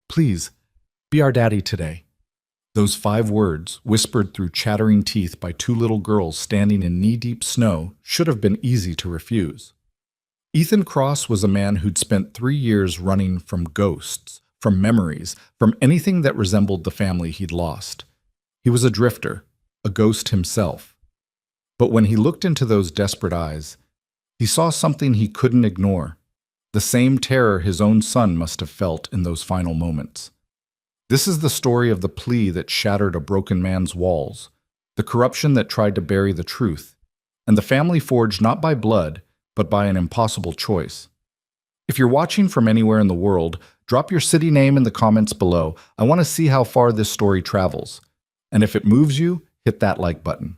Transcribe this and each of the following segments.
Please, be our daddy today. Those 5 words, whispered through chattering teeth by 2 little girls standing in knee-deep snow, should have been easy to refuse. Ethan Cross was a man who'd spent 3 years running from ghosts, from memories, from anything that resembled the family he'd lost. He was a drifter, a ghost himself. But when he looked into those desperate eyes, he saw something he couldn't ignore, the same terror his own son must have felt in those final moments. This is the story of the plea that shattered a broken man's walls, the corruption that tried to bury the truth, and the family forged not by blood, but by an impossible choice. If you're watching from anywhere in the world, drop your city name in the comments below. I want to see how far this story travels. And if it moves you, hit that like button.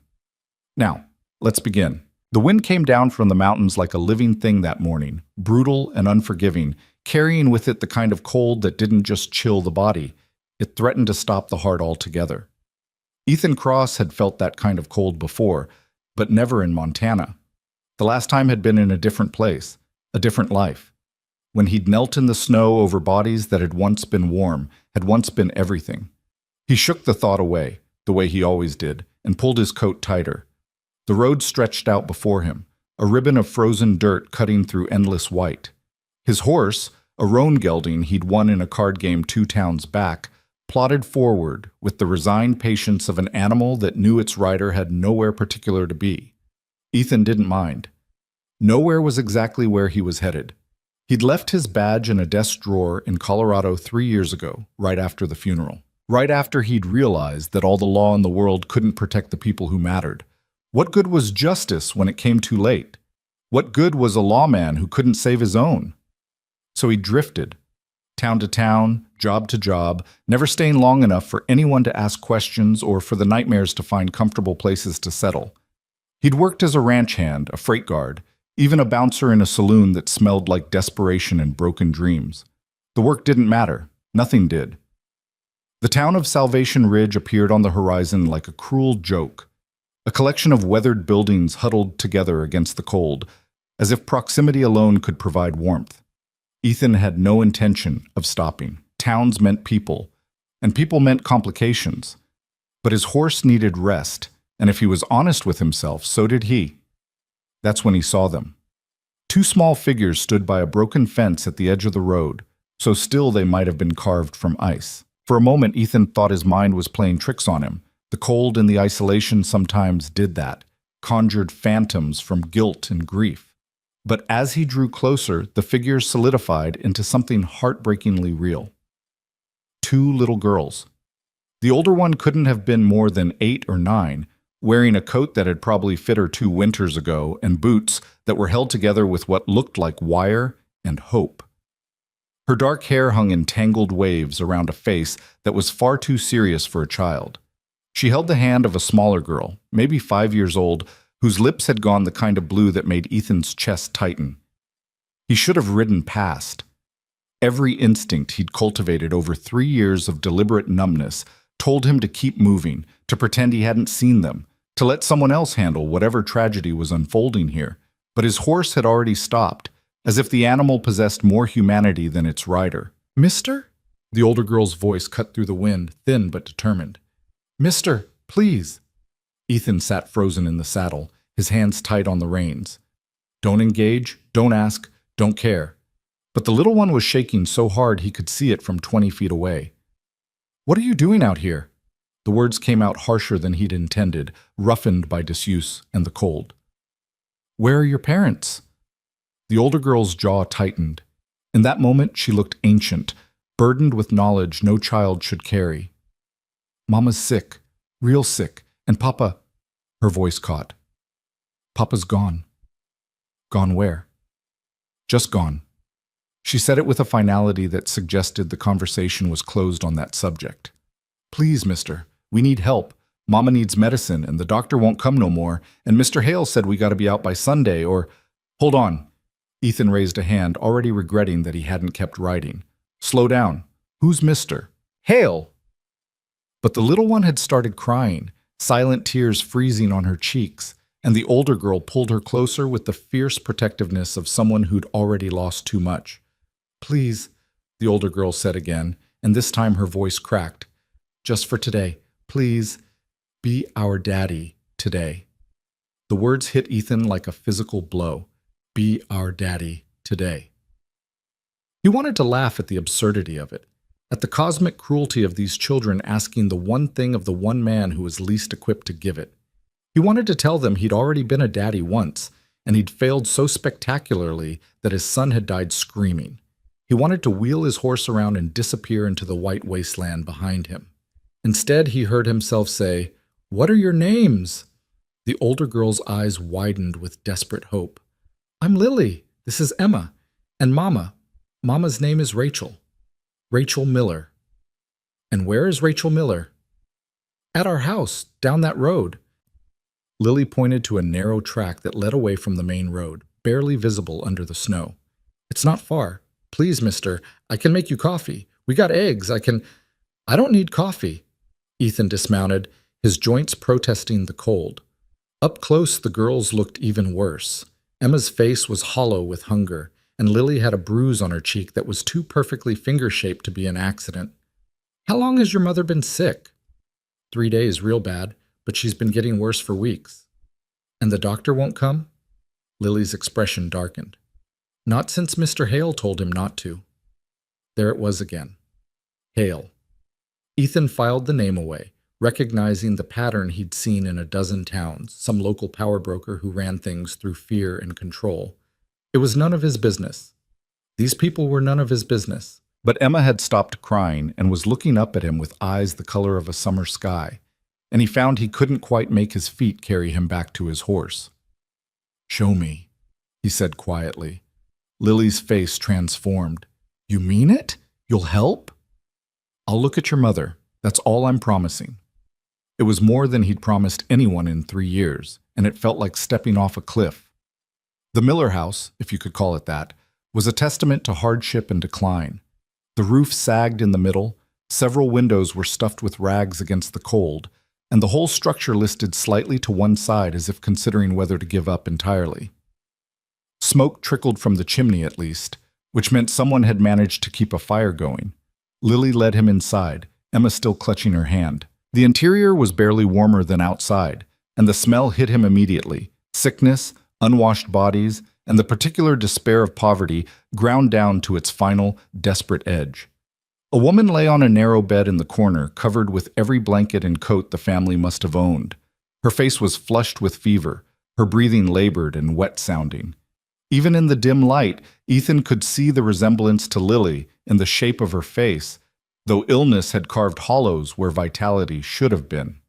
Now, let's begin. The wind came down from the mountains like a living thing that morning, brutal and unforgiving, carrying with it the kind of cold that didn't just chill the body. It threatened to stop the heart altogether. Ethan Cross had felt that kind of cold before, but never in Montana. The last time had been in a different place, a different life, when he'd knelt in the snow over bodies that had once been warm, had once been everything. He shook the thought away, the way he always did, and pulled his coat tighter. The road stretched out before him, a ribbon of frozen dirt cutting through endless white. His horse, a roan gelding he'd won in a card game 2 towns back, plodded forward with the resigned patience of an animal that knew its rider had nowhere particular to be. Ethan didn't mind. Nowhere was exactly where he was headed. He'd left his badge in a desk drawer in Colorado 3 years ago, right after the funeral. Right after he'd realized that all the law in the world couldn't protect the people who mattered. What good was justice when it came too late? What good was a lawman who couldn't save his own? So he drifted, town to town, job to job, never staying long enough for anyone to ask questions or for the nightmares to find comfortable places to settle. He'd worked as a ranch hand, a freight guard, even a bouncer in a saloon that smelled like desperation and broken dreams. The work didn't matter. Nothing did. The town of Salvation Ridge appeared on the horizon like a cruel joke, a collection of weathered buildings huddled together against the cold, as if proximity alone could provide warmth. Ethan had no intention of stopping. Towns meant people, and people meant complications. But his horse needed rest, and if he was honest with himself, so did he. That's when he saw them. 2 small figures stood by a broken fence at the edge of the road, so still they might have been carved from ice. For a moment, Ethan thought his mind was playing tricks on him. The cold and the isolation sometimes did that, conjured phantoms from guilt and grief. But as he drew closer, the figures solidified into something heartbreakingly real. 2 little girls. The older one couldn't have been more than 8 or 9, wearing a coat that had probably fit her 2 winters ago and boots that were held together with what looked like wire and hope. Her dark hair hung in tangled waves around a face that was far too serious for a child. She held the hand of a smaller girl, maybe 5 years old, whose lips had gone the kind of blue that made Ethan's chest tighten. He should have ridden past. Every instinct he'd cultivated over 3 years of deliberate numbness told him to keep moving, to pretend he hadn't seen them, to let someone else handle whatever tragedy was unfolding here. But his horse had already stopped, as if the animal possessed more humanity than its rider. "Mister?" The older girl's voice cut through the wind, thin but determined. "Mister, please." Ethan sat frozen in the saddle, his hands tight on the reins. Don't engage, don't ask, don't care. But the little one was shaking so hard he could see it from 20 feet away. "What are you doing out here?" The words came out harsher than he'd intended, roughened by disuse and the cold. "Where are your parents?" The older girl's jaw tightened. In that moment, she looked ancient, burdened with knowledge no child should carry. "Mama's sick, real sick, and Papa—" Her voice caught. "Papa's gone." "Gone where?" "Just gone." She said it with a finality that suggested the conversation was closed on that subject. "Please, mister, we need help. Mama needs medicine, and the doctor won't come no more, and Mr. Hale said we gotta be out by Sunday, or—" "Hold on." Ethan raised a hand, already regretting that he hadn't kept riding. "Slow down. Who's Mr. Hale?" But the little one had started crying, silent tears freezing on her cheeks, and the older girl pulled her closer with the fierce protectiveness of someone who'd already lost too much. "Please," the older girl said again, and this time her voice cracked. Just for today, please be our daddy today. The words hit Ethan like a physical blow. Be our daddy today. He wanted to laugh at the absurdity of it, at the cosmic cruelty of these children asking the one thing of the one man who was least equipped to give it. He wanted to tell them he'd already been a daddy once, and he'd failed so spectacularly that his son had died screaming. He wanted to wheel his horse around and disappear into the white wasteland behind him. Instead, he heard himself say, "What are your names?" The older girl's eyes widened with desperate hope. "I'm Lily. This is Emma. And Mama. Mama's name is Rachel. Rachel Miller." "And where is Rachel Miller?" "At our house, down that road." Lily pointed to a narrow track that led away from the main road, barely visible under the snow. "It's not far. Please, mister, I can make you coffee. We got eggs. I don't need coffee." Ethan dismounted, his joints protesting the cold. Up close, the girls looked even worse. Emma's face was hollow with hunger, and Lily had a bruise on her cheek that was too perfectly finger-shaped to be an accident. "How long has your mother been sick?" 3 days, real bad, but she's been getting worse for weeks." "And the doctor won't come?" Lily's expression darkened. "Not since Mr. Hale told him not to." There it was again. Hale. Ethan filed the name away, recognizing the pattern he'd seen in a dozen towns, some local power broker who ran things through fear and control. It was none of his business. These people were none of his business. But Emma had stopped crying and was looking up at him with eyes the color of a summer sky, and he found he couldn't quite make his feet carry him back to his horse. "Show me," he said quietly. Lily's face transformed. "You mean it? You'll help?" "I'll look at your mother. That's all I'm promising." It was more than he'd promised anyone in 3 years, and it felt like stepping off a cliff. The Miller house, if you could call it that, was a testament to hardship and decline. The roof sagged in the middle, several windows were stuffed with rags against the cold, and the whole structure listed slightly to one side as if considering whether to give up entirely. Smoke trickled from the chimney at least, which meant someone had managed to keep a fire going. Lily led him inside, Emma still clutching her hand. The interior was barely warmer than outside, and the smell hit him immediately. Sickness, unwashed bodies, and the particular despair of poverty ground down to its final, desperate edge. A woman lay on a narrow bed in the corner, covered with every blanket and coat the family must have owned. Her face was flushed with fever, her breathing labored and wet-sounding. Even in the dim light, Ethan could see the resemblance to Lily in the shape of her face, though illness had carved hollows where vitality should have been.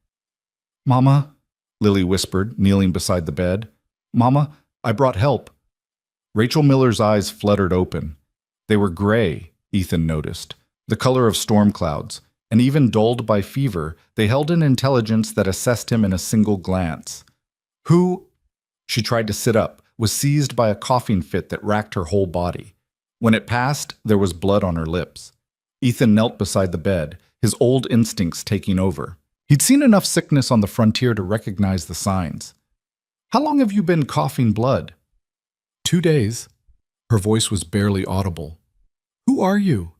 "Mama," Lily whispered, kneeling beside the bed. "Mama, I brought help." Rachel Miller's eyes fluttered open. They were gray, Ethan noticed, the color of storm clouds, and even dulled by fever, they held an intelligence that assessed him in a single glance. "Who?" She tried to sit up, was seized by a coughing fit that racked her whole body. When it passed, there was blood on her lips. Ethan knelt beside the bed, his old instincts taking over. He'd seen enough sickness on the frontier to recognize the signs. "How long have you been coughing blood?" 2 days. Her voice was barely audible. "Who are you?"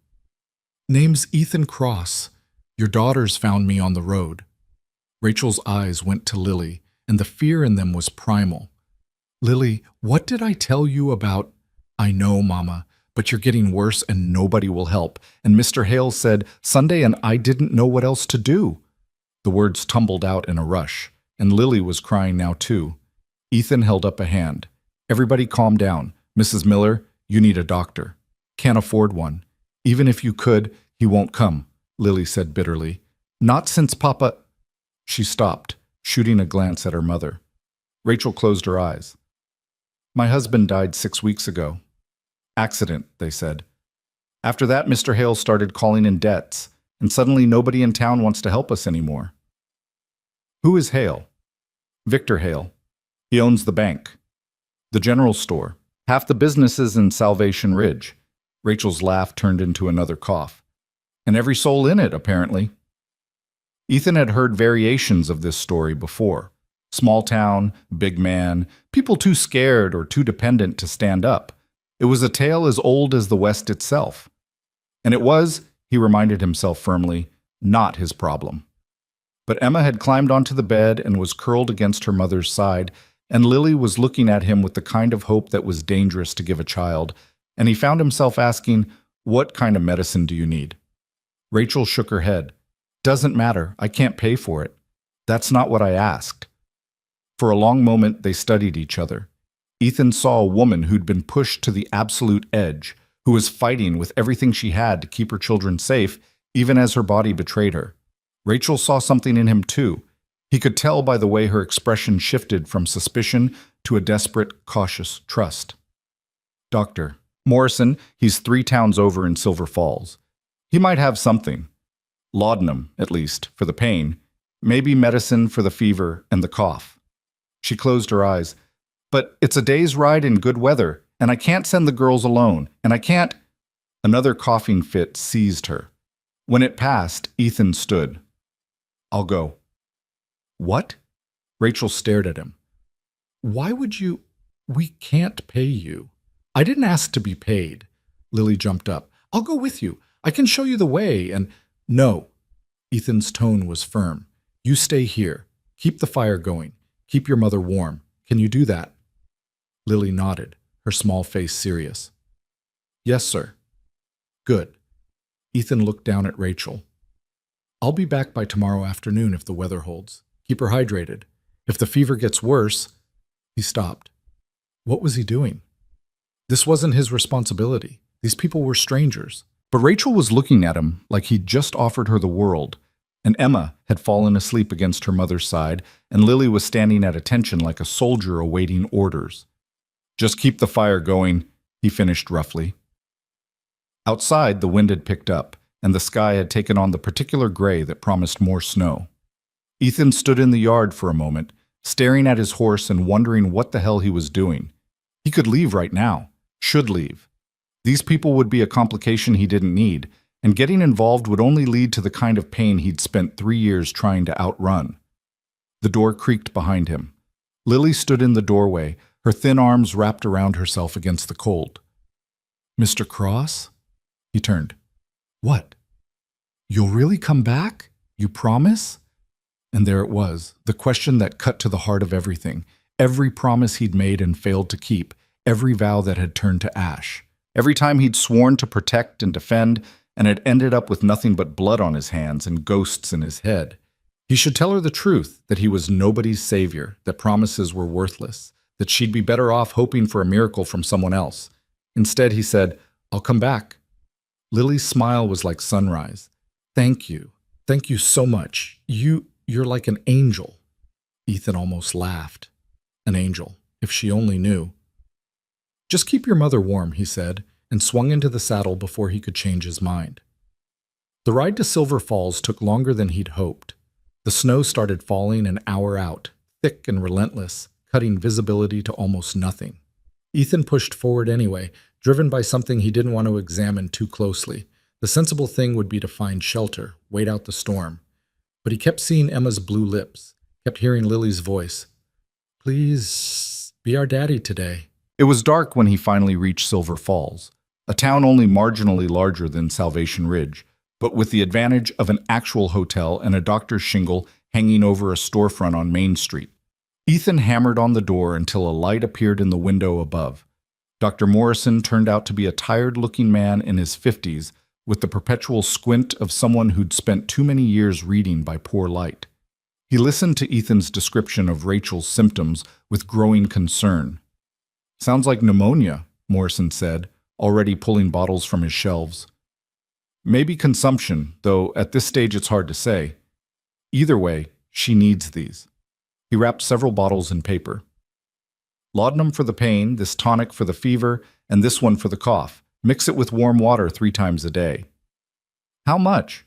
"Name's Ethan Cross. Your daughters found me on the road." Rachel's eyes went to Lily, and the fear in them was primal. "Lily, what did I tell you about—" "I know, Mama, but you're getting worse and nobody will help. And Mr. Hale said Sunday and I didn't know what else to do." The words tumbled out in a rush, and Lily was crying now too. Ethan held up a hand. "Everybody calm down. Mrs. Miller, you need a doctor." "Can't afford one. Even if you could, he won't come," Lily said bitterly. "Not since Papa—" She stopped, shooting a glance at her mother. Rachel closed her eyes. "My husband died 6 weeks ago. Accident," they said. "After that, Mr. Hale started calling in debts, and suddenly nobody in town wants to help us anymore." "Who is Hale?" "Victor Hale. He owns the bank, the general store, half the businesses in Salvation Ridge." Rachel's laugh turned into another cough. "And every soul in it, apparently." Ethan had heard variations of this story before. Small town, big man, people too scared or too dependent to stand up. It was a tale as old as the West itself. And it was, he reminded himself firmly, not his problem. But Emma had climbed onto the bed and was curled against her mother's side, and Lily was looking at him with the kind of hope that was dangerous to give a child, and he found himself asking, "What kind of medicine do you need?" Rachel shook her head. "Doesn't matter, I can't pay for it. That's not what I asked." For a long moment they studied each other. Ethan saw a woman who'd been pushed to the absolute edge, who was fighting with everything she had to keep her children safe, even as her body betrayed her. Rachel saw something in him too. He could tell by the way her expression shifted from suspicion to a desperate, cautious trust. "Doctor Morrison, he's 3 towns over in Silver Falls. He might have something. Laudanum, at least, for the pain. Maybe medicine for the fever and the cough." She closed her eyes. "But it's a day's ride in good weather, and I can't send the girls alone, and I can't—" Another coughing fit seized her. When it passed, Ethan stood. "I'll go." "What?" Rachel stared at him. "Why would you—" "We can't pay you." "I didn't ask to be paid." Lily jumped up. "I'll go with you. I can show you the way, and—" "No." Ethan's tone was firm. "You stay here. Keep the fire going. Keep your mother warm. Can you do that?" Lily nodded, her small face serious. "Yes, sir." "Good." Ethan looked down at Rachel. "I'll be back by tomorrow afternoon if the weather holds. Keep her hydrated. If the fever gets worse—" He stopped. What was he doing? This wasn't his responsibility. These people were strangers. But Rachel was looking at him like he'd just offered her the world, and Emma had fallen asleep against her mother's side, and Lily was standing at attention like a soldier awaiting orders. "Just keep the fire going," he finished roughly. Outside, the wind had picked up, and the sky had taken on the particular gray that promised more snow. Ethan stood in the yard for a moment, staring at his horse and wondering what the hell he was doing. He could leave right now, should leave. These people would be a complication he didn't need, and getting involved would only lead to the kind of pain he'd spent 3 years trying to outrun. The door creaked behind him. Lily stood in the doorway, her thin arms wrapped around herself against the cold. "Mr. Cross?" He turned. "What? You'll really come back? You promise?" And there it was, the question that cut to the heart of everything. Every promise he'd made and failed to keep, every vow that had turned to ash. Every time he'd sworn to protect and defend, and had ended up with nothing but blood on his hands and ghosts in his head. He should tell her the truth, that he was nobody's savior, that promises were worthless, that she'd be better off hoping for a miracle from someone else. Instead, he said, "I'll come back." Lily's smile was like sunrise. "Thank you. Thank you so much. You're like an angel." Ethan almost laughed. An angel, if she only knew. "Just keep your mother warm," he said, and swung into the saddle before he could change his mind. The ride to Silver Falls took longer than he'd hoped. The snow started falling an hour out, thick and relentless, cutting visibility to almost nothing. Ethan pushed forward anyway, driven by something he didn't want to examine too closely. The sensible thing would be to find shelter, wait out the storm. But he kept seeing Emma's blue lips, kept hearing Lily's voice. "Please be our daddy today." It was dark when he finally reached Silver Falls, a town only marginally larger than Salvation Ridge, but with the advantage of an actual hotel and a doctor's shingle hanging over a storefront on Main Street. Ethan hammered on the door until a light appeared in the window above. Dr. Morrison turned out to be a tired-looking man in his 50s, with the perpetual squint of someone who'd spent too many years reading by poor light. He listened to Ethan's description of Rachel's symptoms with growing concern. "Sounds like pneumonia," Morrison said, already pulling bottles from his shelves. "Maybe consumption, though at this stage it's hard to say. Either way, she needs these." He wrapped several bottles in paper. "Laudanum for the pain, this tonic for the fever, and this one for the cough. Mix it with warm water 3 times a day." "How much?"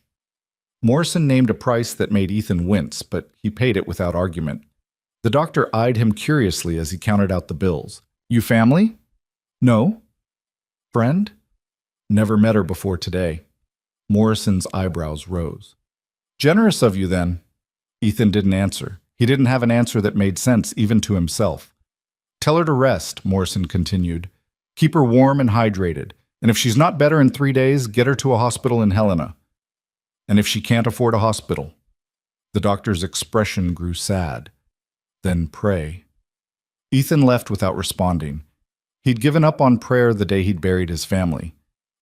Morrison named a price that made Ethan wince, but he paid it without argument. The doctor eyed him curiously as he counted out the bills. "You family?" "No." "Friend?" "Never met her before today." Morrison's eyebrows rose. "Generous of you, then." Ethan didn't answer. He didn't have an answer that made sense even to himself. "Tell her to rest," Morrison continued. "Keep her warm and hydrated. And if she's not better in 3 days, get her to a hospital in Helena. And if she can't afford a hospital, the doctor's expression grew sad. Then pray. Ethan left without responding. He'd given up on prayer the day he'd buried his family.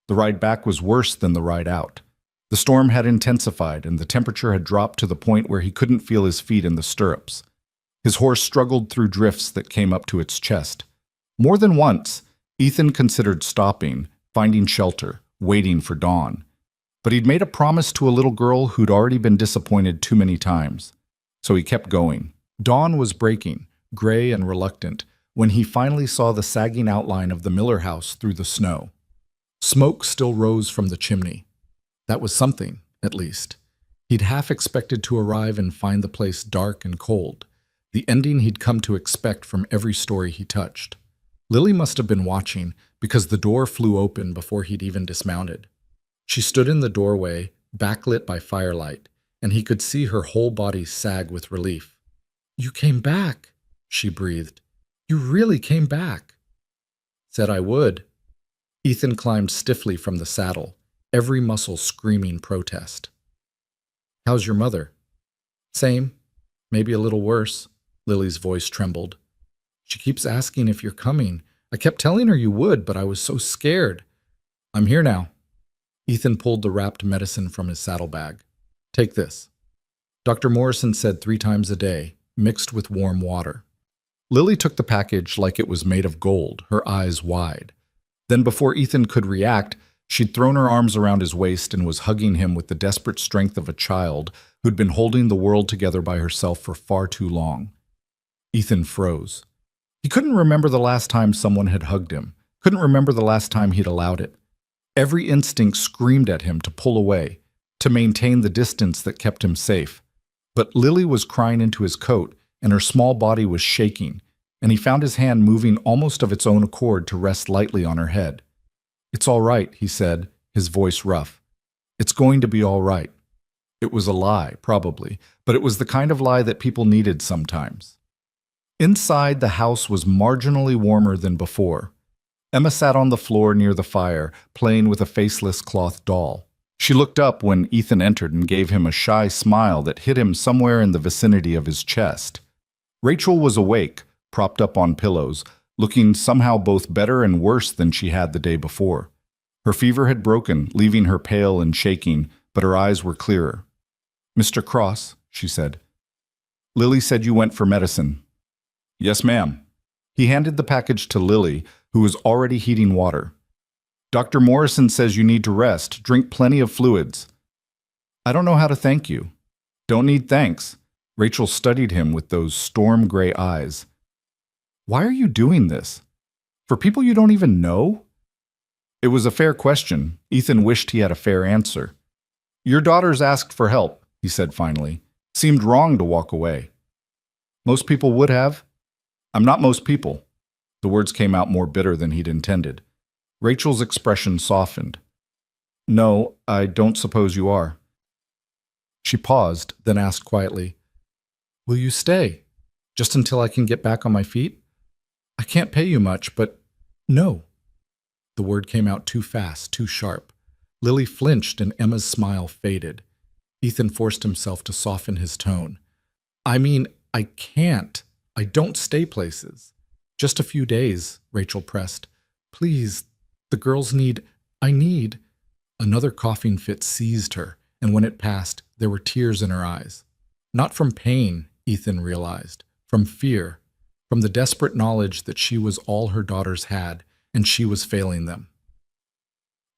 The ride back was worse than the ride out. The storm had intensified, and the temperature had dropped to the point where he couldn't feel his feet in the stirrups. His horse struggled through drifts that came up to its chest. More than once, Ethan considered stopping, finding shelter, waiting for dawn. But he'd made a promise to a little girl who'd already been disappointed too many times. So he kept going. Dawn was breaking, gray and reluctant, when he finally saw the sagging outline of the Miller house through the snow. Smoke still rose from the chimney. That was something, at least. He'd half expected to arrive and find the place dark and cold, the ending he'd come to expect from every story he touched. Lily must have been watching, because the door flew open before he'd even dismounted. She stood in the doorway, backlit by firelight, and he could see her whole body sag with relief. "You came back," she breathed. "You really came back." "Said I would." Ethan climbed stiffly from the saddle, every muscle screaming protest. "How's your mother?" "Same. Maybe a little worse." Lily's voice trembled. "She keeps asking if you're coming. I kept telling her you would, but I was so scared." "I'm here now." Ethan pulled the wrapped medicine from his saddlebag. "Take this." Dr. Morrison said 3 times a day, mixed with warm water. Lily took the package like it was made of gold, her eyes wide. Then before Ethan could react, she'd thrown her arms around his waist and was hugging him with the desperate strength of a child who'd been holding the world together by herself for far too long. Ethan froze. He couldn't remember the last time someone had hugged him, couldn't remember the last time he'd allowed it. Every instinct screamed at him to pull away, to maintain the distance that kept him safe. But Lily was crying into his coat, and her small body was shaking, and he found his hand moving almost of its own accord to rest lightly on her head. "It's all right," he said, his voice rough. "It's going to be all right." It was a lie, probably, but it was the kind of lie that people needed sometimes. Inside, the house was marginally warmer than before. Emma sat on the floor near the fire, playing with a faceless cloth doll. She looked up when Ethan entered and gave him a shy smile that hit him somewhere in the vicinity of his chest. Rachel was awake, propped up on pillows, looking somehow both better and worse than she had the day before. Her fever had broken, leaving her pale and shaking, but her eyes were clearer. "Mr. Cross," she said. "Lily said you went for medicine." "Yes, ma'am." He handed the package to Lily, who was already heating water. "Dr. Morrison says you need to rest, drink plenty of fluids." "I don't know how to thank you." "Don't need thanks." Rachel studied him with those storm-gray eyes. "Why are you doing this? For people you don't even know?" It was a fair question. Ethan wished he had a fair answer. "Your daughters asked for help," he said finally. "Seemed wrong to walk away." "Most people would have." "I'm not most people." The words came out more bitter than he'd intended. Rachel's expression softened. "No, I don't suppose you are." She paused, then asked quietly, "Will you stay? Just until I can get back on my feet? I can't pay you much, but no." The word came out too fast, too sharp. Lily flinched and Emma's smile faded. Ethan forced himself to soften his tone. "I mean, I can't. I don't stay places." "Just a few days," Rachel pressed. "Please, the girls need, I need." Another coughing fit seized her, and when it passed, there were tears in her eyes. Not from pain, Ethan realized, from fear, from the desperate knowledge that she was all her daughters had, and she was failing them.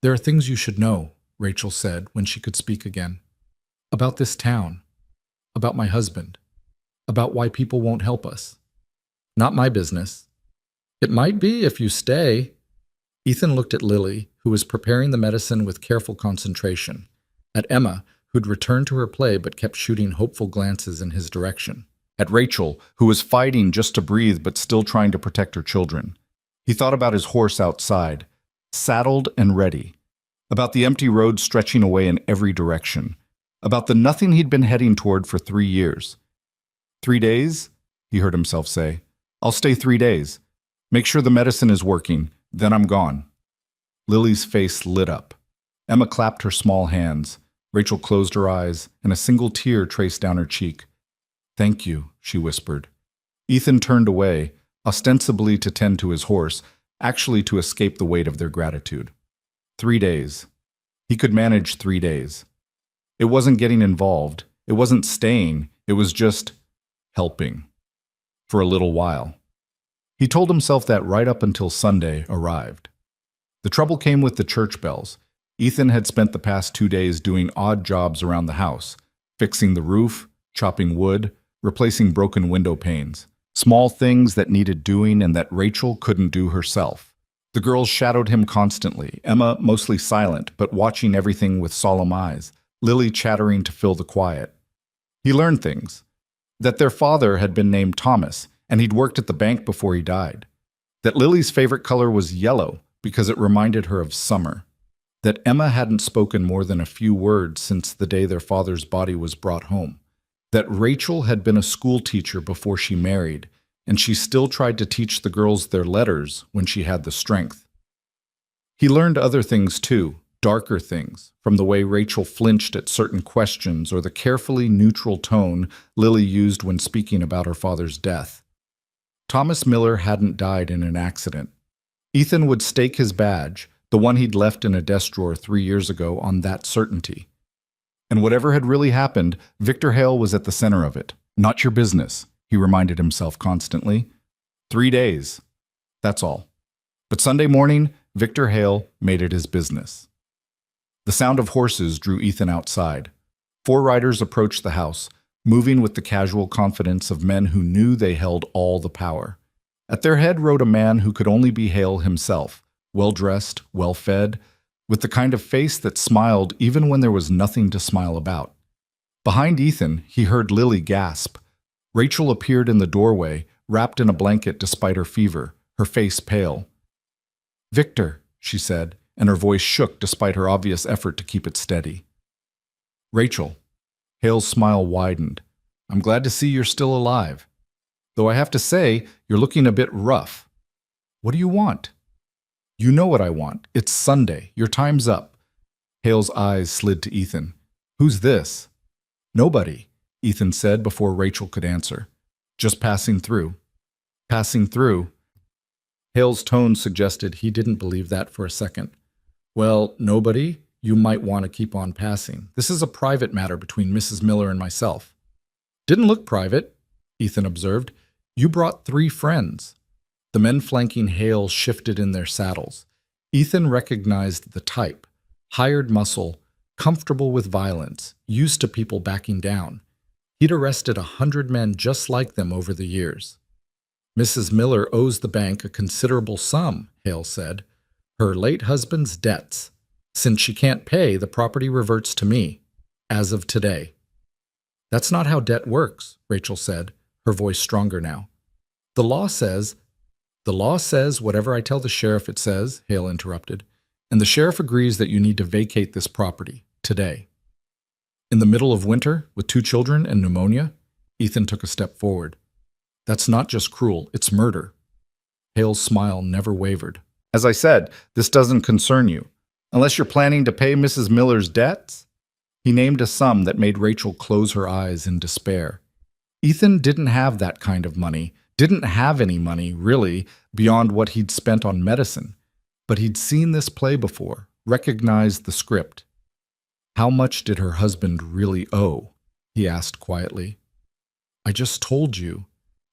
"There are things you should know," Rachel said when she could speak again. "About this town, about my husband, about why people won't help us. Not my business." "It might be if you stay." Ethan looked at Lily, who was preparing the medicine with careful concentration, at Emma, who'd returned to her play but kept shooting hopeful glances in his direction, at Rachel, who was fighting just to breathe but still trying to protect her children. He thought about his horse outside, saddled and ready, about the empty road stretching away in every direction, about the nothing he'd been heading toward for 3 years. 3 days? He heard himself say. "I'll stay 3 days. Make sure the medicine is working, then I'm gone." Lily's face lit up. Emma clapped her small hands. Rachel closed her eyes, and a single tear traced down her cheek. "Thank you," she whispered. Ethan turned away, ostensibly to tend to his horse, actually to escape the weight of their gratitude. 3 days. He could manage 3 days. It wasn't getting involved. It wasn't staying. It was just helping. For a little while. He told himself that right up until Sunday arrived. The trouble came with the church bells. Ethan had spent the past 2 days doing odd jobs around the house, fixing the roof, chopping wood, replacing broken window panes. Small things that needed doing and that Rachel couldn't do herself. The girls shadowed him constantly, Emma mostly silent, but watching everything with solemn eyes, Lily chattering to fill the quiet. He learned things. That their father had been named Thomas, and he'd worked at the bank before he died. That Lily's favorite color was yellow, because it reminded her of summer. That Emma hadn't spoken more than a few words since the day their father's body was brought home. That Rachel had been a school teacher before she married, and she still tried to teach the girls their letters when she had the strength. He learned other things too, darker things, from the way Rachel flinched at certain questions or the carefully neutral tone Lily used when speaking about her father's death. Thomas Miller hadn't died in an accident. Ethan would stake his badge, the one he'd left in a desk drawer 3 years ago, on that certainty. And whatever had really happened, Victor Hale was at the center of it. Not your business, he reminded himself constantly. 3 days. That's all. But Sunday morning, Victor Hale made it his business. The sound of horses drew Ethan outside. 4 riders approached the house, moving with the casual confidence of men who knew they held all the power. At their head rode a man who could only be Hale himself, well-dressed, well-fed, with the kind of face that smiled even when there was nothing to smile about. Behind Ethan, he heard Lily gasp. Rachel appeared in the doorway, wrapped in a blanket despite her fever, her face pale. "Victor," she said, and her voice shook despite her obvious effort to keep it steady. "Rachel." Hale's smile widened. "I'm glad to see you're still alive. Though I have to say, you're looking a bit rough. What do you want?" "You know what I want. It's Sunday. Your time's up." Hale's eyes slid to Ethan. "Who's this?" "Nobody," Ethan said before Rachel could answer. "Just passing through." "Passing through?" Hale's tone suggested he didn't believe that for a second. "Well, nobody, you might want to keep on passing. This is a private matter between Mrs. Miller and myself." "Didn't look private," Ethan observed. "You brought 3 friends." The men flanking Hale shifted in their saddles. Ethan recognized the type. Hired muscle, comfortable with violence, used to people backing down. He'd arrested 100 men just like them over the years. "Mrs. Miller owes the bank a considerable sum," Hale said. "Her late husband's debts. Since she can't pay, the property reverts to me, as of today." "That's not how debt works," Rachel said, her voice stronger now. "The law says whatever I tell the sheriff it says," Hale interrupted, "and the sheriff agrees that you need to vacate this property, today." "In the middle of winter, with 2 children and pneumonia?" Ethan took a step forward. "That's not just cruel, it's murder." Hale's smile never wavered. "As I said, this doesn't concern you. Unless you're planning to pay Mrs. Miller's debts?" He named a sum that made Rachel close her eyes in despair. Ethan didn't have that kind of money, didn't have any money, really, beyond what he'd spent on medicine. But he'd seen this play before, recognized the script. "How much did her husband really owe?" he asked quietly. "I just told you.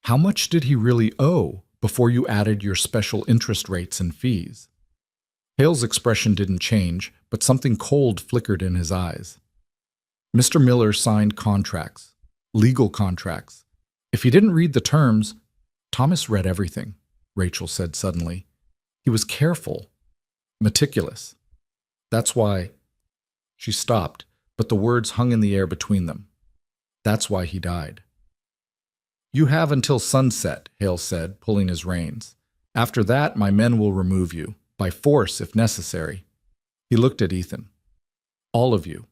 How much did he really owe before you added your special interest rates and fees?" Hale's expression didn't change, but something cold flickered in his eyes. "Mr. Miller signed contracts, legal contracts. If he didn't read the terms—" "Thomas read everything," Rachel said suddenly. "He was careful, meticulous. That's why—" She stopped, but the words hung in the air between them. "That's why he died." "You have until sunset," Hale said, pulling his reins. "After that, my men will remove you, by force if necessary." He looked at Ethan. "All of you."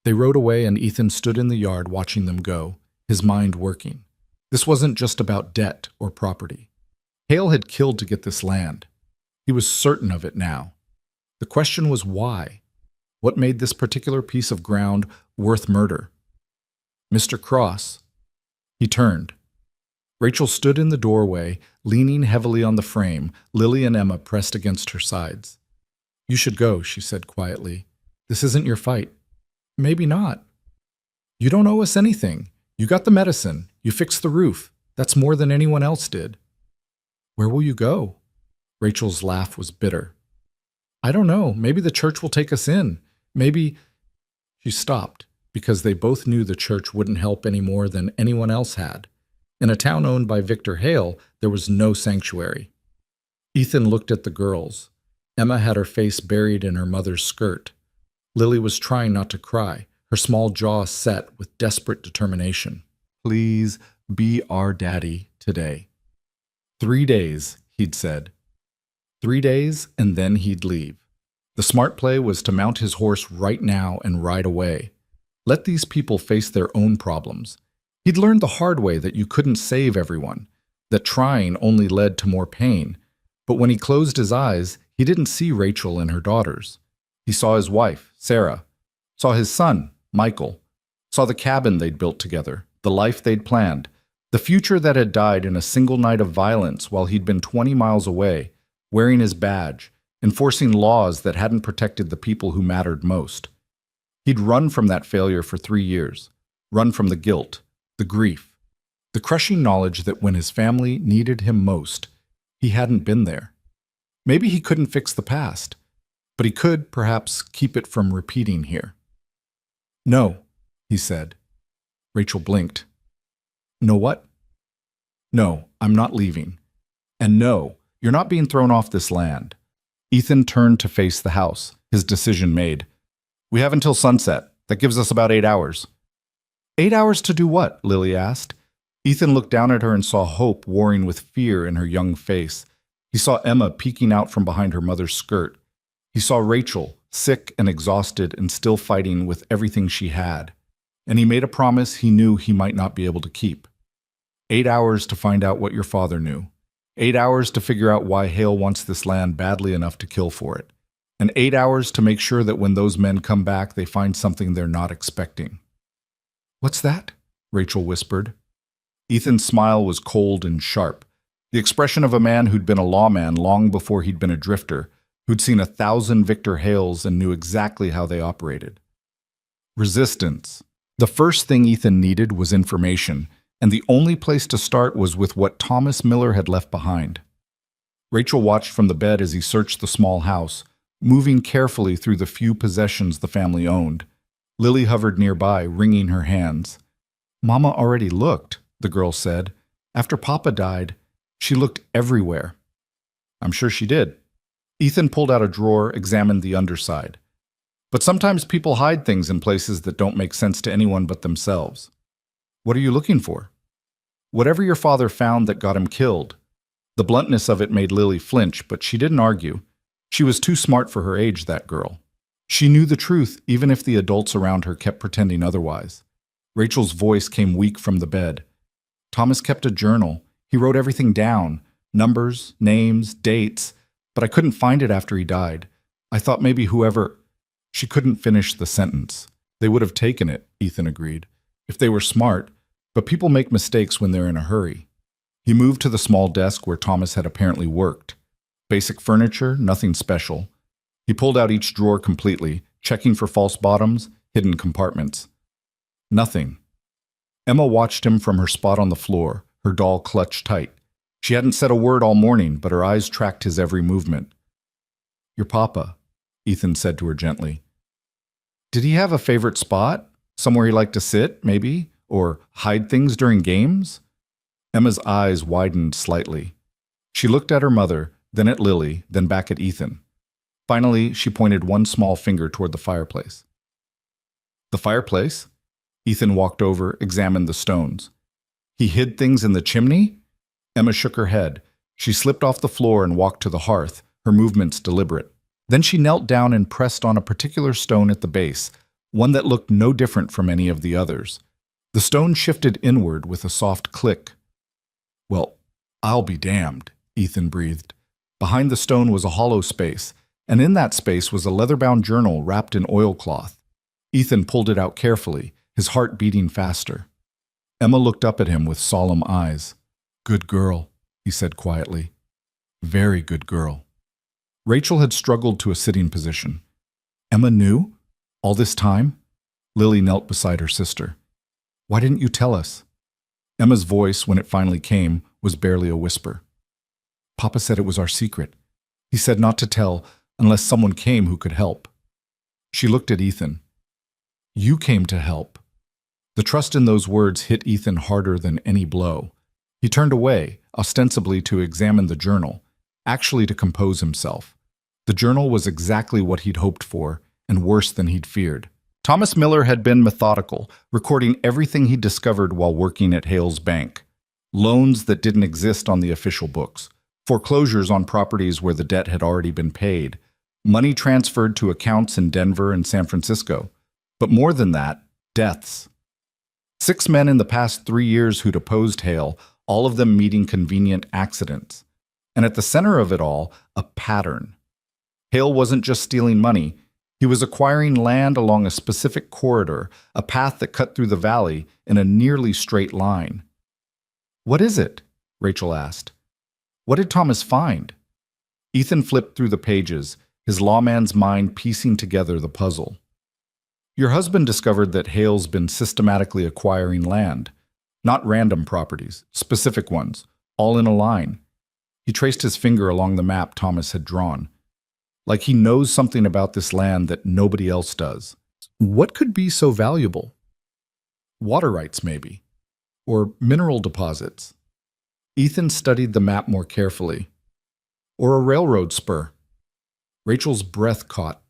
They rode away and Ethan stood in the yard watching them go, his mind working. This wasn't just about debt or property. Hale had killed to get this land. He was certain of it now. The question was why? What made this particular piece of ground worth murder? Mr. Cross. He turned. Rachel stood in the doorway, leaning heavily on the frame, Lily and Emma pressed against her sides. You should go, she said quietly. This isn't your fight. Maybe not. You don't owe us anything. You got the medicine. You fixed the roof. That's more than anyone else did. Where will you go? Rachel's laugh was bitter. I don't know. Maybe the church will take us in. Maybe... She stopped, because they both knew the church wouldn't help any more than anyone else had. In a town owned by Victor Hale, there was no sanctuary. Ethan looked at the girls. Emma had her face buried in her mother's skirt. Lily was trying not to cry, her small jaw set with desperate determination. Please be our daddy today. 3 days, he'd said. 3 days, and then he'd leave. The smart play was to mount his horse right now and ride away. Let these people face their own problems. He'd learned the hard way that you couldn't save everyone, that trying only led to more pain. But when he closed his eyes, he didn't see Rachel and her daughters. He saw his wife, Sarah, saw his son, Michael, saw the cabin they'd built together, the life they'd planned, the future that had died in a single night of violence while he'd been 20 miles away, wearing his badge, enforcing laws that hadn't protected the people who mattered most. He'd run from that failure for 3 years, run from the guilt, the grief, the crushing knowledge that when his family needed him most, he hadn't been there. Maybe he couldn't fix the past, but he could, perhaps, keep it from repeating here. No, he said. Rachel blinked. No what? No, I'm not leaving. And no, you're not being thrown off this land. Ethan turned to face the house, his decision made. We have until sunset. That gives us about 8 hours. 8 hours to do what? Lily asked. Ethan looked down at her and saw hope warring with fear in her young face. He saw Emma peeking out from behind her mother's skirt. He saw Rachel, sick and exhausted and still fighting with everything she had. And he made a promise he knew he might not be able to keep. 8 hours to find out what your father knew. 8 hours to figure out why Hale wants this land badly enough to kill for it. And 8 hours to make sure that when those men come back, they find something they're not expecting. What's that? Rachel whispered. Ethan's smile was cold and sharp, the expression of a man who'd been a lawman long before he'd been a drifter, who'd seen 1,000 Victor Hales and knew exactly how they operated. Resistance. The first thing Ethan needed was information, and the only place to start was with what Thomas Miller had left behind. Rachel watched from the bed as he searched the small house, moving carefully through the few possessions the family owned. Lily hovered nearby, wringing her hands. Mama already looked, the girl said. After Papa died, she looked everywhere. I'm sure she did. Ethan pulled out a drawer, examined the underside. But sometimes people hide things in places that don't make sense to anyone but themselves. What are you looking for? Whatever your father found that got him killed. The bluntness of it made Lily flinch, but she didn't argue. She was too smart for her age, that girl. She knew the truth, even if the adults around her kept pretending otherwise. Rachel's voice came weak from the bed. Thomas kept a journal. He wrote everything down, numbers, names, dates, but I couldn't find it after he died. I thought maybe whoever... She couldn't finish the sentence. They would have taken it, Ethan agreed, if they were smart, but people make mistakes when they're in a hurry. He moved to the small desk where Thomas had apparently worked. Basic furniture, nothing special. He pulled out each drawer completely, checking for false bottoms, hidden compartments. Nothing. Emma watched him from her spot on the floor, her doll clutched tight. She hadn't said a word all morning, but her eyes tracked his every movement. Your papa, Ethan said to her gently. Did he have a favorite spot? Somewhere he liked to sit, maybe? Or hide things during games? Emma's eyes widened slightly. She looked at her mother, then at Lily, then back at Ethan. Finally, she pointed one small finger toward the fireplace. The fireplace? Ethan walked over, examined the stones. He hid things in the chimney? Emma shook her head. She slipped off the floor and walked to the hearth, her movements deliberate. Then she knelt down and pressed on a particular stone at the base, one that looked no different from any of the others. The stone shifted inward with a soft click. Well, I'll be damned, Ethan breathed. Behind the stone was a hollow space, and in that space was a leather-bound journal wrapped in oilcloth. Ethan pulled it out carefully, his heart beating faster. Emma looked up at him with solemn eyes. "Good girl," he said quietly. "Very good girl." Rachel had struggled to a sitting position. "Emma knew? All this time?" Lily knelt beside her sister. "Why didn't you tell us?" Emma's voice, when it finally came, was barely a whisper. "Papa said it was our secret. He said not to tell unless someone came who could help." She looked at Ethan. "You came to help." The trust in those words hit Ethan harder than any blow. He turned away, ostensibly to examine the journal, actually to compose himself. The journal was exactly what he'd hoped for, and worse than he'd feared. Thomas Miller had been methodical, recording everything he discovered while working at Hale's bank. Loans that didn't exist on the official books, foreclosures on properties where the debt had already been paid, money transferred to accounts in Denver and San Francisco. But more than that, deaths. 6 men in the past 3 years who'd opposed Hale, all of them meeting convenient accidents. And at the center of it all, a pattern. Hale wasn't just stealing money. He was acquiring land along a specific corridor, a path that cut through the valley in a nearly straight line. "What is it?" Rachel asked. "What did Thomas find?" Ethan flipped through the pages, his lawman's mind piecing together the puzzle. "Your husband discovered that Hale's been systematically acquiring land. Not random properties, specific ones, all in a line." He traced his finger along the map Thomas had drawn. "Like he knows something about this land that nobody else does." "What could be so valuable?" "Water rights, maybe. Or mineral deposits." Ethan studied the map more carefully. "Or a railroad spur." Rachel's breath caught.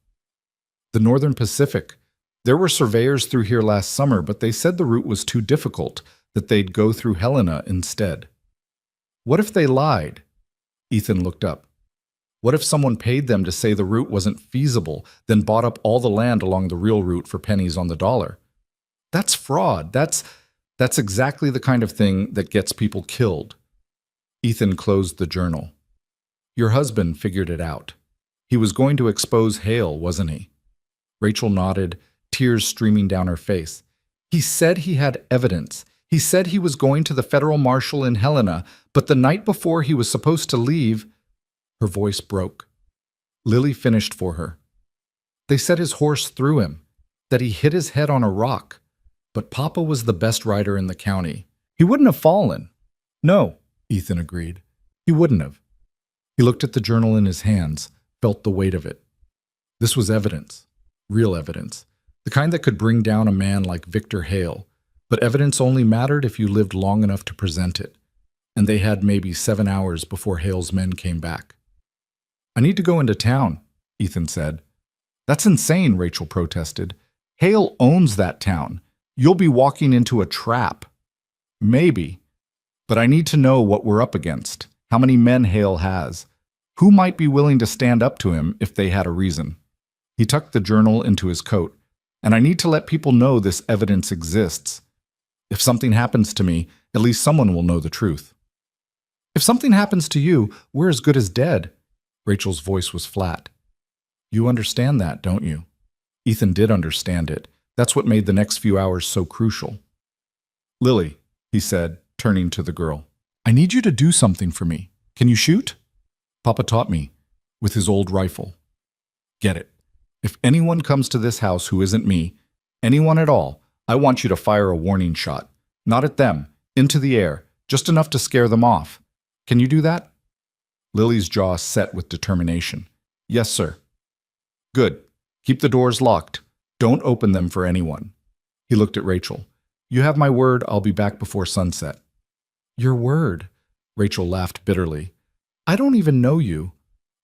"The Northern Pacific. There were surveyors through here last summer, but they said the route was too difficult, that they'd go through Helena instead." "What if they lied?" Ethan looked up. "What if someone paid them to say the route wasn't feasible, then bought up all the land along the real route for pennies on the dollar?" "That's fraud. That's exactly the kind of thing that gets people killed." Ethan closed the journal. "Your husband figured it out. He was going to expose Hale, wasn't he?" Rachel nodded, tears streaming down her face. "He said he had evidence. He said he was going to the federal marshal in Helena, but the night before he was supposed to leave..." Her voice broke. Lily finished for her. "They said his horse threw him, that he hit his head on a rock. But Papa was the best rider in the county. He wouldn't have fallen." "No," Ethan agreed. "He wouldn't have." He looked at the journal in his hands, felt the weight of it. This was evidence. Real evidence. The kind that could bring down a man like Victor Hale. But evidence only mattered if you lived long enough to present it. And they had maybe 7 hours before Hale's men came back. "I need to go into town," Ethan said. "That's insane," Rachel protested. "Hale owns that town. You'll be walking into a trap." "Maybe. But I need to know what we're up against, how many men Hale has, who might be willing to stand up to him if they had a reason." He tucked the journal into his coat. "And I need to let people know this evidence exists. If something happens to me, at least someone will know the truth." "If something happens to you, we're as good as dead." Rachel's voice was flat. "You understand that, don't you?" Ethan did understand it. That's what made the next few hours so crucial. "Lily," he said, turning to the girl, "I need you to do something for me. Can you shoot?" "Papa taught me, with his old rifle." "Get it. If anyone comes to this house who isn't me, anyone at all, I want you to fire a warning shot. Not at them, into the air, just enough to scare them off. Can you do that?" Lily's jaw set with determination. "Yes, sir." "Good. Keep the doors locked. Don't open them for anyone." He looked at Rachel. "You have my word I'll be back before sunset." "Your word?" Rachel laughed bitterly. "I don't even know you."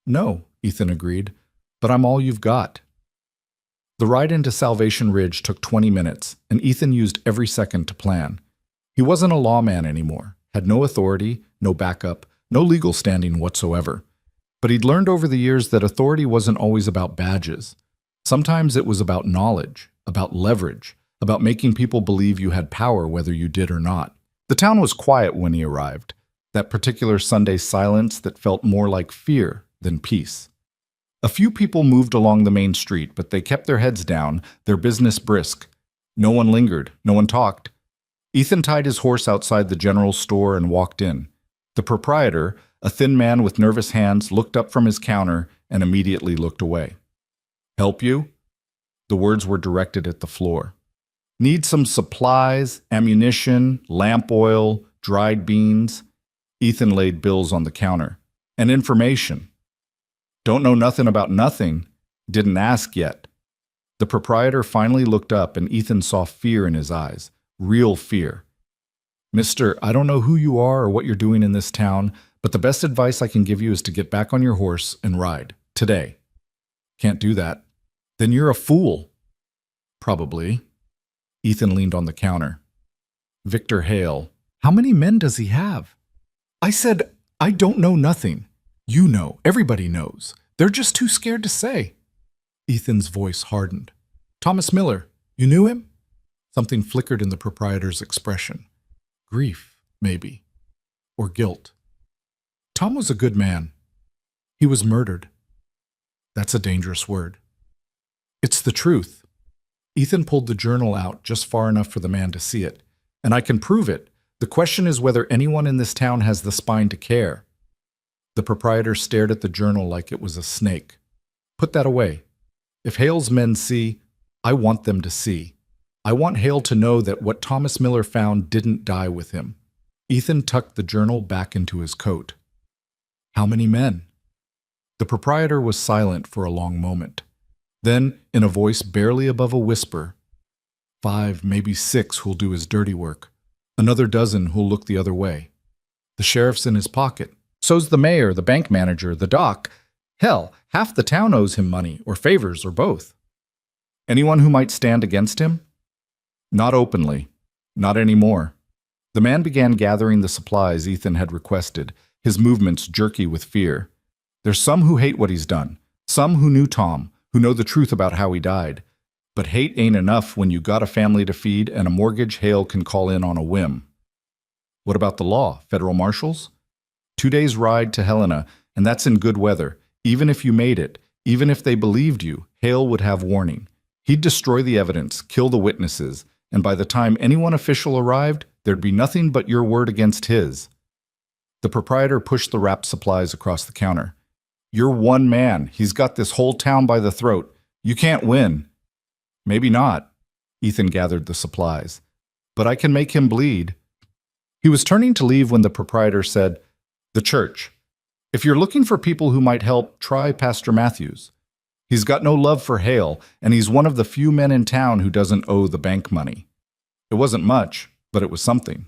"No," Ethan agreed, "but I'm all you've got." The ride into Salvation Ridge took 20 minutes, and Ethan used every second to plan. He wasn't a lawman anymore, had no authority, no backup, no legal standing whatsoever. But he'd learned over the years that authority wasn't always about badges. Sometimes it was about knowledge, about leverage, about making people believe you had power whether you did or not. The town was quiet when he arrived, that particular Sunday silence that felt more like fear than peace. A few people moved along the main street, but they kept their heads down, their business brisk. No one lingered, no one talked. Ethan tied his horse outside the general store and walked in. The proprietor, a thin man with nervous hands, looked up from his counter and immediately looked away. "Help you?" The words were directed at the floor. "Need some supplies, ammunition, lamp oil, dried beans?" Ethan laid bills on the counter. "And information." "Don't know nothing about nothing. Didn't ask yet." The proprietor finally looked up and Ethan saw fear in his eyes. Real fear. "Mister, I don't know who you are or what you're doing in this town, but the best advice I can give you is to get back on your horse and ride. Today." "Can't do that." "Then you're a fool." "Probably." Ethan leaned on the counter. "Victor Hale. How many men does he have?" "I said, I don't know nothing. You know. Everybody knows. They're just too scared to say." Ethan's voice hardened. "Thomas Miller. You knew him?" Something flickered in the proprietor's expression. Grief, maybe. Or guilt. "Tom was a good man. He was murdered." "That's a dangerous word." "It's the truth." Ethan pulled the journal out just far enough for the man to see it. "And I can prove it. The question is whether anyone in this town has the spine to care." The proprietor stared at the journal like it was a snake. "Put that away. If Hale's men see, I want them to see. I want Hale to know that what Thomas Miller found didn't die with him." Ethan tucked the journal back into his coat. "How many men?" The proprietor was silent for a long moment. Then, in a voice barely above a whisper, 5, maybe 6 who'll do his dirty work. Another dozen who'll look the other way. The sheriff's in his pocket. So's the mayor, the bank manager, the doc. Hell, half the town owes him money, or favors, or both. Anyone who might stand against him? Not openly. Not anymore. The man began gathering the supplies Ethan had requested, his movements jerky with fear. There's some who hate what he's done, some who knew Tom, who know the truth about how he died. But hate ain't enough when you got a family to feed and a mortgage Hale can call in on a whim. What about the law? Federal marshals? 2 days' ride to Helena, and that's in good weather. Even if you made it, even if they believed you, Hale would have warning. He'd destroy the evidence, kill the witnesses, and by the time anyone official arrived, there'd be nothing but your word against his. The proprietor pushed the wrapped supplies across the counter. "You're one man. He's got this whole town by the throat. You can't win." "Maybe not." Ethan gathered the supplies. "But I can make him bleed." He was turning to leave when the proprietor said, "The church. If you're looking for people who might help, try Pastor Matthews. He's got no love for Hale, and he's one of the few men in town who doesn't owe the bank money." It wasn't much, but it was something.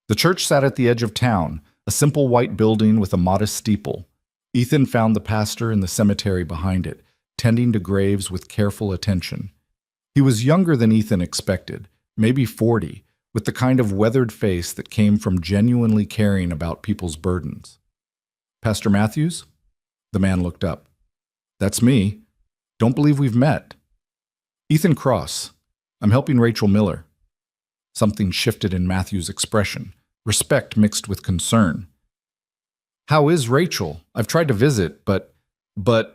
The church sat at the edge of town, a simple white building with a modest steeple. Ethan found the pastor in the cemetery behind it, tending to graves with careful attention. He was younger than Ethan expected, maybe 40, with the kind of weathered face that came from genuinely caring about people's burdens. "Pastor Matthews?" The man looked up. "That's me. Don't believe we've met." "Ethan Cross. I'm helping Rachel Miller." Something shifted in Matthews' expression, respect mixed with concern. "How is Rachel? I've tried to visit, but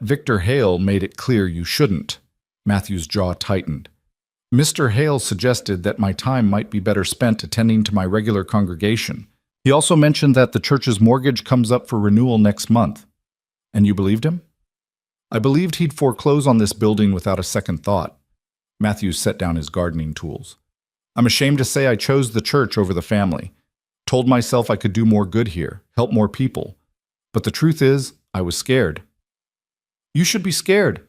Victor Hale made it clear you shouldn't." Matthews' jaw tightened. "Mr. Hale suggested that my time might be better spent attending to my regular congregation. He also mentioned that the church's mortgage comes up for renewal next month." "And you believed him?" "I believed he'd foreclose on this building without a second thought." Matthews set down his gardening tools. "I'm ashamed to say I chose the church over the family. Told myself I could do more good here, help more people. But the truth is, I was scared." "You should be scared.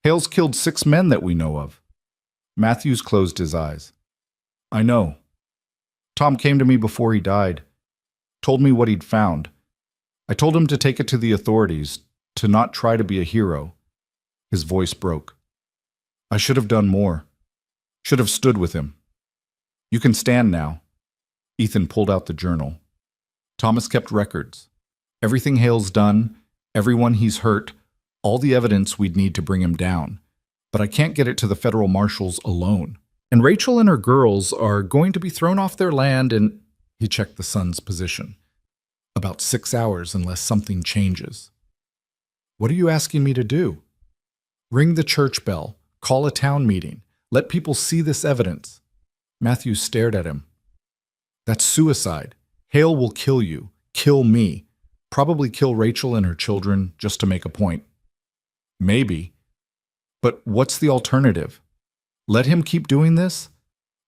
Hale's killed 6 men that we know of." Matthews closed his eyes. "I know. Tom came to me before he died. Told me what he'd found. I told him to take it to the authorities, to not try to be a hero." His voice broke. "I should have done more. Should have stood with him. You can stand now." Ethan pulled out the journal. Thomas kept records. Everything Hale's done, everyone he's hurt, all the evidence we'd need to bring him down. But I can't get it to the federal marshals alone. And Rachel and her girls are going to be thrown off their land in, he checked the sun's position, about 6 hours unless something changes. "What are you asking me to do?" Ring the church bell. Call a town meeting. Let people see this evidence. Matthews stared at him. That's suicide. Hale will kill you. Kill me. Probably kill Rachel and her children just to make a point. Maybe. But what's the alternative? Let him keep doing this?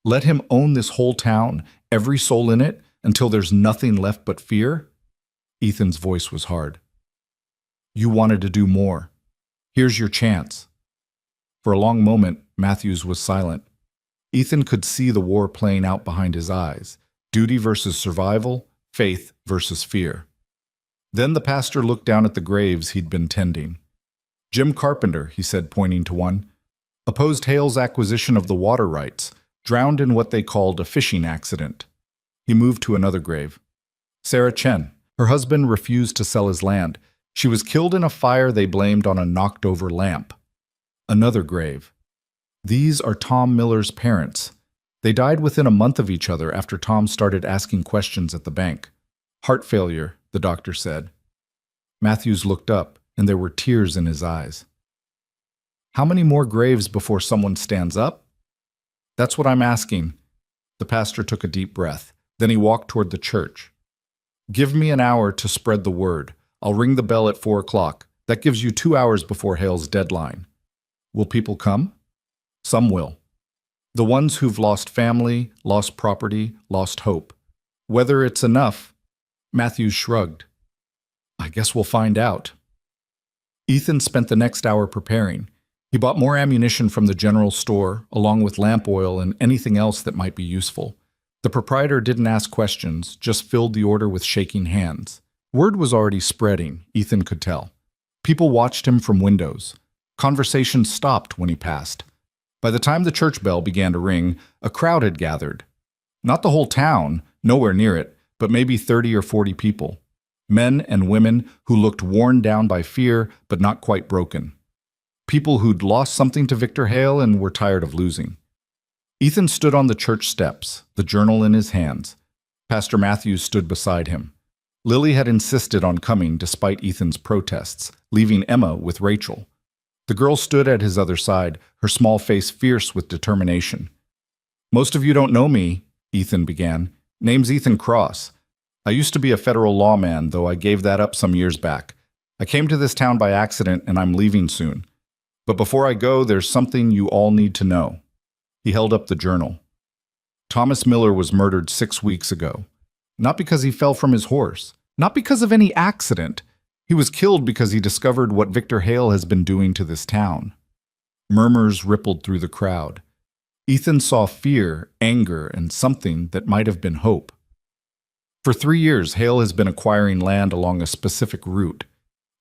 Let him own this whole town, every soul in it, until there's nothing left but fear? Ethan's voice was hard. You wanted to do more. Here's your chance. For a long moment, Matthews was silent. Ethan could see the war playing out behind his eyes. Duty versus survival, faith versus fear. Then the pastor looked down at the graves he'd been tending. Jim Carpenter, he said, pointing to one, opposed Hale's acquisition of the water rights, drowned in what they called a fishing accident. He moved to another grave. Sarah Chen. Her husband refused to sell his land. She was killed in a fire they blamed on a knocked-over lamp. Another grave. These are Tom Miller's parents. They died within a month of each other after Tom started asking questions at the bank. Heart failure, the doctor said. Matthews looked up, and there were tears in his eyes. How many more graves before someone stands up? That's what I'm asking. The pastor took a deep breath. Then he walked toward the church. Give me an hour to spread the word. I'll ring the bell at 4 o'clock. That gives you 2 hours before Hale's deadline. Will people come? Some will. The ones who've lost family, lost property, lost hope. Whether it's enough, Matthews shrugged. I guess we'll find out. Ethan spent the next hour preparing. He bought more ammunition from the general store, along with lamp oil and anything else that might be useful. The proprietor didn't ask questions, just filled the order with shaking hands. Word was already spreading, Ethan could tell. People watched him from windows. Conversation stopped when he passed. By the time the church bell began to ring, a crowd had gathered. Not the whole town, nowhere near it, but maybe 30 or 40 people. Men and women who looked worn down by fear, but not quite broken. People who'd lost something to Victor Hale and were tired of losing. Ethan stood on the church steps, the journal in his hands. Pastor Matthews stood beside him. Lily had insisted on coming despite Ethan's protests, leaving Emma with Rachel. The girl stood at his other side, her small face fierce with determination. Most of you don't know me, Ethan began. Name's Ethan Cross. I used to be a federal lawman, though I gave that up some years back. I came to this town by accident and I'm leaving soon. But before I go, there's something you all need to know. He held up the journal. Thomas Miller was murdered 6 weeks ago. Not because he fell from his horse. Not because of any accident. He was killed because he discovered what Victor Hale has been doing to this town. Murmurs rippled through the crowd. Ethan saw fear, anger, and something that might have been hope. For 3 years, Hale has been acquiring land along a specific route.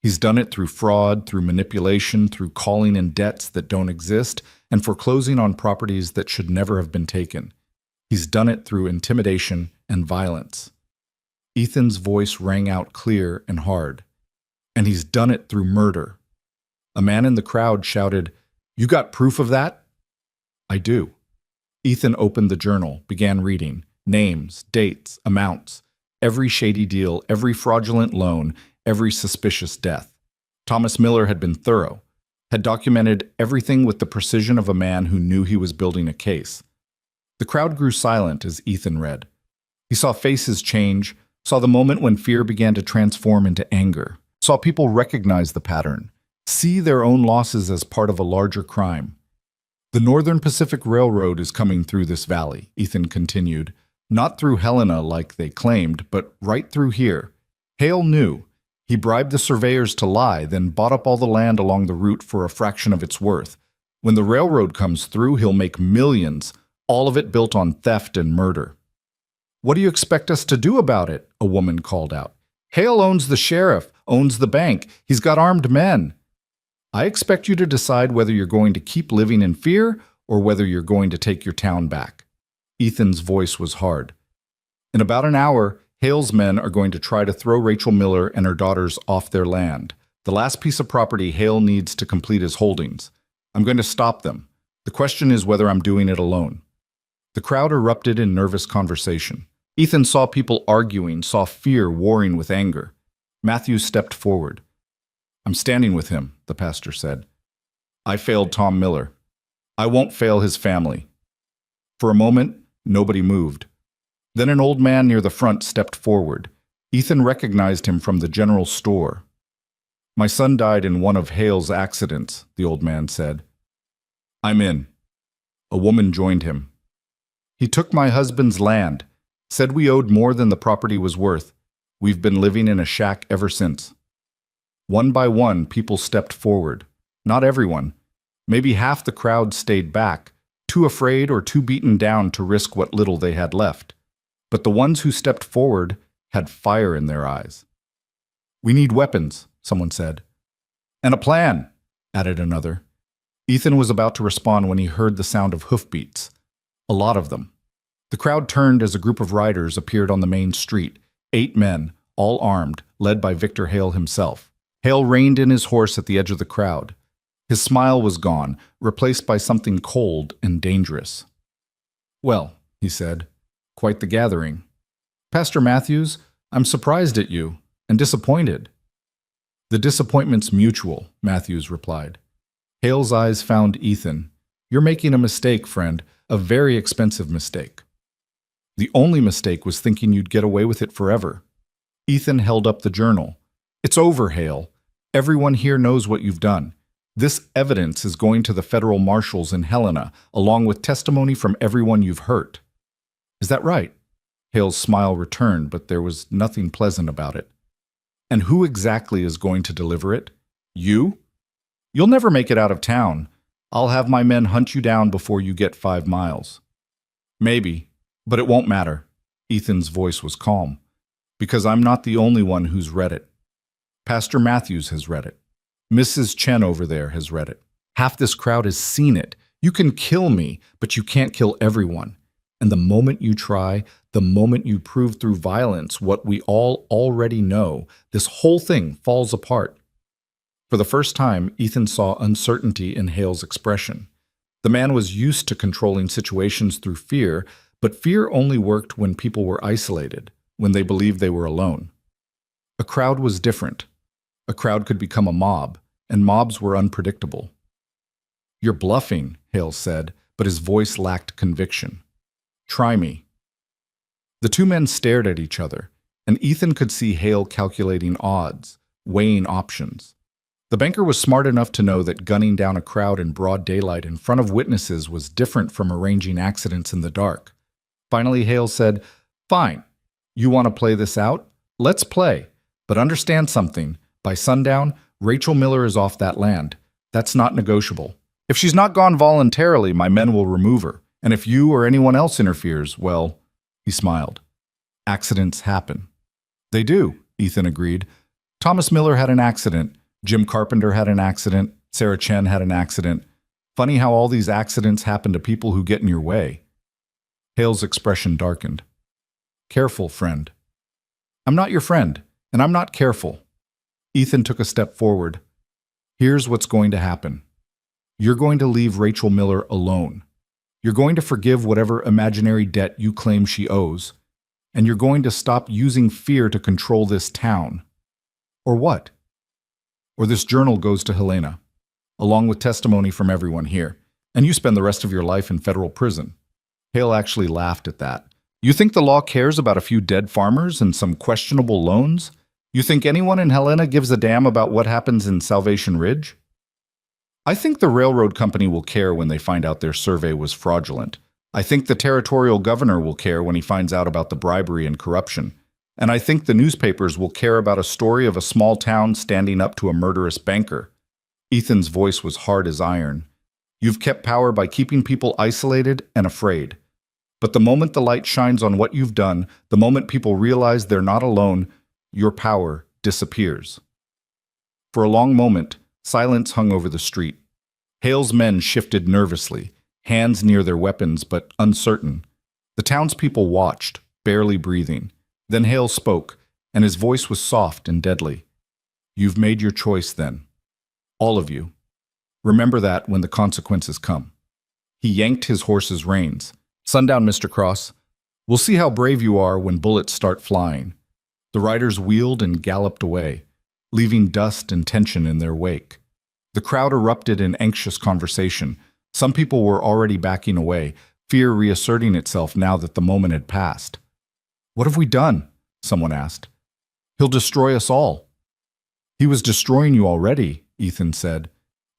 He's done it through fraud, through manipulation, through calling in debts that don't exist, and foreclosing on properties that should never have been taken. He's done it through intimidation and violence. Ethan's voice rang out clear and hard. And he's done it through murder. A man in the crowd shouted, "You got proof of that?" "I do." Ethan opened the journal, began reading. Names, dates, amounts. Every shady deal, every fraudulent loan, every suspicious death. Thomas Miller had been thorough, had documented everything with the precision of a man who knew he was building a case. The crowd grew silent as Ethan read. He saw faces change, saw the moment when fear began to transform into anger, saw people recognize the pattern, see their own losses as part of a larger crime. The Northern Pacific Railroad is coming through this valley, Ethan continued, not through Helena like they claimed, but right through here. Hale knew. He bribed the surveyors to lie, then bought up all the land along the route for a fraction of its worth. When the railroad comes through, he'll make millions, all of it built on theft and murder. "What do you expect us to do about it?" a woman called out. "Hale owns the sheriff, owns the bank. He's got armed men." "I expect you to decide whether you're going to keep living in fear or whether you're going to take your town back." Ethan's voice was hard. "In about an hour, Hale's men are going to try to throw Rachel Miller and her daughters off their land, the last piece of property Hale needs to complete his holdings. I'm going to stop them. The question is whether I'm doing it alone." The crowd erupted in nervous conversation. Ethan saw people arguing, saw fear warring with anger. Matthews stepped forward. "I'm standing with him," the pastor said. I failed Tom Miller. I won't fail his family. For a moment, nobody moved. Then an old man near the front stepped forward. Ethan recognized him from the general store. My son died in one of Hale's accidents, the old man said. I'm in. A woman joined him. He took my husband's land, said we owed more than the property was worth. We've been living in a shack ever since. One by one, people stepped forward. Not everyone. Maybe half the crowd stayed back, too afraid or too beaten down to risk what little they had left. But the ones who stepped forward had fire in their eyes. We need weapons, someone said. And a plan, added another. Ethan was about to respond when he heard the sound of hoofbeats. A lot of them. The crowd turned as a group of riders appeared on the main street. 8 men, all armed, led by Victor Hale himself. Hale reined in his horse at the edge of the crowd. His smile was gone, replaced by something cold and dangerous. Well, he said, quite the gathering. Pastor Matthews, I'm surprised at you and disappointed. The disappointment's mutual, Matthews replied. Hale's eyes found Ethan. You're making a mistake, friend, a very expensive mistake. The only mistake was thinking you'd get away with it forever. Ethan held up the journal. It's over, Hale. Everyone here knows what you've done. This evidence is going to the federal marshals in Helena, along with testimony from everyone you've hurt. Is that right? Hale's smile returned, but there was nothing pleasant about it. And who exactly is going to deliver it? You? You'll never make it out of town. I'll have my men hunt you down before you get 5 miles. Maybe, but it won't matter. Ethan's voice was calm. Because I'm not the only one who's read it. Pastor Matthews has read it. Mrs. Chen over there has read it. Half this crowd has seen it. You can kill me, but you can't kill everyone. And the moment you try, the moment you prove through violence what we all already know, this whole thing falls apart. For the first time, Ethan saw uncertainty in Hale's expression. The man was used to controlling situations through fear, but fear only worked when people were isolated, when they believed they were alone. A crowd was different. A crowd could become a mob, and mobs were unpredictable. You're bluffing, Hale said, but his voice lacked conviction. Try me. The 2 men stared at each other, and Ethan could see Hale calculating odds, weighing options. The banker was smart enough to know that gunning down a crowd in broad daylight in front of witnesses was different from arranging accidents in the dark. Finally, Hale said, Fine. You want to play this out? Let's play. But understand something. By sundown, Rachel Miller is off that land. That's not negotiable. If she's not gone voluntarily, my men will remove her. And if you or anyone else interferes, well, he smiled. Accidents happen. They do, Ethan agreed. Thomas Miller had an accident. Jim Carpenter had an accident. Sarah Chen had an accident. Funny how all these accidents happen to people who get in your way. Hale's expression darkened. Careful, friend. I'm not your friend, and I'm not careful. Ethan took a step forward. Here's what's going to happen. You're going to leave Rachel Miller alone. You're going to forgive whatever imaginary debt you claim she owes, and you're going to stop using fear to control this town. Or what? Or this journal goes to Helena, along with testimony from everyone here, and you spend the rest of your life in federal prison. Hale actually laughed at that. You think the law cares about a few dead farmers and some questionable loans? You think anyone in Helena gives a damn about what happens in Salvation Ridge? I think the railroad company will care when they find out their survey was fraudulent. I think the territorial governor will care when he finds out about the bribery and corruption. And I think the newspapers will care about a story of a small town standing up to a murderous banker. Ethan's voice was hard as iron. You've kept power by keeping people isolated and afraid. But the moment the light shines on what you've done, the moment people realize they're not alone, your power disappears. For a long moment, silence hung over the street. Hale's men shifted nervously, hands near their weapons but uncertain. The townspeople watched, barely breathing. Then Hale spoke, and his voice was soft and deadly. You've made your choice then. All of you. Remember that when the consequences come. He yanked his horse's reins. Sundown, Mr. Cross. We'll see how brave you are when bullets start flying. The riders wheeled and galloped away, leaving dust and tension in their wake. The crowd erupted in anxious conversation. Some people were already backing away, fear reasserting itself now that the moment had passed. "What have we done?" someone asked. "He'll destroy us all." "He was destroying you already," Ethan said,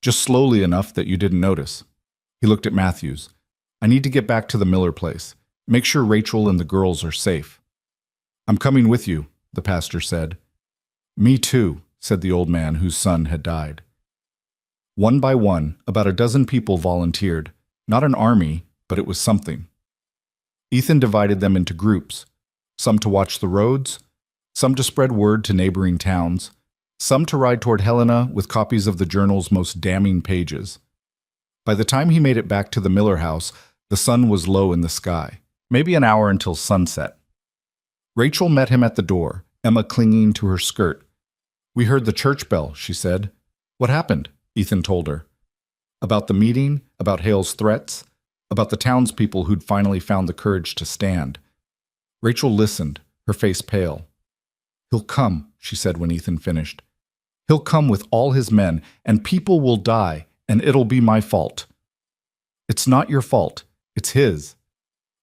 "just slowly enough that you didn't notice." He looked at Matthews. "I need to get back to the Miller place. Make sure Rachel and the girls are safe." "I'm coming with you," the pastor said. "Me too," said the old man whose son had died. One by one, about a dozen people volunteered. Not an army, but it was something. Ethan divided them into groups, some to watch the roads, some to spread word to neighboring towns, some to ride toward Helena with copies of the journal's most damning pages. By the time he made it back to the Miller house, the sun was low in the sky, maybe an hour until sunset. Rachel met him at the door, Emma clinging to her skirt. "We heard the church bell," she said. "What happened?" Ethan told her. About the meeting, about Hale's threats, about the townspeople who'd finally found the courage to stand. Rachel listened, her face pale. "He'll come," she said when Ethan finished. "He'll come with all his men, and people will die, and it'll be my fault." "It's not your fault. It's his."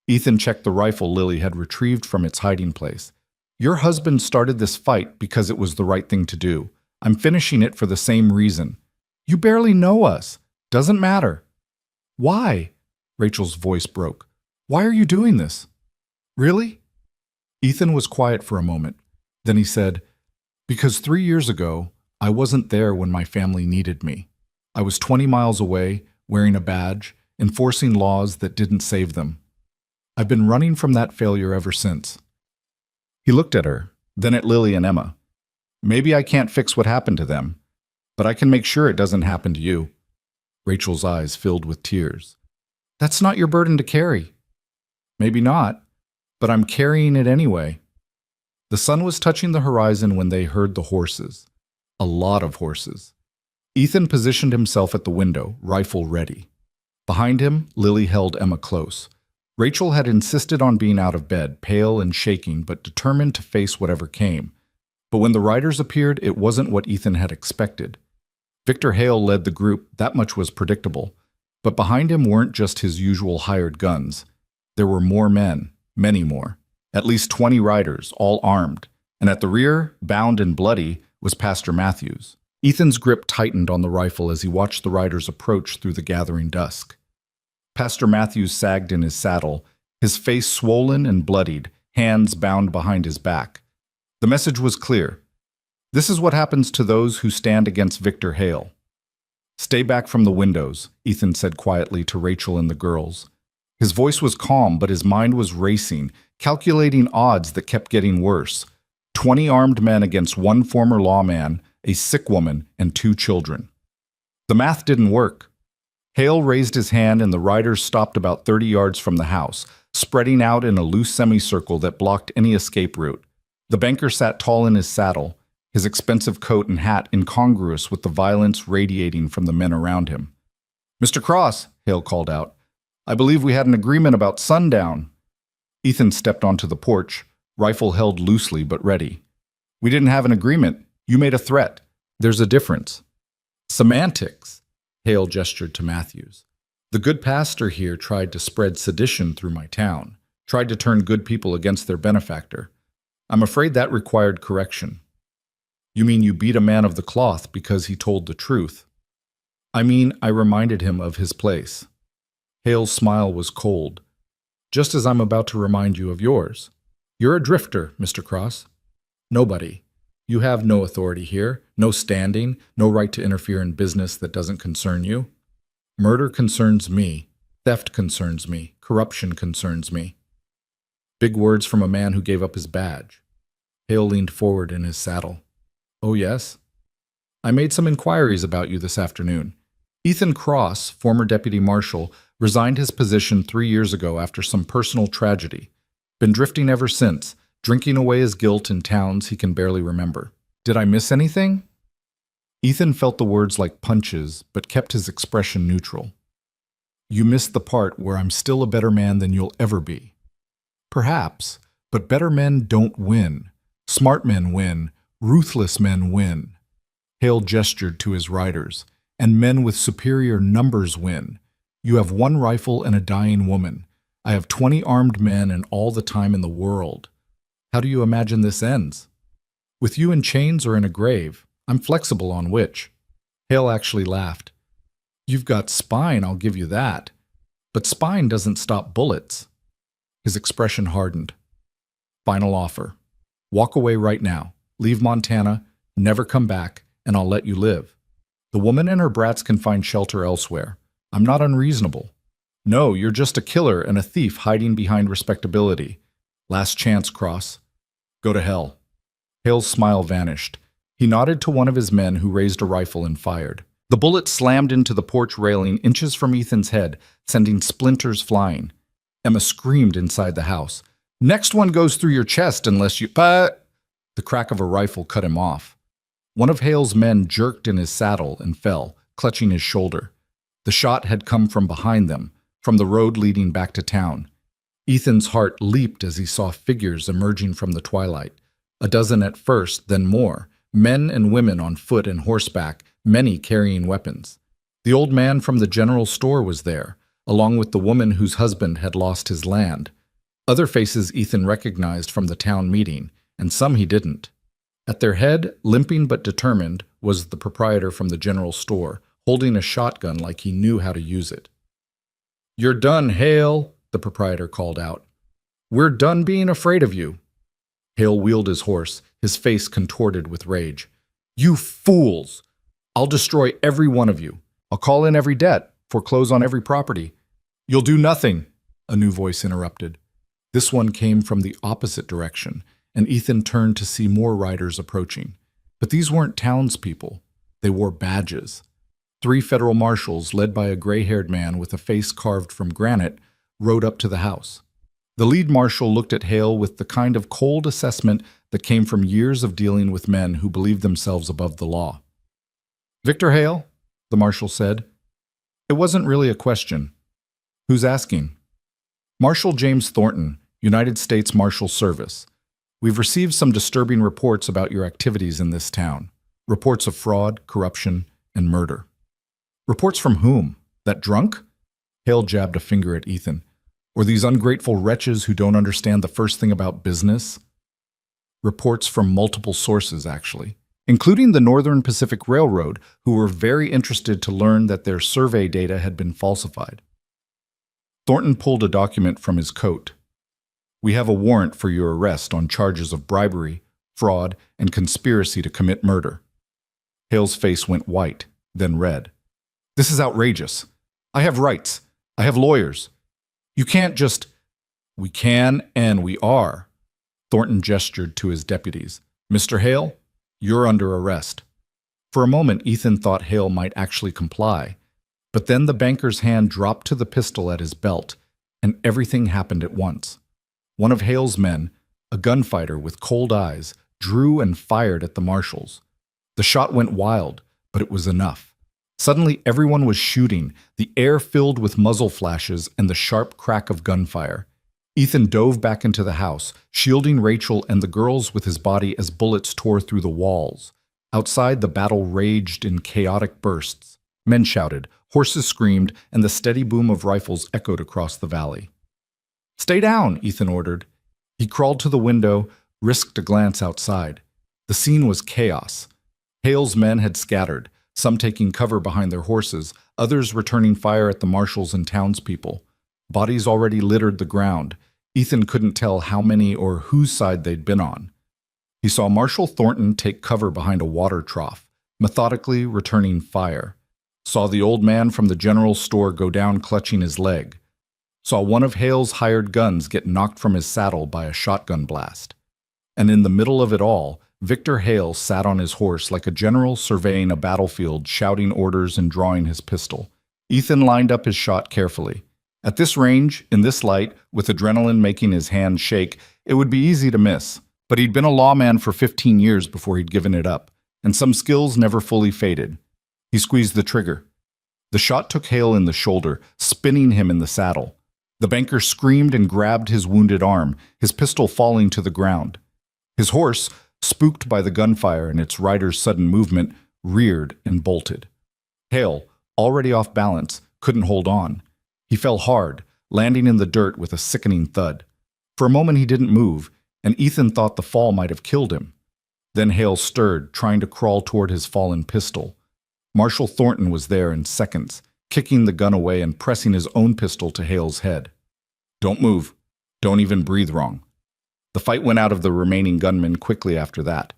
Ethan checked the rifle Lily had retrieved from its hiding place. "Your husband started this fight because it was the right thing to do. I'm finishing it for the same reason. You barely know us. Doesn't matter." "Why?" Rachel's voice broke. "Why are you doing this?" "Really?" Ethan was quiet for a moment. Then he said, "Because 3 years ago, I wasn't there when my family needed me. I was 20 miles away, wearing a badge, enforcing laws that didn't save them. I've been running from that failure ever since." He looked at her, then at Lily and Emma. "Maybe I can't fix what happened to them, but I can make sure it doesn't happen to you." Rachel's eyes filled with tears. "That's not your burden to carry." "Maybe not, but I'm carrying it anyway." The sun was touching the horizon when they heard the horses. A lot of horses. Ethan positioned himself at the window, rifle ready. Behind him, Lily held Emma close. Rachel had insisted on being out of bed, pale and shaking, but determined to face whatever came. But when the riders appeared, it wasn't what Ethan had expected. Victor Hale led the group, that much was predictable. But behind him weren't just his usual hired guns. There were more men, many more. At least 20 riders, all armed. And at the rear, bound and bloody, was Pastor Matthews. Ethan's grip tightened on the rifle as he watched the riders approach through the gathering dusk. Pastor Matthews sagged in his saddle, his face swollen and bloodied, hands bound behind his back. The message was clear. This is what happens to those who stand against Victor Hale. "Stay back from the windows," Ethan said quietly to Rachel and the girls. His voice was calm, but his mind was racing, calculating odds that kept getting worse. 20 armed men against one former lawman, a sick woman, and 2 children. The math didn't work. Hale raised his hand and the riders stopped about 30 yards from the house, spreading out in a loose semicircle that blocked any escape route. The banker sat tall in his saddle, his expensive coat and hat incongruous with the violence radiating from the men around him. "Mr. Cross," Hale called out, "I believe we had an agreement about sundown." Ethan stepped onto the porch, rifle held loosely but ready. "We didn't have an agreement. You made a threat. There's a difference." "Semantics," Hale gestured to Matthews. "The good pastor here tried to spread sedition through my town, tried to turn good people against their benefactor. I'm afraid that required correction." "You mean you beat a man of the cloth because he told the truth?" "I mean, I reminded him of his place." Hale's smile was cold. "Just as I'm about to remind you of yours. You're a drifter, Mr. Cross. Nobody. You have no authority here, no standing, no right to interfere in business that doesn't concern you. Murder concerns me. Theft concerns me. Corruption concerns me." Big words from a man who gave up his badge. Hale leaned forward in his saddle. "Oh, yes? I made some inquiries about you this afternoon. Ethan Cross, former deputy marshal, resigned his position 3 years ago after some personal tragedy. Been drifting ever since, drinking away his guilt in towns he can barely remember. Did I miss anything?" Ethan felt the words like punches, but kept his expression neutral. "You missed the part where I'm still a better man than you'll ever be." "Perhaps, but better men don't win. Smart men win. Ruthless men win." Hale gestured to his riders. and men with superior numbers win. You have one rifle and a dying woman. I have 20 armed men and all the time in the world. How do you imagine this ends? With you in chains or in a grave? I'm flexible on which." Hale actually laughed. "You've got spine, I'll give you that. But spine doesn't stop bullets." His expression hardened. "Final offer. Walk away right now. Leave Montana, never come back, and I'll let you live. The woman and her brats can find shelter elsewhere. I'm not unreasonable. No, you're just a killer and a thief hiding behind respectability. Last chance, Cross. Go to hell." Hale's smile vanished. He nodded to one of his men who raised a rifle and fired. The bullet slammed into the porch railing inches from Ethan's head, sending splinters flying. Emma screamed inside the house. "Next one goes through your chest unless you—" The crack of a rifle cut him off. One of Hale's men jerked in his saddle and fell, clutching his shoulder. The shot had come from behind them, from the road leading back to town. Ethan's heart leaped as he saw figures emerging from the twilight. A dozen at first, then more. Men and women on foot and horseback, many carrying weapons. The old man from the general store was there, along with the woman whose husband had lost his land. Other faces Ethan recognized from the town meeting, and some he didn't. At their head, limping but determined, was the proprietor from the general store, holding a shotgun like he knew how to use it. "You're done, Hale," the proprietor called out. "We're done being afraid of you." Hale wheeled his horse, his face contorted with rage. "You fools! I'll destroy every one of you. I'll call in every debt, foreclose on every property." "You'll do nothing," a new voice interrupted. This one came from the opposite direction, and Ethan turned to see more riders approaching. But these weren't townspeople. They wore badges. 3 federal marshals, led by a gray-haired man with a face carved from granite, rode up to the house. The lead marshal looked at Hale with the kind of cold assessment that came from years of dealing with men who believed themselves above the law. "Victor Hale?" the marshal said. It wasn't really a question. "Who's asking?" "Marshal James Thornton, United States Marshal Service. We've received some disturbing reports about your activities in this town. Reports of fraud, corruption, and murder." "Reports from whom? That drunk?" Hale jabbed a finger at Ethan. "Or these ungrateful wretches who don't understand the first thing about business?" "Reports from multiple sources, actually, including the Northern Pacific Railroad, who were very interested to learn that their survey data had been falsified." Thornton pulled a document from his coat. "We have a warrant for your arrest on charges of bribery, fraud, and conspiracy to commit murder." Hale's face went white, then red. "This is outrageous. I have rights. I have lawyers. You can't just—" "We can, and we are." Thornton gestured to his deputies. "Mr. Hale, you're under arrest." For a moment, Ethan thought Hale might actually comply. But then the banker's hand dropped to the pistol at his belt, and everything happened at once. One of Hale's men, a gunfighter with cold eyes, drew and fired at the marshals. The shot went wild, but it was enough. Suddenly everyone was shooting, the air filled with muzzle flashes and the sharp crack of gunfire. Ethan dove back into the house, shielding Rachel and the girls with his body as bullets tore through the walls. Outside, the battle raged in chaotic bursts. Men shouted, horses screamed, and the steady boom of rifles echoed across the valley. "Stay down," Ethan ordered. He crawled to the window, risked a glance outside. The scene was chaos. Hale's men had scattered, some taking cover behind their horses, others returning fire at the marshals and townspeople. Bodies already littered the ground. Ethan couldn't tell how many or whose side they'd been on. He saw Marshal Thornton take cover behind a water trough, methodically returning fire. Saw the old man from the general store go down clutching his leg. Saw one of Hale's hired guns get knocked from his saddle by a shotgun blast. And in the middle of it all, Victor Hale sat on his horse like a general surveying a battlefield, shouting orders and drawing his pistol. Ethan lined up his shot carefully. At this range, in this light, with adrenaline making his hand shake, it would be easy to miss. But he'd been a lawman for 15 years before he'd given it up, and some skills never fully faded. He squeezed the trigger. The shot took Hale in the shoulder, spinning him in the saddle. The banker screamed and grabbed his wounded arm, his pistol falling to the ground. His horse, spooked by the gunfire and its rider's sudden movement, reared and bolted. Hale, already off balance, couldn't hold on. He fell hard, landing in the dirt with a sickening thud. For a moment he didn't move, and Ethan thought the fall might have killed him. Then Hale stirred, trying to crawl toward his fallen pistol. Marshal Thornton was there in seconds, kicking the gun away and pressing his own pistol to Hale's head. "Don't move. Don't even breathe wrong." The fight went out of the remaining gunmen quickly after that.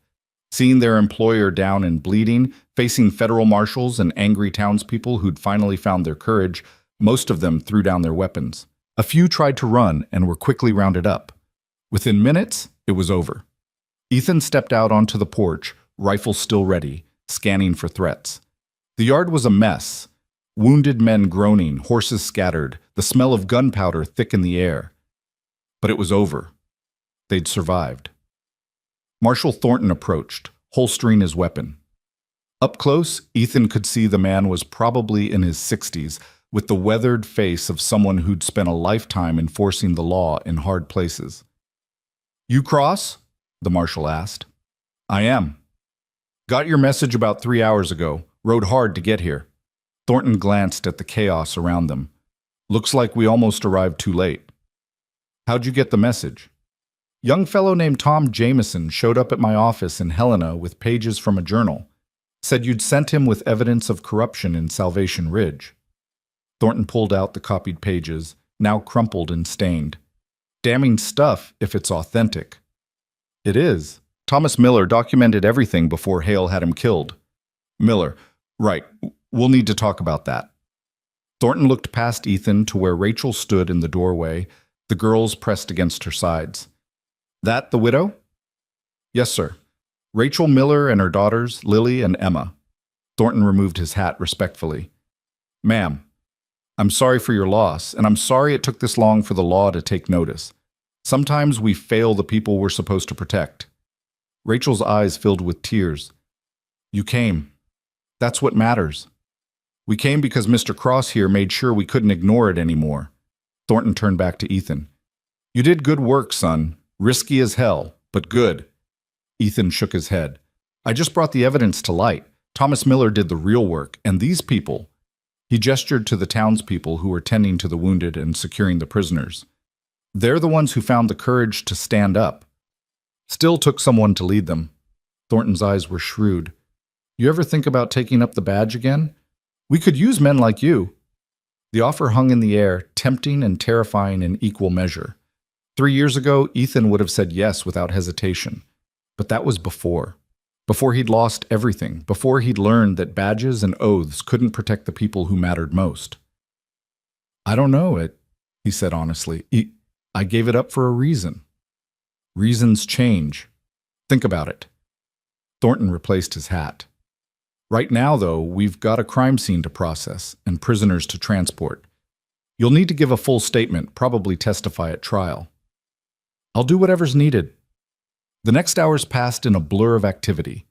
Seeing their employer down and bleeding, facing federal marshals and angry townspeople who'd finally found their courage, most of them threw down their weapons. A few tried to run and were quickly rounded up. Within minutes, it was over. Ethan stepped out onto the porch, rifle still ready, scanning for threats. The yard was a mess. Wounded men groaning, horses scattered, the smell of gunpowder thick in the air. But it was over. They'd survived. Marshal Thornton approached, holstering his weapon. Up close, Ethan could see the man was probably in his 60s, with the weathered face of someone who'd spent a lifetime enforcing the law in hard places. "You Cross?" the marshal asked. "I am. Got your message about 3 hours ago. Rode hard to get here." Thornton glanced at the chaos around them. "Looks like we almost arrived too late." "How'd you get the message?" "Young fellow named Tom Jameson showed up at my office in Helena with pages from a journal. Said you'd sent him with evidence of corruption in Salvation Ridge." Thornton pulled out the copied pages, now crumpled and stained. "Damning stuff if it's authentic." "It is. Thomas Miller documented everything before Hale had him killed." "Miller. Right. We'll need to talk about that." Thornton looked past Ethan to where Rachel stood in the doorway, the girls pressed against her sides. "That the widow?" "Yes, sir. Rachel Miller and her daughters, Lily and Emma." Thornton removed his hat respectfully. "Ma'am, I'm sorry for your loss, and I'm sorry it took this long for the law to take notice. Sometimes we fail the people we're supposed to protect." Rachel's eyes filled with tears. "You came. That's what matters. We came because Mr. Cross here made sure we couldn't ignore it anymore." Thornton turned back to Ethan. "You did good work, son. Risky as hell, but good." Ethan shook his head. "I just brought the evidence to light. Thomas Miller did the real work, and these people—" He gestured to the townspeople who were tending to the wounded and securing the prisoners. "They're the ones who found the courage to stand up. Still took someone to lead them." Thornton's eyes were shrewd. "You ever think about taking up the badge again? We could use men like you." The offer hung in the air, tempting and terrifying in equal measure. 3 years ago, Ethan would have said yes without hesitation. But that was before. Before he'd lost everything. Before he'd learned that badges and oaths couldn't protect the people who mattered most. "I don't know, he said honestly. I gave it up for a reason." "Reasons change. Think about it." Thornton replaced his hat. "Right now, though, we've got a crime scene to process and prisoners to transport. You'll need to give a full statement, probably testify at trial." "I'll do whatever's needed." The next hours passed in a blur of activity.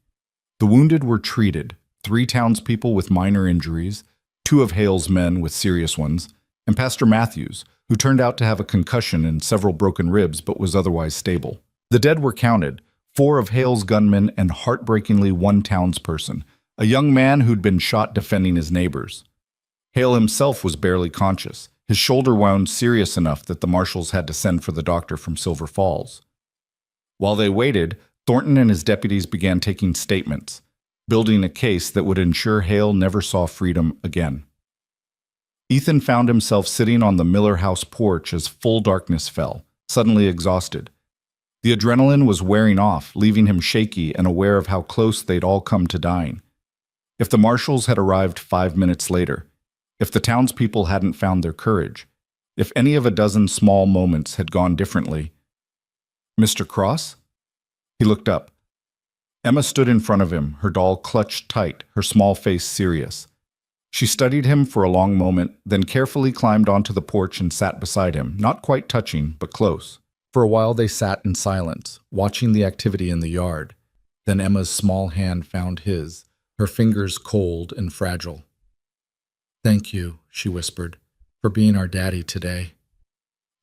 The wounded were treated, 3 townspeople with minor injuries, 2 of Hale's men with serious ones, and Pastor Matthews, who turned out to have a concussion and several broken ribs but was otherwise stable. The dead were counted, 4 of Hale's gunmen and heartbreakingly 1 townsperson, a young man who'd been shot defending his neighbors. Hale himself was barely conscious, his shoulder wound serious enough that the marshals had to send for the doctor from Silver Falls. While they waited, Thornton and his deputies began taking statements, building a case that would ensure Hale never saw freedom again. Ethan found himself sitting on the Miller house porch as full darkness fell, suddenly exhausted. The adrenaline was wearing off, leaving him shaky and aware of how close they'd all come to dying. If the marshals had arrived 5 minutes later, if the townspeople hadn't found their courage, if any of a dozen small moments had gone differently. "Mr. Cross?" He looked up. Emma stood in front of him, her doll clutched tight, her small face serious. She studied him for a long moment, then carefully climbed onto the porch and sat beside him, not quite touching, but close. For a while they sat in silence, watching the activity in the yard. Then Emma's small hand found his, her fingers cold and fragile. "Thank you," she whispered, "for being our daddy today."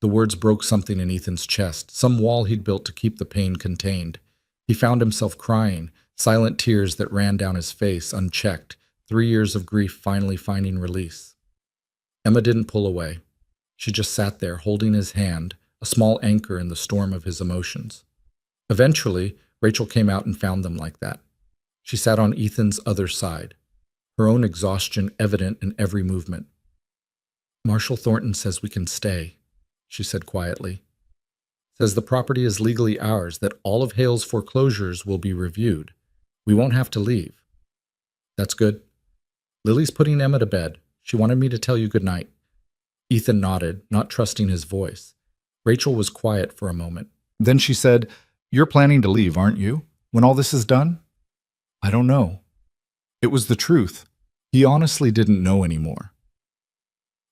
The words broke something in Ethan's chest, some wall he'd built to keep the pain contained. He found himself crying, silent tears that ran down his face, unchecked, 3 years of grief finally finding release. Emma didn't pull away. She just sat there, holding his hand, a small anchor in the storm of his emotions. Eventually, Rachel came out and found them like that. She sat on Ethan's other side, her own exhaustion evident in every movement. "Marshall Thornton says we can stay," she said quietly. "Says the property is legally ours, that all of Hale's foreclosures will be reviewed. We won't have to leave." "That's good. Lily's putting Emma to bed. She wanted me to tell you good night." Ethan nodded, not trusting his voice. Rachel was quiet for a moment. Then she said, "You're planning to leave, aren't you, when all this is done?" "I don't know." It was the truth. He honestly didn't know anymore.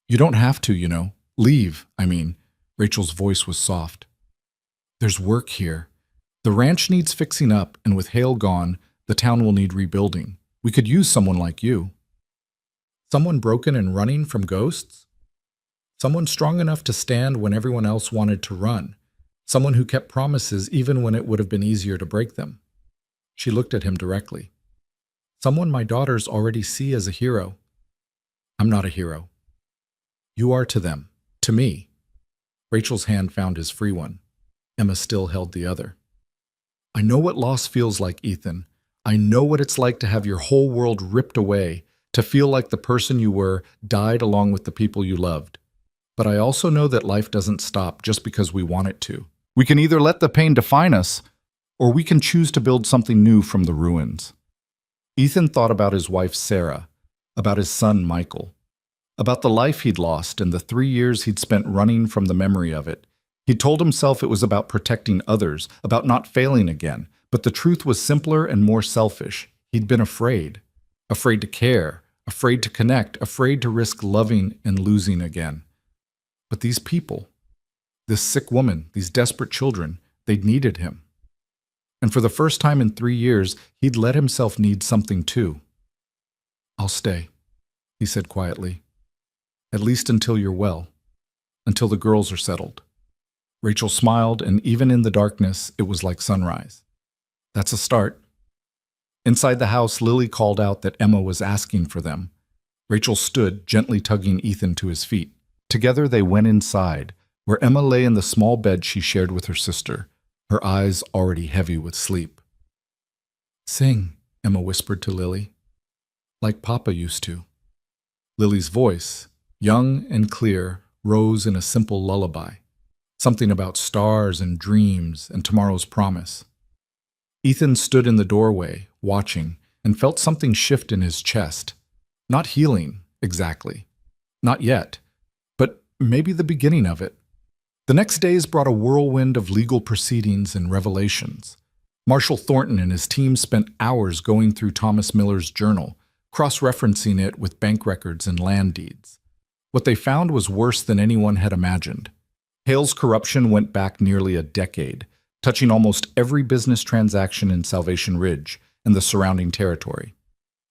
"You don't have to, you know. Leave, I mean." Rachel's voice was soft. "There's work here. The ranch needs fixing up, and with Hale gone, the town will need rebuilding. We could use someone like you." Someone broken and running from ghosts? Someone strong enough to stand when everyone else wanted to run. Someone who kept promises even when it would have been easier to break them. She looked at him directly. "Someone my daughters already see as a hero." "I'm not a hero." "You are to them. To me." Rachel's hand found his free one. Emma still held the other. "I know what loss feels like, Ethan. I know what it's like to have your whole world ripped away, to feel like the person you were died along with the people you loved. But I also know that life doesn't stop just because we want it to. We can either let the pain define us, or we can choose to build something new from the ruins." Ethan thought about his wife Sarah, about his son Michael, about the life he'd lost and the 3 years he'd spent running from the memory of it. He told himself it was about protecting others, about not failing again, but the truth was simpler and more selfish. He'd been afraid. Afraid to care, afraid to connect, afraid to risk loving and losing again. But these people, this sick woman, these desperate children, they'd needed him. And for the first time in 3 years, he'd let himself need something too. "I'll stay," he said quietly. "At least until you're well, until the girls are settled." Rachel smiled, and even in the darkness, it was like sunrise. "That's a start." Inside the house, Lily called out that Emma was asking for them. Rachel stood, gently tugging Ethan to his feet. Together they went inside, where Emma lay in the small bed she shared with her sister, her eyes already heavy with sleep. "Sing," Emma whispered to Lily, "like Papa used to." Lily's voice, young and clear, rose in a simple lullaby, something about stars and dreams and tomorrow's promise. Ethan stood in the doorway, watching, and felt something shift in his chest. Not healing, exactly. Not yet. But maybe the beginning of it. The next days brought a whirlwind of legal proceedings and revelations. Marshall Thornton and his team spent hours going through Thomas Miller's journal, cross-referencing it with bank records and land deeds. What they found was worse than anyone had imagined. Hale's corruption went back nearly a decade, touching almost every business transaction in Salvation Ridge and the surrounding territory.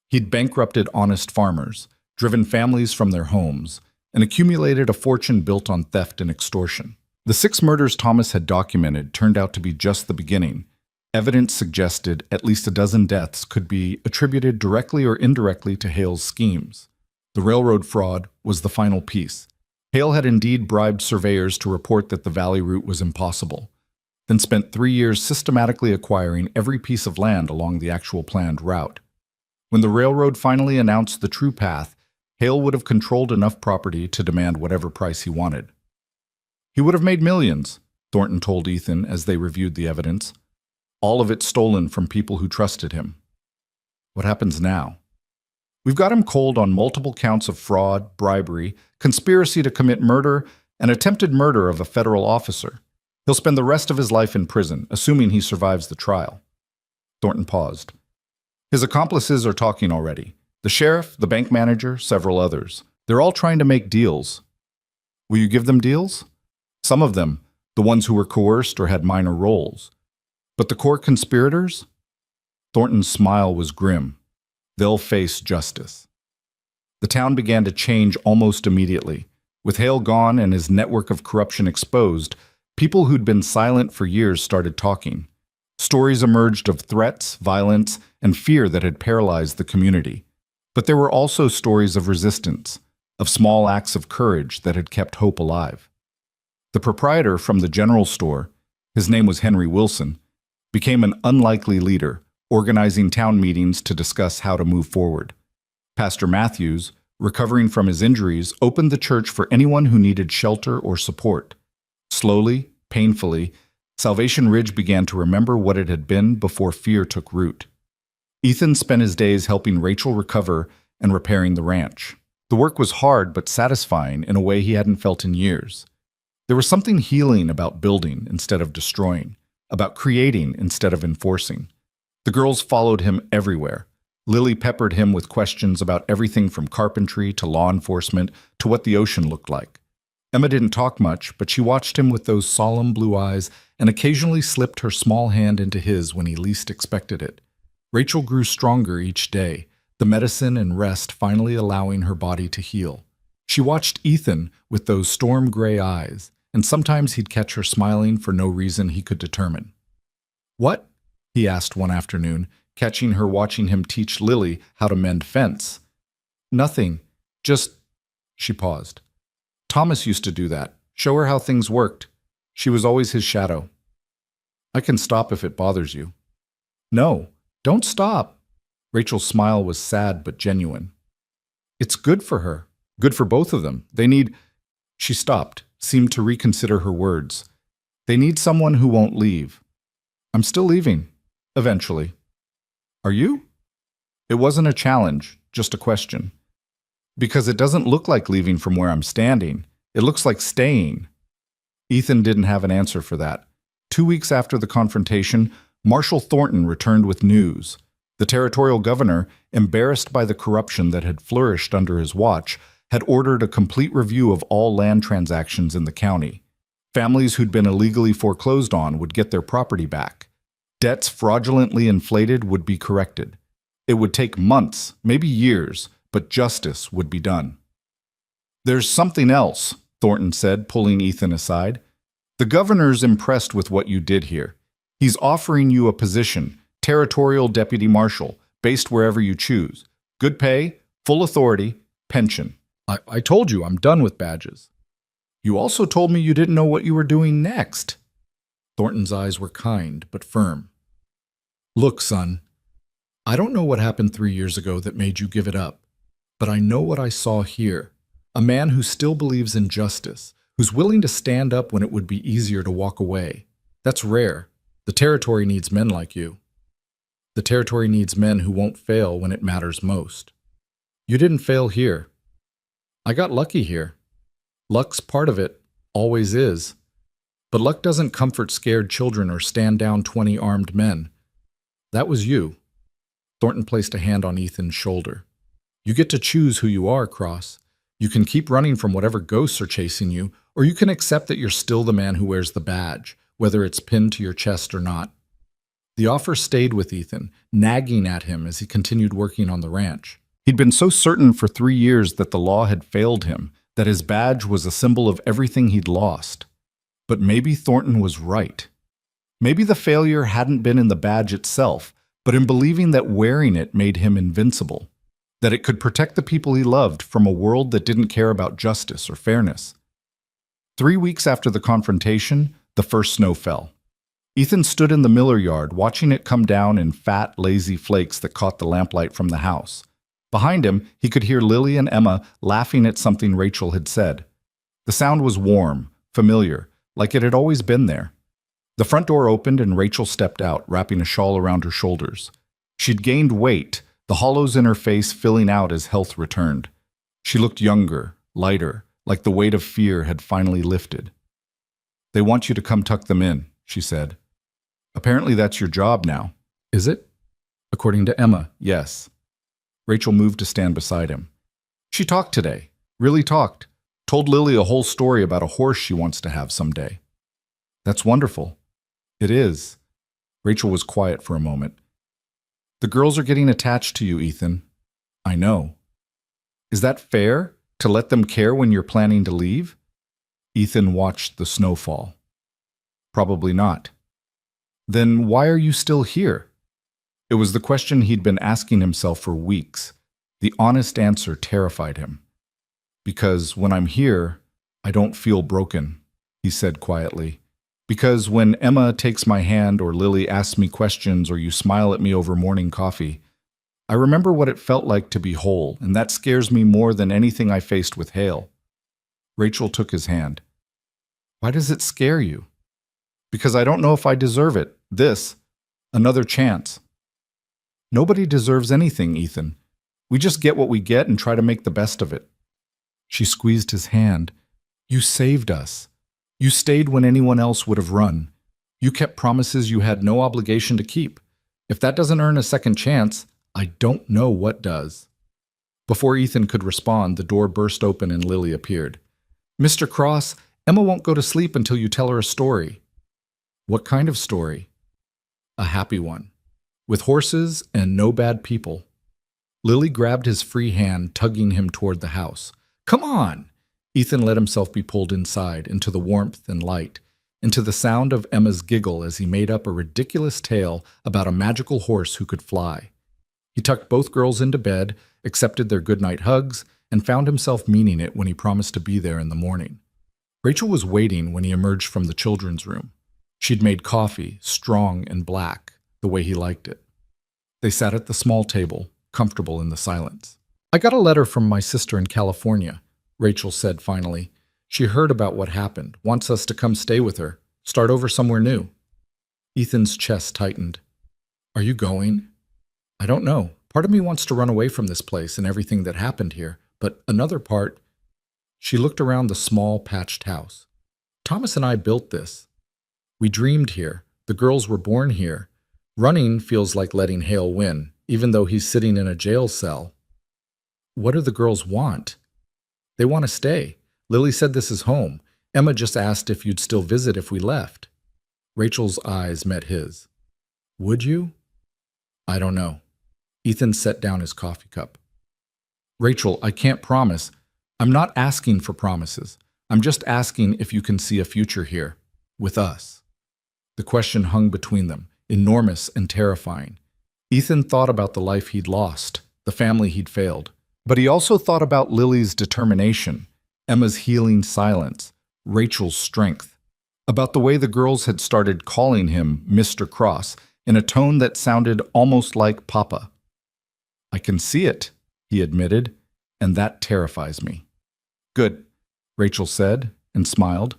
He'd bankrupted honest farmers, driven families from their homes, and accumulated a fortune built on theft and extortion. The 6 murders Thomas had documented turned out to be just the beginning. Evidence suggested at least a dozen deaths could be attributed directly or indirectly to Hale's schemes. The railroad fraud was the final piece. Hale had indeed bribed surveyors to report that the valley route was impossible, then spent 3 years systematically acquiring every piece of land along the actual planned route. When the railroad finally announced the true path, Hale would have controlled enough property to demand whatever price he wanted. He would have made millions, Thornton told Ethan as they reviewed the evidence. All of it stolen from people who trusted him. What happens now? We've got him cold on multiple counts of fraud, bribery, conspiracy to commit murder, and attempted murder of a federal officer. He'll spend the rest of his life in prison, assuming he survives the trial. Thornton paused. His accomplices are talking already. The sheriff, the bank manager, several others. They're all trying to make deals. Will you give them deals? Some of them, the ones who were coerced or had minor roles. But the core conspirators? Thornton's smile was grim. They'll face justice. The town began to change almost immediately. With Hale gone and his network of corruption exposed, people who'd been silent for years started talking. Stories emerged of threats, violence, and fear that had paralyzed the community. But there were also stories of resistance, of small acts of courage that had kept hope alive. The proprietor from the general store, his name was Henry Wilson, became an unlikely leader, organizing town meetings to discuss how to move forward. Pastor Matthews, recovering from his injuries, opened the church for anyone who needed shelter or support. Slowly, painfully, Salvation Ridge began to remember what it had been before fear took root. Ethan spent his days helping Rachel recover and repairing the ranch. The work was hard but satisfying in a way he hadn't felt in years. There was something healing about building instead of destroying, about creating instead of enforcing. The girls followed him everywhere. Lily peppered him with questions about everything from carpentry to law enforcement to what the ocean looked like. Emma didn't talk much, but she watched him with those solemn blue eyes and occasionally slipped her small hand into his when he least expected it. Rachel grew stronger each day, the medicine and rest finally allowing her body to heal. She watched Ethan with those storm-gray eyes, and sometimes he'd catch her smiling for no reason he could determine. "What?" he asked one afternoon, catching her watching him teach Lily how to mend fence. "Nothing. Just—" She paused. "Thomas used to do that. Show her how things worked. She was always his shadow." "I can stop if it bothers you." "No, don't stop." Rachel's smile was sad but genuine. "It's good for her. Good for both of them. They need—" She stopped, seemed to reconsider her words. "They need someone who won't leave." "I'm still leaving. Eventually." "Are you?" It wasn't a challenge, just a question. "Because it doesn't look like leaving from where I'm standing. It looks like staying." Ethan didn't have an answer for that. 2 weeks after the confrontation, Marshal Thornton returned with news. The territorial governor, embarrassed by the corruption that had flourished under his watch, had ordered a complete review of all land transactions in the county. Families who'd been illegally foreclosed on would get their property back. Debts fraudulently inflated would be corrected. It would take months, maybe years, but justice would be done. "There's something else," Thornton said, pulling Ethan aside. "The governor's impressed with what you did here. He's offering you a position, territorial deputy marshal, based wherever you choose. Good pay, full authority, pension." I told you I'm done with badges." "You also told me you didn't know what you were doing next." Thornton's eyes were kind but firm. "Look, son, I don't know what happened 3 years ago that made you give it up, but I know what I saw here. A man who still believes in justice, who's willing to stand up when it would be easier to walk away. That's rare. The territory needs men like you. The territory needs men who won't fail when it matters most. You didn't fail here. I got lucky here. Luck's part of it, always is. But luck doesn't comfort scared children or stand down 20 armed men. That was you." Thornton placed a hand on Ethan's shoulder. "You get to choose who you are, Cross. You can keep running from whatever ghosts are chasing you, or you can accept that you're still the man who wears the badge, whether it's pinned to your chest or not." The offer stayed with Ethan, nagging at him as he continued working on the ranch. He'd been so certain for 3 years that the law had failed him, that his badge was a symbol of everything he'd lost. But maybe Thornton was right. Maybe the failure hadn't been in the badge itself, but in believing that wearing it made him invincible, that it could protect the people he loved from a world that didn't care about justice or fairness. 3 weeks after the confrontation, the first snow fell. Ethan stood in the Miller yard, watching it come down in fat, lazy flakes that caught the lamplight from the house. Behind him, he could hear Lily and Emma laughing at something Rachel had said. The sound was warm, familiar, like it had always been there. The front door opened and Rachel stepped out, wrapping a shawl around her shoulders. She'd gained weight, the hollows in her face filling out as health returned. She looked younger, lighter, like the weight of fear had finally lifted. "They want you to come tuck them in," she said. "Apparently that's your job now." "Is it?" According to Emma, yes. Rachel moved to stand beside him. "She talked today. Really talked. Told Lily a whole story about a horse she wants to have someday." "That's wonderful." "It is." Rachel was quiet for a moment. "The girls are getting attached to you, Ethan." "I know." "Is that fair, to let them care when you're planning to leave?" Ethan watched the snowfall. "Probably not." "Then why are you still here?" It was the question he'd been asking himself for weeks. The honest answer terrified him. "Because when I'm here, I don't feel broken," he said quietly. "Because when Emma takes my hand or Lily asks me questions or you smile at me over morning coffee, I remember what it felt like to be whole, and that scares me more than anything I faced with Hale." Rachel took his hand. "Why does it scare you?" "Because I don't know if I deserve it. Another chance." "Nobody deserves anything, Ethan. We just get what we get and try to make the best of it." She squeezed his hand. "You saved us. You stayed when anyone else would have run. You kept promises you had no obligation to keep. If that doesn't earn a second chance, I don't know what does." Before Ethan could respond, the door burst open and Lily appeared. "Mr. Cross, Emma won't go to sleep until you tell her a story." "What kind of story?" "A happy one. With horses and no bad people." Lily grabbed his free hand, tugging him toward the house. "Come on!" Ethan let himself be pulled inside, into the warmth and light, into the sound of Emma's giggle as he made up a ridiculous tale about a magical horse who could fly. He tucked both girls into bed, accepted their goodnight hugs, and found himself meaning it when he promised to be there in the morning. Rachel was waiting when he emerged from the children's room. She'd made coffee, strong and black, the way he liked it. They sat at the small table, comfortable in the silence. "I got a letter from my sister in California," Rachel said finally. "She heard about what happened, wants us to come stay with her, start over somewhere new." Ethan's chest tightened. "Are you going?" "I don't know. Part of me wants to run away from this place and everything that happened here, but another part—" She looked around the small, patched house. "Thomas and I built this. We dreamed here. The girls were born here. Running feels like letting Hale win, even though he's sitting in a jail cell." "What do the girls want?" "They want to stay. Lily said this is home. Emma just asked if you'd still visit if we left." Rachel's eyes met his. "Would you?" "I don't know." Ethan set down his coffee cup. "Rachel, I can't promise. I'm not asking for promises. I'm just asking if you can see a future here, with us." The question hung between them, enormous and terrifying. Ethan thought about the life he'd lost, the family he'd failed. But he also thought about Lily's determination, Emma's healing silence, Rachel's strength, about the way the girls had started calling him Mr. Cross in a tone that sounded almost like Papa. "I can see it," he admitted, "and that terrifies me." "Good," Rachel said and smiled.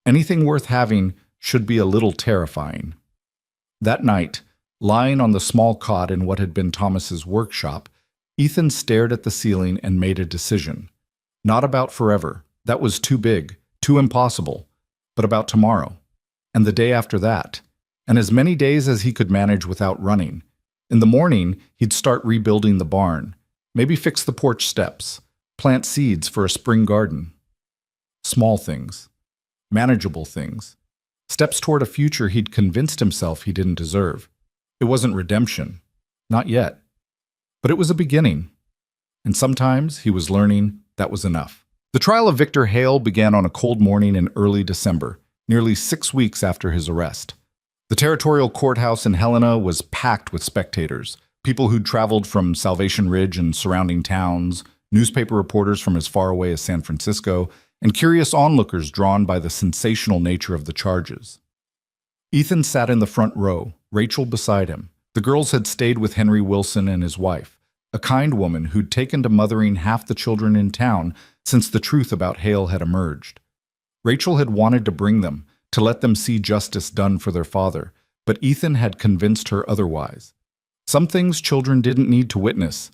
"Anything worth having should be a little terrifying." That night, lying on the small cot in what had been Thomas's workshop, Ethan stared at the ceiling and made a decision. Not about forever. That was too big, too impossible. But about tomorrow. And the day after that. And as many days as he could manage without running. In the morning, he'd start rebuilding the barn. Maybe fix the porch steps. Plant seeds for a spring garden. Small things. Manageable things. Steps toward a future he'd convinced himself he didn't deserve. It wasn't redemption. Not yet. But it was a beginning. And sometimes he was learning that was enough. The trial of Victor Hale began on a cold morning in early December, nearly 6 weeks after his arrest. The territorial courthouse in Helena was packed with spectators, people who'd traveled from Salvation Ridge and surrounding towns, newspaper reporters from as far away as San Francisco, and curious onlookers drawn by the sensational nature of the charges. Ethan sat in the front row, Rachel beside him. The girls had stayed with Henry Wilson and his wife, a kind woman who'd taken to mothering half the children in town since the truth about Hale had emerged. Rachel had wanted to bring them, to let them see justice done for their father, but Ethan had convinced her otherwise. Some things children didn't need to witness.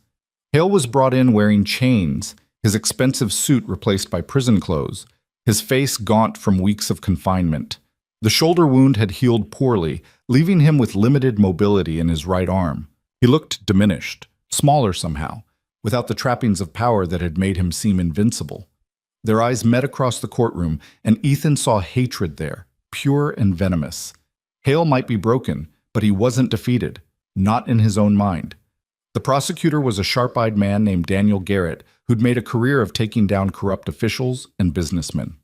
Hale was brought in wearing chains, his expensive suit replaced by prison clothes, his face gaunt from weeks of confinement. The shoulder wound had healed poorly, leaving him with limited mobility in his right arm. He looked diminished, smaller somehow, without the trappings of power that had made him seem invincible. Their eyes met across the courtroom, and Ethan saw hatred there, pure and venomous. Hale might be broken, but he wasn't defeated, not in his own mind. The prosecutor was a sharp-eyed man named Daniel Garrett, who'd made a career of taking down corrupt officials and businessmen.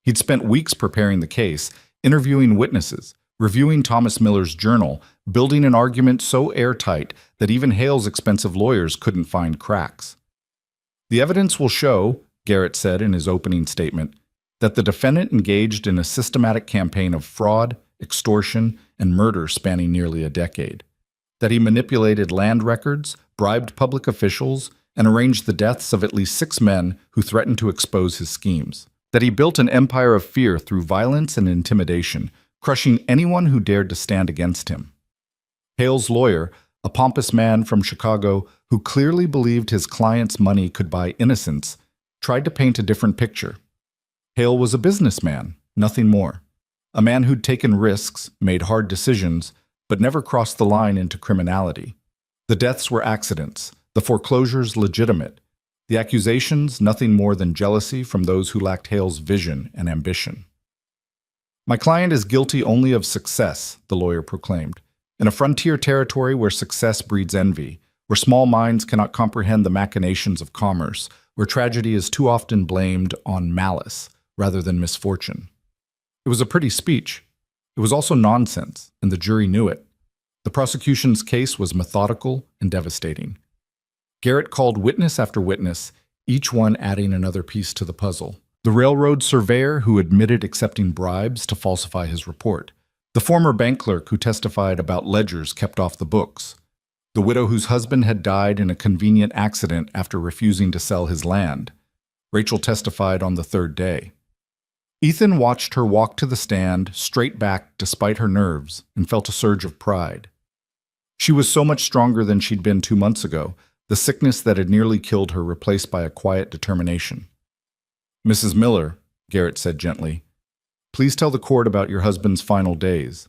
He'd spent weeks preparing the case, interviewing witnesses, reviewing Thomas Miller's journal, building an argument so airtight that even Hale's expensive lawyers couldn't find cracks. The evidence will show, Garrett said in his opening statement, that the defendant engaged in a systematic campaign of fraud, extortion, and murder spanning nearly a decade. That he manipulated land records, bribed public officials, and arranged the deaths of at least 6 men who threatened to expose his schemes. That he built an empire of fear through violence and intimidation, crushing anyone who dared to stand against him. Hale's lawyer, a pompous man from Chicago who clearly believed his client's money could buy innocence, tried to paint a different picture. Hale was a businessman, nothing more. A man who'd taken risks, made hard decisions, but never crossed the line into criminality. The deaths were accidents, the foreclosures legitimate, the accusations nothing more than jealousy from those who lacked Hale's vision and ambition. My client is guilty only of success, the lawyer proclaimed, in a frontier territory where success breeds envy, where small minds cannot comprehend the machinations of commerce, where tragedy is too often blamed on malice rather than misfortune. It was a pretty speech. It was also nonsense, and the jury knew it. The prosecution's case was methodical and devastating. Garrett called witness after witness, each one adding another piece to the puzzle. The railroad surveyor who admitted accepting bribes to falsify his report. The former bank clerk who testified about ledgers kept off the books. The widow whose husband had died in a convenient accident after refusing to sell his land. Rachel testified on the 3rd day. Ethan watched her walk to the stand, straight back despite her nerves, and felt a surge of pride. She was so much stronger than she'd been 2 months ago, the sickness that had nearly killed her replaced by a quiet determination. "Mrs. Miller," Garrett said gently, "please tell the court about your husband's final days."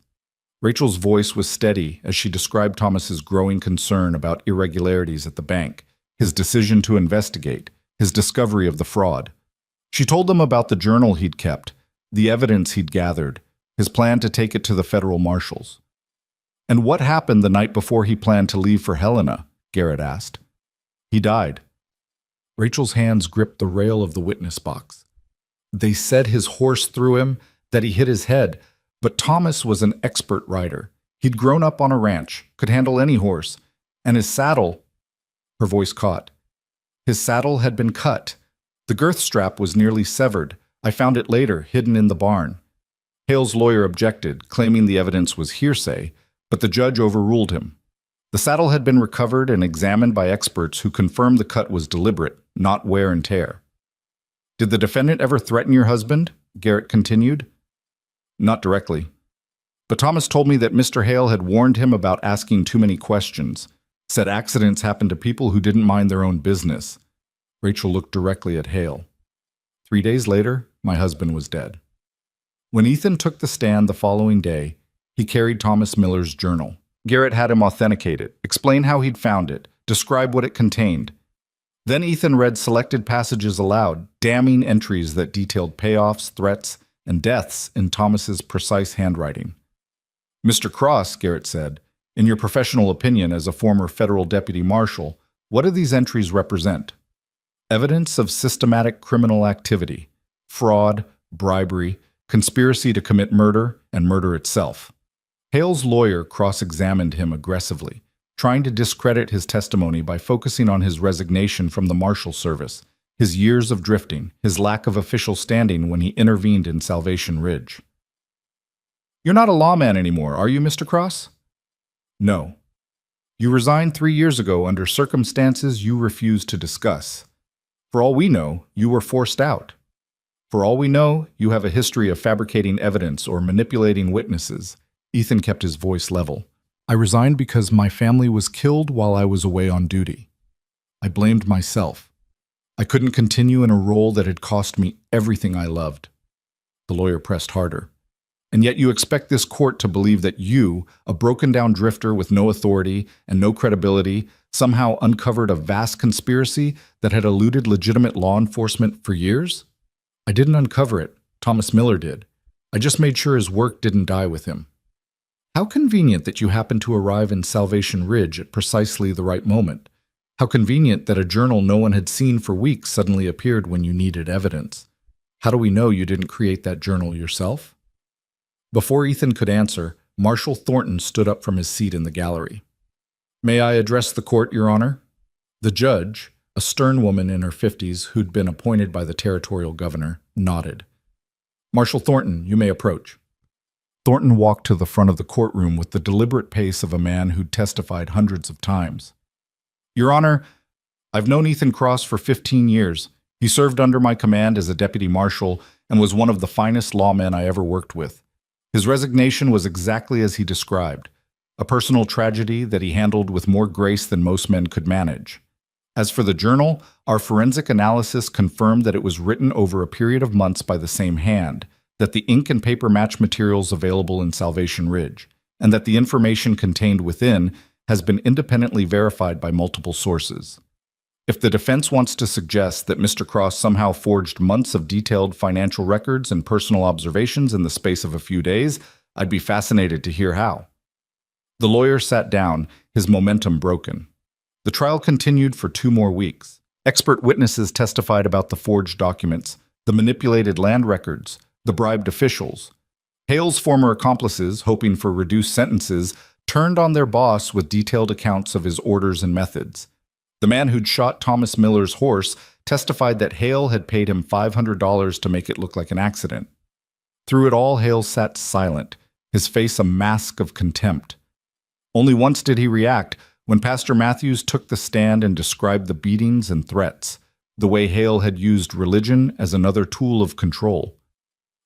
Rachel's voice was steady as she described Thomas's growing concern about irregularities at the bank, his decision to investigate, his discovery of the fraud. She told them about the journal he'd kept, the evidence he'd gathered, his plan to take it to the federal marshals. "And what happened the night before he planned to leave for Helena?" Garrett asked. "He died." Rachel's hands gripped the rail of the witness box. "They said his horse threw him, that he hit his head, but Thomas was an expert rider. He'd grown up on a ranch, could handle any horse, and his saddle—" Her voice caught. "His saddle had been cut. The girth strap was nearly severed. I found it later, hidden in the barn." Hale's lawyer objected, claiming the evidence was hearsay, but the judge overruled him. The saddle had been recovered and examined by experts who confirmed the cut was deliberate, not wear and tear. "Did the defendant ever threaten your husband?" Garrett continued. "Not directly. But Thomas told me that Mr. Hale had warned him about asking too many questions, said accidents happened to people who didn't mind their own business." Rachel looked directly at Hale. 3 days later, my husband was dead." When Ethan took the stand the following day, he carried Thomas Miller's journal. Garrett had him authenticate it, explain how he'd found it, describe what it contained. Then Ethan read selected passages aloud, damning entries that detailed payoffs, threats, and deaths in Thomas's precise handwriting. "Mr. Cross," Garrett said, "in your professional opinion as a former federal deputy marshal, what do these entries represent?" "Evidence of systematic criminal activity, fraud, bribery, conspiracy to commit murder, and murder itself." Hale's lawyer cross-examined him aggressively, trying to discredit his testimony by focusing on his resignation from the Marshal Service, his years of drifting, his lack of official standing when he intervened in Salvation Ridge. "You're not a lawman anymore, are you, Mr. Cross?" "No. You resigned 3 years ago under circumstances you refused to discuss. For all we know, you were forced out. For all we know, you have a history of fabricating evidence or manipulating witnesses." Ethan kept his voice level. "I resigned because my family was killed while I was away on duty. I blamed myself. I couldn't continue in a role that had cost me everything I loved." The lawyer pressed harder. "And yet you expect this court to believe that you, a broken-down drifter with no authority and no credibility, somehow uncovered a vast conspiracy that had eluded legitimate law enforcement for years?" "I didn't uncover it. Thomas Miller did. I just made sure his work didn't die with him." "How convenient that you happened to arrive in Salvation Ridge at precisely the right moment. How convenient that a journal no one had seen for weeks suddenly appeared when you needed evidence. How do we know you didn't create that journal yourself?" Before Ethan could answer, Marshal Thornton stood up from his seat in the gallery. "May I address the court, Your Honor?" The judge, a stern woman in her 50s who'd been appointed by the territorial governor, nodded. "Marshal Thornton, you may approach." Thornton walked to the front of the courtroom with the deliberate pace of a man who'd testified hundreds of times. "Your Honor, I've known Ethan Cross for 15 years. He served under my command as a deputy marshal and was one of the finest lawmen I ever worked with. His resignation was exactly as he described, a personal tragedy that he handled with more grace than most men could manage. As for the journal, our forensic analysis confirmed that it was written over a period of months by the same hand, that the ink and paper match materials available in Salvation Ridge, and that the information contained within has been independently verified by multiple sources. If the defense wants to suggest that Mr. Cross somehow forged months of detailed financial records and personal observations in the space of a few days, I'd be fascinated to hear how." The lawyer sat down, his momentum broken. The trial continued for 2 more weeks. Expert witnesses testified about the forged documents, the manipulated land records, the bribed officials. Hale's former accomplices, hoping for reduced sentences, turned on their boss with detailed accounts of his orders and methods. The man who'd shot Thomas Miller's horse testified that Hale had paid him $500 to make it look like an accident. Through it all, Hale sat silent, his face a mask of contempt. Only once did he react, when Pastor Matthews took the stand and described the beatings and threats, the way Hale had used religion as another tool of control.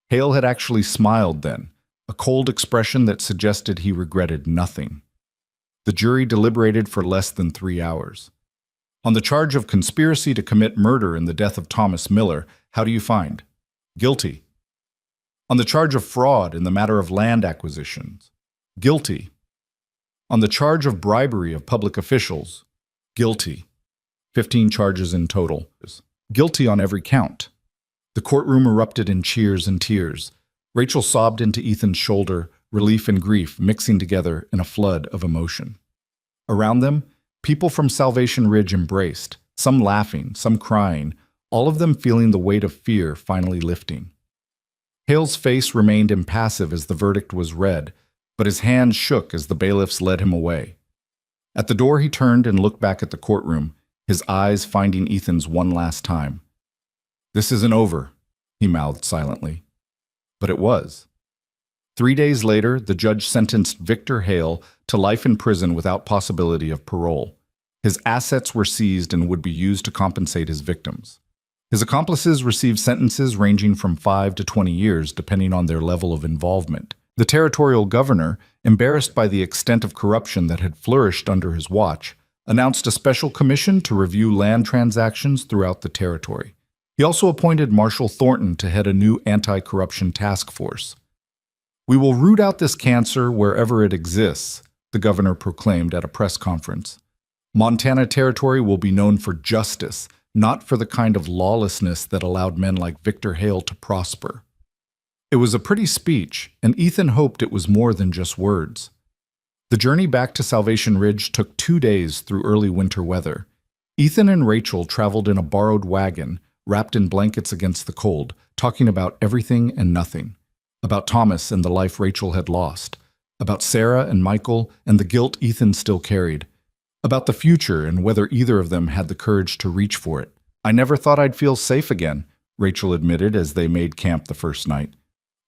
Hale had actually smiled then, a cold expression that suggested he regretted nothing. The jury deliberated for less than 3 hours. "On the charge of conspiracy to commit murder in the death of Thomas Miller, how do you find?" "Guilty." "On the charge of fraud in the matter of land acquisitions?" "Guilty." "On the charge of bribery of public officials?" "Guilty." 15 charges in total. "Guilty on every count." The courtroom erupted in cheers and tears. Rachel sobbed into Ethan's shoulder, relief and grief mixing together in a flood of emotion. Around them, people from Salvation Ridge embraced, some laughing, some crying, all of them feeling the weight of fear finally lifting. Hale's face remained impassive as the verdict was read, but his hands shook as the bailiffs led him away. At the door he turned and looked back at the courtroom, his eyes finding Ethan's one last time. "This isn't over," he mouthed silently. But it was. 3 days later, the judge sentenced Victor Hale to life in prison without possibility of parole. His assets were seized and would be used to compensate his victims. His accomplices received sentences ranging from 5 to 20 years, depending on their level of involvement. The territorial governor, embarrassed by the extent of corruption that had flourished under his watch, announced a special commission to review land transactions throughout the territory. He also appointed Marshal Thornton to head a new anti-corruption task force. "We will root out this cancer wherever it exists," the governor proclaimed at a press conference. "Montana Territory will be known for justice, not for the kind of lawlessness that allowed men like Victor Hale to prosper." It was a pretty speech, and Ethan hoped it was more than just words. The journey back to Salvation Ridge took 2 days through early winter weather. Ethan and Rachel traveled in a borrowed wagon, wrapped in blankets against the cold, talking about everything and nothing. About Thomas and the life Rachel had lost. About Sarah and Michael and the guilt Ethan still carried. About the future and whether either of them had the courage to reach for it. "I never thought I'd feel safe again," Rachel admitted as they made camp the first night.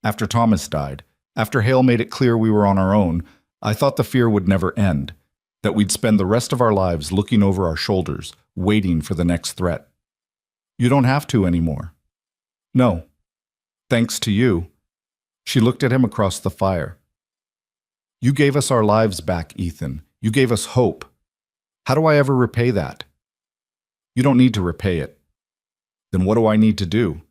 "After Thomas died, after Hale made it clear we were on our own, I thought the fear would never end, that we'd spend the rest of our lives looking over our shoulders, waiting for the next threat. You don't have to anymore." "No. Thanks to you." She looked at him across the fire. "You gave us our lives back, Ethan. You gave us hope. How do I ever repay that?" "You don't need to repay it." "Then what do I need to do?"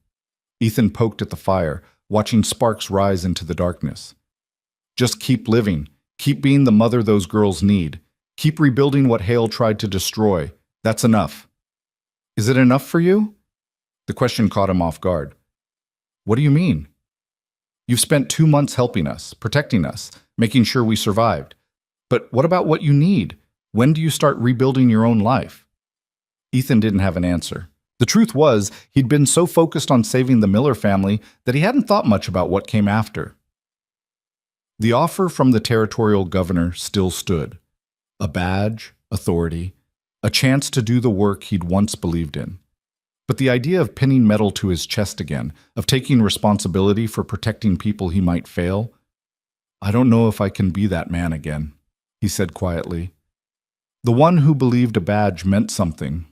Ethan poked at the fire, watching sparks rise into the darkness. "Just keep living. Keep being the mother those girls need. Keep rebuilding what Hale tried to destroy. That's enough." "Is it enough for you?" The question caught him off guard. "What do you mean?" "You've spent 2 months helping us, protecting us, making sure we survived. But what about what you need? When do you start rebuilding your own life?" Ethan didn't have an answer. The truth was, he'd been so focused on saving the Miller family that he hadn't thought much about what came after. The offer from the territorial governor still stood. A badge, authority, a chance to do the work he'd once believed in. But the idea of pinning metal to his chest again, of taking responsibility for protecting people he might fail, I don't know if I can be that man again, he said quietly. The one who believed a badge meant something.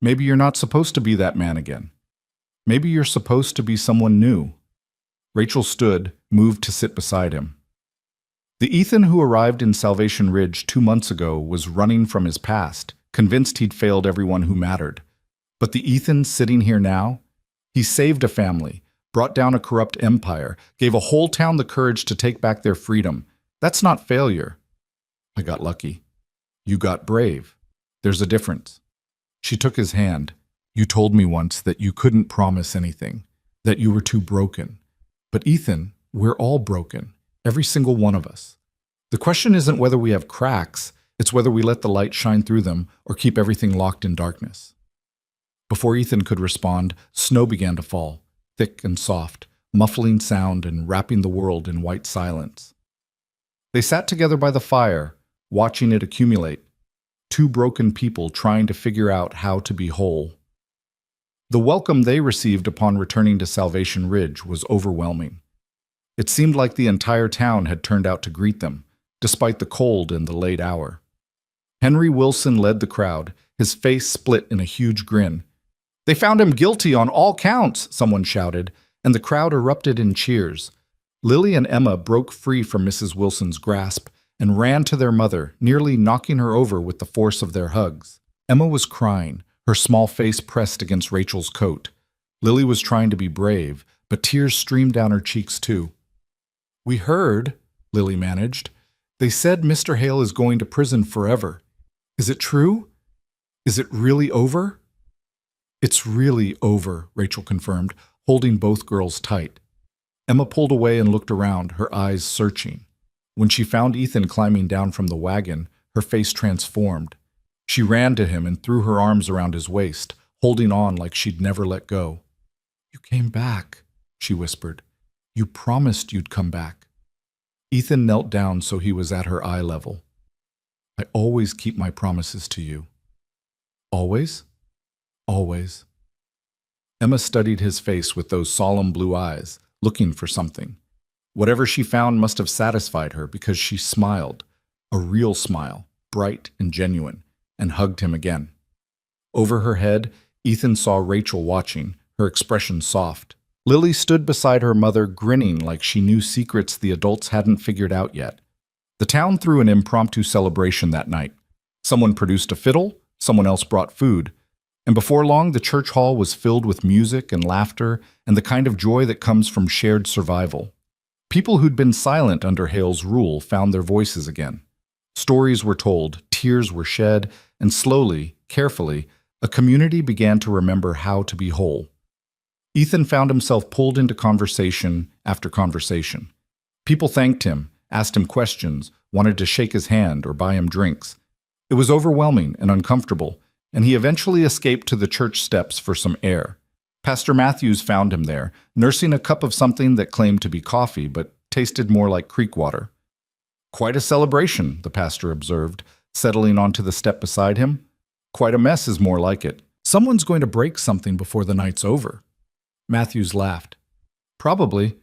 Maybe you're not supposed to be that man again. Maybe you're supposed to be someone new. Rachel stood, moved to sit beside him. The Ethan who arrived in Salvation Ridge 2 months ago was running from his past, convinced he'd failed everyone who mattered. But the Ethan sitting here now, he saved a family, brought down a corrupt empire, gave a whole town the courage to take back their freedom. That's not failure. I got lucky. You got brave. There's a difference. She took his hand. You told me once that you couldn't promise anything, that you were too broken. But Ethan, we're all broken, every single one of us. The question isn't whether we have cracks, it's whether we let the light shine through them or keep everything locked in darkness. Before Ethan could respond, snow began to fall, thick and soft, muffling sound and wrapping the world in white silence. They sat together by the fire, watching it accumulate, two broken people trying to figure out how to be whole. The welcome they received upon returning to Salvation Ridge was overwhelming. It seemed like the entire town had turned out to greet them, despite the cold and the late hour. Henry Wilson led the crowd, his face split in a huge grin. They found him guilty on all counts, someone shouted, and the crowd erupted in cheers. Lily and Emma broke free from Mrs. Wilson's grasp and ran to their mother, nearly knocking her over with the force of their hugs. Emma was crying, her small face pressed against Rachel's coat. Lily was trying to be brave, but tears streamed down her cheeks too. We heard, Lily managed. They said Mr. Hale is going to prison forever. Is it true? Is it really over? It's really over, Rachel confirmed, holding both girls tight. Emma pulled away and looked around, her eyes searching. When she found Ethan climbing down from the wagon, her face transformed. She ran to him and threw her arms around his waist, holding on like she'd never let go. You came back, she whispered. You promised you'd come back. Ethan knelt down so he was at her eye level. I always keep my promises to you. Always? Always. Emma studied his face with those solemn blue eyes, looking for something. Whatever she found must have satisfied her because she smiled, a real smile, bright and genuine, and hugged him again. Over her head, Ethan saw Rachel watching, her expression soft. Lily stood beside her mother, grinning like she knew secrets the adults hadn't figured out yet. The town threw an impromptu celebration that night. Someone produced a fiddle, someone else brought food, and before long the church hall was filled with music and laughter and the kind of joy that comes from shared survival. People who'd been silent under Hale's rule found their voices again. Stories were told, tears were shed, and slowly, carefully, a community began to remember how to be whole. Ethan found himself pulled into conversation after conversation. People thanked him, asked him questions, wanted to shake his hand or buy him drinks. It was overwhelming and uncomfortable, and he eventually escaped to the church steps for some air. Pastor Matthews found him there, nursing a cup of something that claimed to be coffee but tasted more like creek water. Quite a celebration, the pastor observed, settling onto the step beside him. Quite a mess is more like it. Someone's going to break something before the night's over. Matthews laughed. Probably.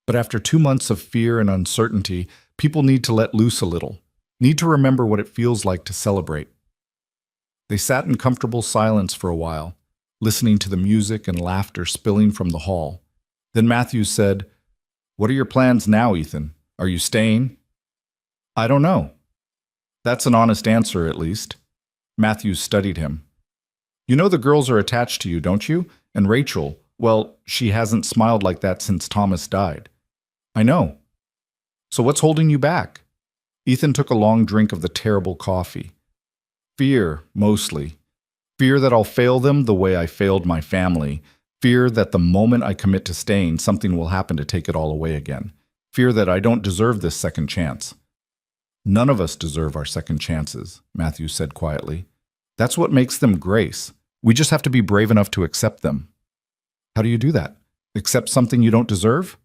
But after 2 months of fear and uncertainty, people need to let loose a little, need to remember what it feels like to celebrate. They sat in comfortable silence for a while, listening to the music and laughter spilling from the hall. Then Matthews said, "What are your plans now, Ethan? Are you staying?" "I don't know." "That's an honest answer, at least." Matthews studied him. "You know the girls are attached to you, don't you? And Rachel, well, she hasn't smiled like that since Thomas died." "I know." "So what's holding you back?" Ethan took a long drink of the terrible coffee. "Fear, mostly. Fear that I'll fail them the way I failed my family. Fear that the moment I commit to staying, something will happen to take it all away again. Fear that I don't deserve this second chance." "None of us deserve our second chances," Matthew said quietly. "That's what makes them grace. We just have to be brave enough to accept them." "How do you do that? Accept something you don't deserve?"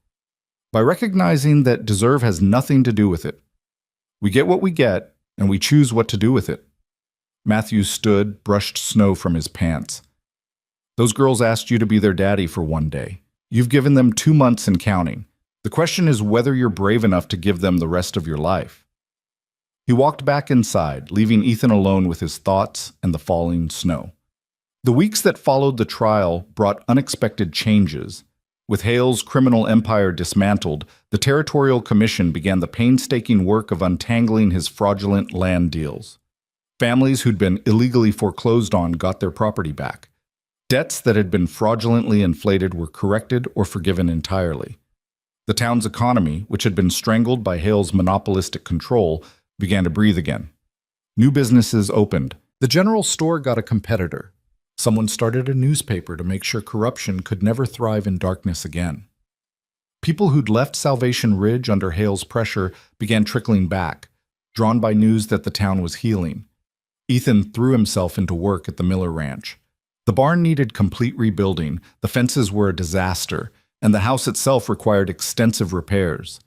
By recognizing that deserve has nothing to do with it. We get what we get, and we choose what to do with it. Matthew stood, brushed snow from his pants. Those girls asked you to be their daddy for one day. You've given them 2 months and counting. The question is whether you're brave enough to give them the rest of your life. He walked back inside, leaving Ethan alone with his thoughts and the falling snow. The weeks that followed the trial brought unexpected changes. With Hale's criminal empire dismantled, the Territorial Commission began the painstaking work of untangling his fraudulent land deals. Families who'd been illegally foreclosed on got their property back. Debts that had been fraudulently inflated were corrected or forgiven entirely. The town's economy, which had been strangled by Hale's monopolistic control, began to breathe again. New businesses opened. The general store got a competitor. Someone started a newspaper to make sure corruption could never thrive in darkness again. People who'd left Salvation Ridge under Hale's pressure began trickling back, drawn by news that the town was healing. Ethan threw himself into work at the Miller Ranch. The barn needed complete rebuilding, the fences were a disaster, and the house itself required extensive repairs.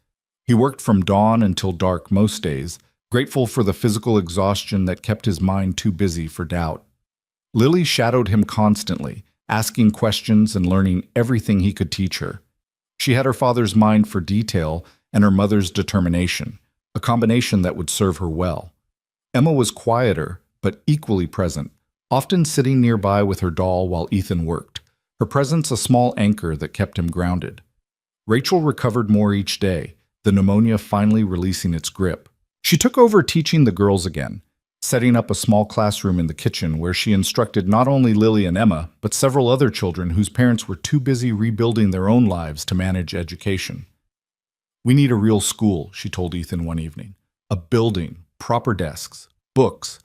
He worked from dawn until dark most days, grateful for the physical exhaustion that kept his mind too busy for doubt. Lily shadowed him constantly, asking questions and learning everything he could teach her. She had her father's mind for detail and her mother's determination, a combination that would serve her well. Emma was quieter, but equally present, often sitting nearby with her doll while Ethan worked, her presence a small anchor that kept him grounded. Rachel recovered more each day, the pneumonia finally releasing its grip. She took over teaching the girls again, setting up a small classroom in the kitchen where she instructed not only Lily and Emma, but several other children whose parents were too busy rebuilding their own lives to manage education. "We need a real school," she told Ethan one evening. "A building, proper desks, books.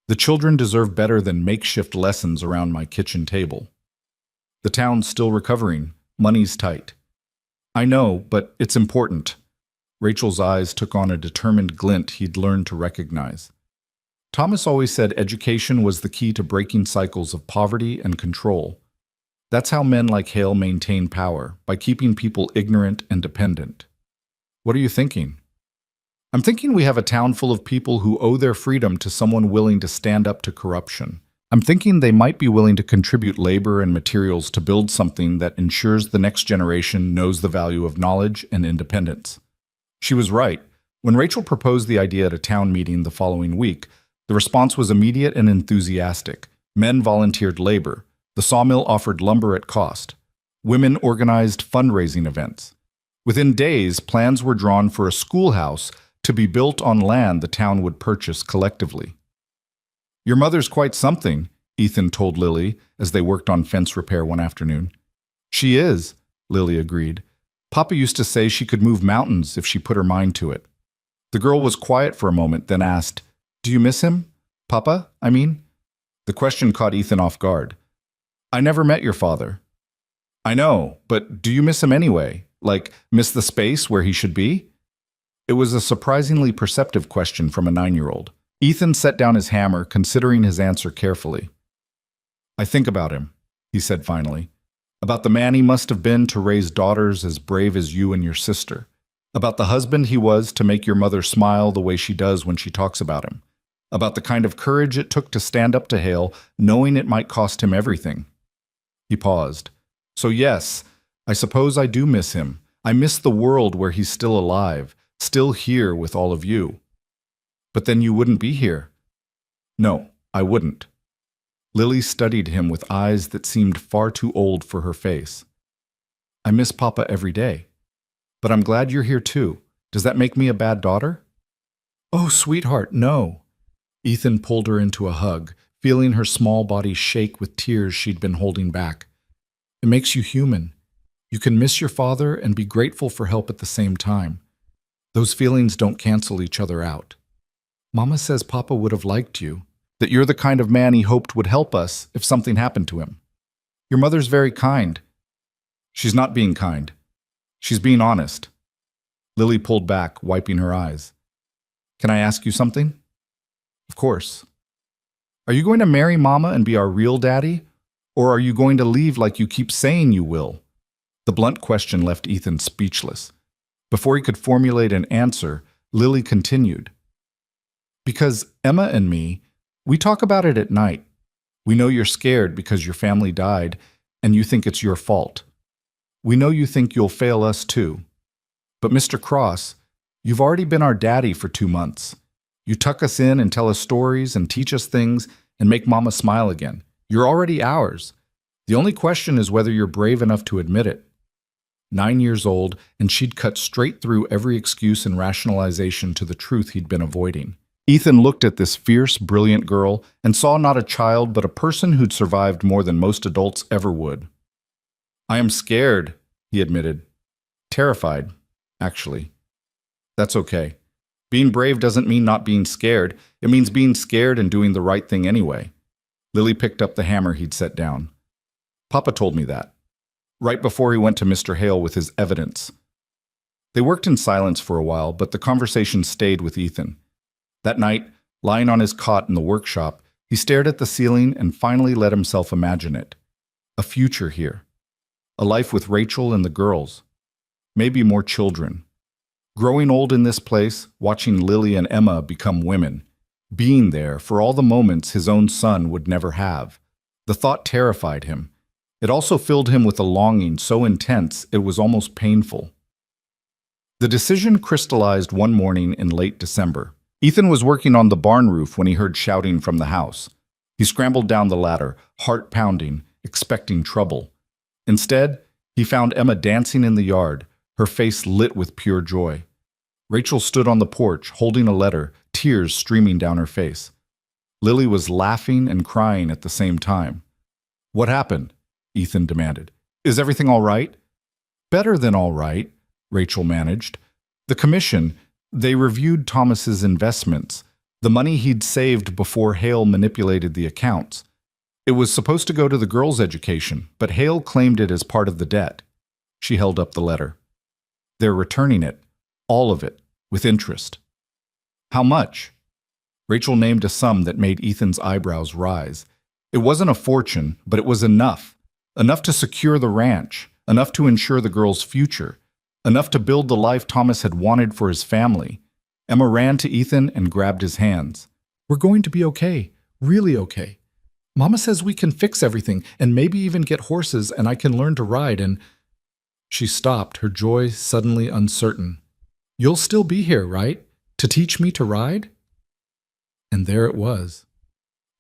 The children deserve better than makeshift lessons around my kitchen table. The town's still recovering. Money's tight." "I know, but it's important." Rachel's eyes took on a determined glint he'd learned to recognize. Thomas always said education was the key to breaking cycles of poverty and control. That's how men like Hale maintain power, by keeping people ignorant and dependent. "What are you thinking?" "I'm thinking we have a town full of people who owe their freedom to someone willing to stand up to corruption. I'm thinking they might be willing to contribute labor and materials to build something that ensures the next generation knows the value of knowledge and independence." She was right. When Rachel proposed the idea at a town meeting the following week, the response was immediate and enthusiastic. Men volunteered labor. The sawmill offered lumber at cost. Women organized fundraising events. Within days, plans were drawn for a schoolhouse to be built on land the town would purchase collectively. "Your mother's quite something," Ethan told Lily as they worked on fence repair one afternoon. "She is," Lily agreed. "Papa used to say she could move mountains if she put her mind to it." The girl was quiet for a moment, then asked, "Do you miss him? Papa, I mean?" The question caught Ethan off guard. "I never met your father." "I know, but do you miss him anyway? Like, miss the space where he should be?" It was a surprisingly perceptive question from a 9-year-old. Ethan set down his hammer, considering his answer carefully. "I think about him," he said finally. "About the man he must have been to raise daughters as brave as you and your sister. About the husband he was to make your mother smile the way she does when she talks about him. About the kind of courage it took to stand up to Hale, knowing it might cost him everything." He paused. "So yes, I suppose I do miss him. I miss the world where he's still alive, still here with all of you." "But then you wouldn't be here." "No, I wouldn't." Lily studied him with eyes that seemed far too old for her face. "I miss Papa every day. But I'm glad you're here too. Does that make me a bad daughter?" "Oh, sweetheart, no." Ethan pulled her into a hug, feeling her small body shake with tears she'd been holding back. "It makes you human. You can miss your father and be grateful for help at the same time. Those feelings don't cancel each other out. Mama says Papa would have liked you, that you're the kind of man he hoped would help us if something happened to him. Your mother's very kind." "She's not being kind. She's being honest." Lily pulled back, wiping her eyes. "Can I ask you something?" "Of course." "Are you going to marry Mama and be our real daddy? Or are you going to leave like you keep saying you will?" The blunt question left Ethan speechless. Before he could formulate an answer, Lily continued. Because Emma and me, we talk about it at night. We know you're scared because your family died, and you think it's your fault. We know you think you'll fail us too. But Mr. Cross, you've already been our daddy for 2 months. You tuck us in and tell us stories and teach us things and make Mama smile again. You're already ours. The only question is whether you're brave enough to admit it. 9 years old, and she'd cut straight through every excuse and rationalization to the truth he'd been avoiding. Ethan looked at this fierce, brilliant girl and saw not a child but a person who'd survived more than most adults ever would. I am scared, he admitted. Terrified, actually. That's okay. Being brave doesn't mean not being scared. It means being scared and doing the right thing anyway. Lily picked up the hammer he'd set down. Papa told me that, right before he went to Mr. Hale with his evidence. They worked in silence for a while, but the conversation stayed with Ethan. That night, lying on his cot in the workshop, he stared at the ceiling and finally let himself imagine it. A future here. A life with Rachel and the girls. Maybe more children. Growing old in this place, watching Lily and Emma become women. Being there for all the moments his own son would never have. The thought terrified him. It also filled him with a longing so intense it was almost painful. The decision crystallized one morning in late December. Ethan was working on the barn roof when he heard shouting from the house. He scrambled down the ladder, heart pounding, expecting trouble. Instead, he found Emma dancing in the yard, her face lit with pure joy. Rachel stood on the porch, holding a letter, tears streaming down her face. Lily was laughing and crying at the same time. What happened? Ethan demanded. Is everything all right? Better than all right, Rachel managed. The commission, they reviewed Thomas's investments, the money he'd saved before Hale manipulated the accounts. It was supposed to go to the girls' education, but Hale claimed it as part of the debt. She held up the letter. They're returning it, all of it, with interest. How much? Rachel named a sum that made Ethan's eyebrows rise. It wasn't a fortune, but it was enough. Enough to secure the ranch, enough to ensure the girls' future, enough to build the life Thomas had wanted for his family. Emma ran to Ethan and grabbed his hands. We're going to be okay, really okay. Mama says we can fix everything and maybe even get horses and I can learn to ride and… She stopped, her joy suddenly uncertain. You'll still be here, right? To teach me to ride? And there it was.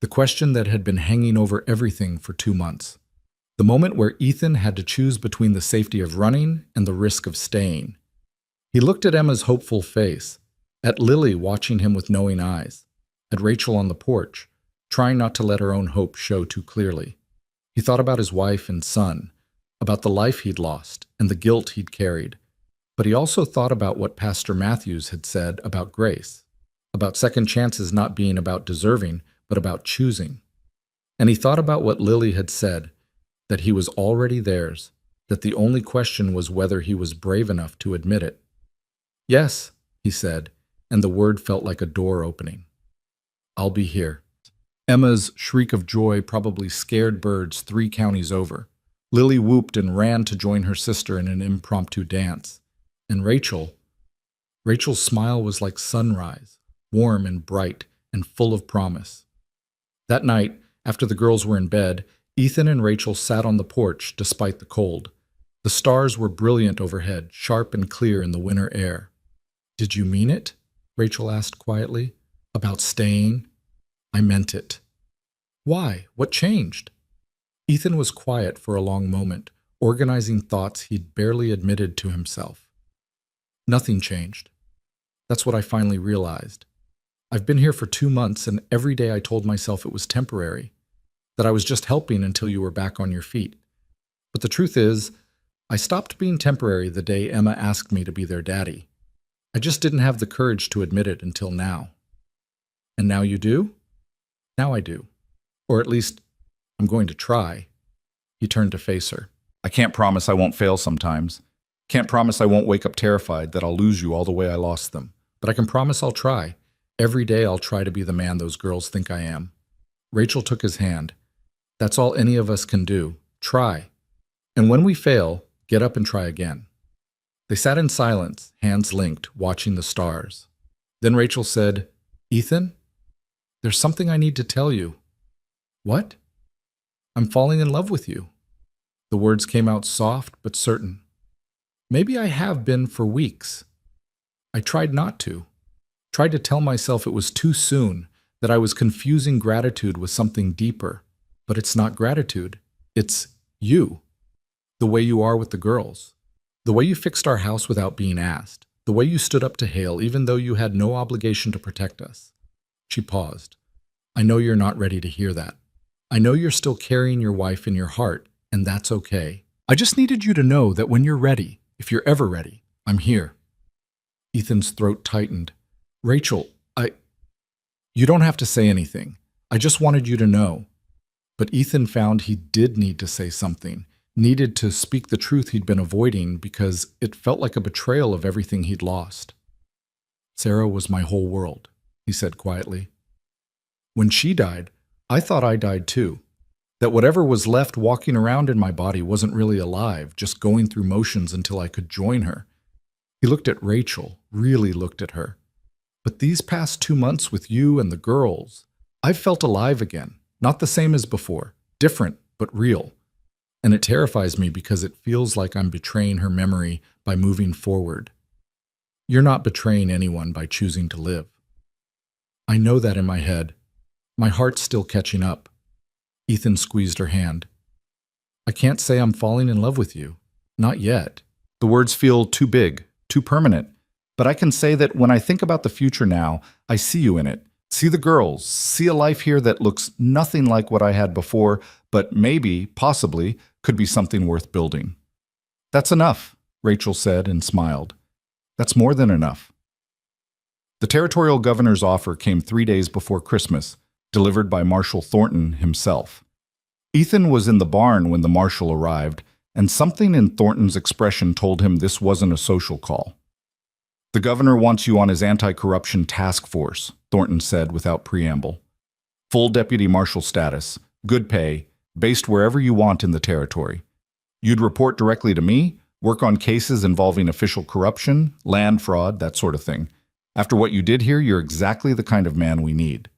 The question that had been hanging over everything for 2 months. The moment where Ethan had to choose between the safety of running and the risk of staying. He looked at Emma's hopeful face, at Lily watching him with knowing eyes, at Rachel on the porch, trying not to let her own hope show too clearly. He thought about his wife and son, about the life he'd lost and the guilt he'd carried. But he also thought about what Pastor Matthews had said about grace, about second chances not being about deserving, but about choosing. And he thought about what Lily had said, that he was already theirs, that the only question was whether he was brave enough to admit it. Yes, he said, and the word felt like a door opening. I'll be here. Emma's shriek of joy probably scared birds 3 counties over. Lily whooped and ran to join her sister in an impromptu dance. And Rachel's smile was like sunrise, warm and bright and full of promise. That night, after the girls were in bed, Ethan and Rachel sat on the porch despite the cold. The stars were brilliant overhead, sharp and clear in the winter air. Did you mean it? Rachel asked quietly. About staying? I meant it. Why? What changed? Ethan was quiet for a long moment, organizing thoughts he'd barely admitted to himself. Nothing changed. That's what I finally realized. I've been here for 2 months, and every day I told myself it was temporary, that I was just helping until you were back on your feet. But the truth is, I stopped being temporary the day Emma asked me to be their daddy. I just didn't have the courage to admit it until now. And now you do? Now I do. Or at least, I'm going to try. He turned to face her. I can't promise I won't fail sometimes. Can't promise I won't wake up terrified that I'll lose you all the way I lost them. But I can promise I'll try. Every day I'll try to be the man those girls think I am. Rachel took his hand. That's all any of us can do. Try. And when we fail, get up and try again. They sat in silence, hands linked, watching the stars. Then Rachel said, "Ethan, there's something I need to tell you." "What?" "I'm falling in love with you." The words came out soft but certain. "Maybe I have been for weeks. I tried not to. Tried to tell myself it was too soon, that I was confusing gratitude with something deeper. But it's not gratitude. It's you. The way you are with the girls. The way you fixed our house without being asked. The way you stood up to Hale even though you had no obligation to protect us." She paused. "I know you're not ready to hear that. I know you're still carrying your wife in your heart, and that's okay. I just needed you to know that when you're ready, if you're ever ready, I'm here." Ethan's throat tightened. "Rachel, You don't have to say anything. I just wanted you to know." But Ethan found he did need to say something, needed to speak the truth he'd been avoiding because it felt like a betrayal of everything he'd lost. "Sarah was my whole world," he said quietly. "When she died, I thought I died too. That whatever was left walking around in my body wasn't really alive, just going through motions until I could join her." He looked at Rachel, really looked at her. "But these past 2 months with you and the girls, I've felt alive again. Not the same as before, different, but real. And it terrifies me because it feels like I'm betraying her memory by moving forward. You're not betraying anyone by choosing to live." I know that in my head. My heart's still catching up. Ethan squeezed her hand. "I can't say I'm falling in love with you. Not yet. The words feel too big, too permanent. But I can say that when I think about the future now, I see you in it. See the girls, see a life here that looks nothing like what I had before, but maybe, possibly, could be something worth building." "That's enough," Rachel said and smiled. "That's more than enough." The territorial governor's offer came 3 days before Christmas, delivered by Marshal Thornton himself. Ethan was in the barn when the marshal arrived, and something in Thornton's expression told him this wasn't a social call. "The governor wants you on his anti-corruption task force," Thornton said without preamble. "Full deputy marshal status, good pay, based wherever you want in the territory. You'd report directly to me, work on cases involving official corruption, land fraud, that sort of thing. After what you did here, you're exactly the kind of man we need."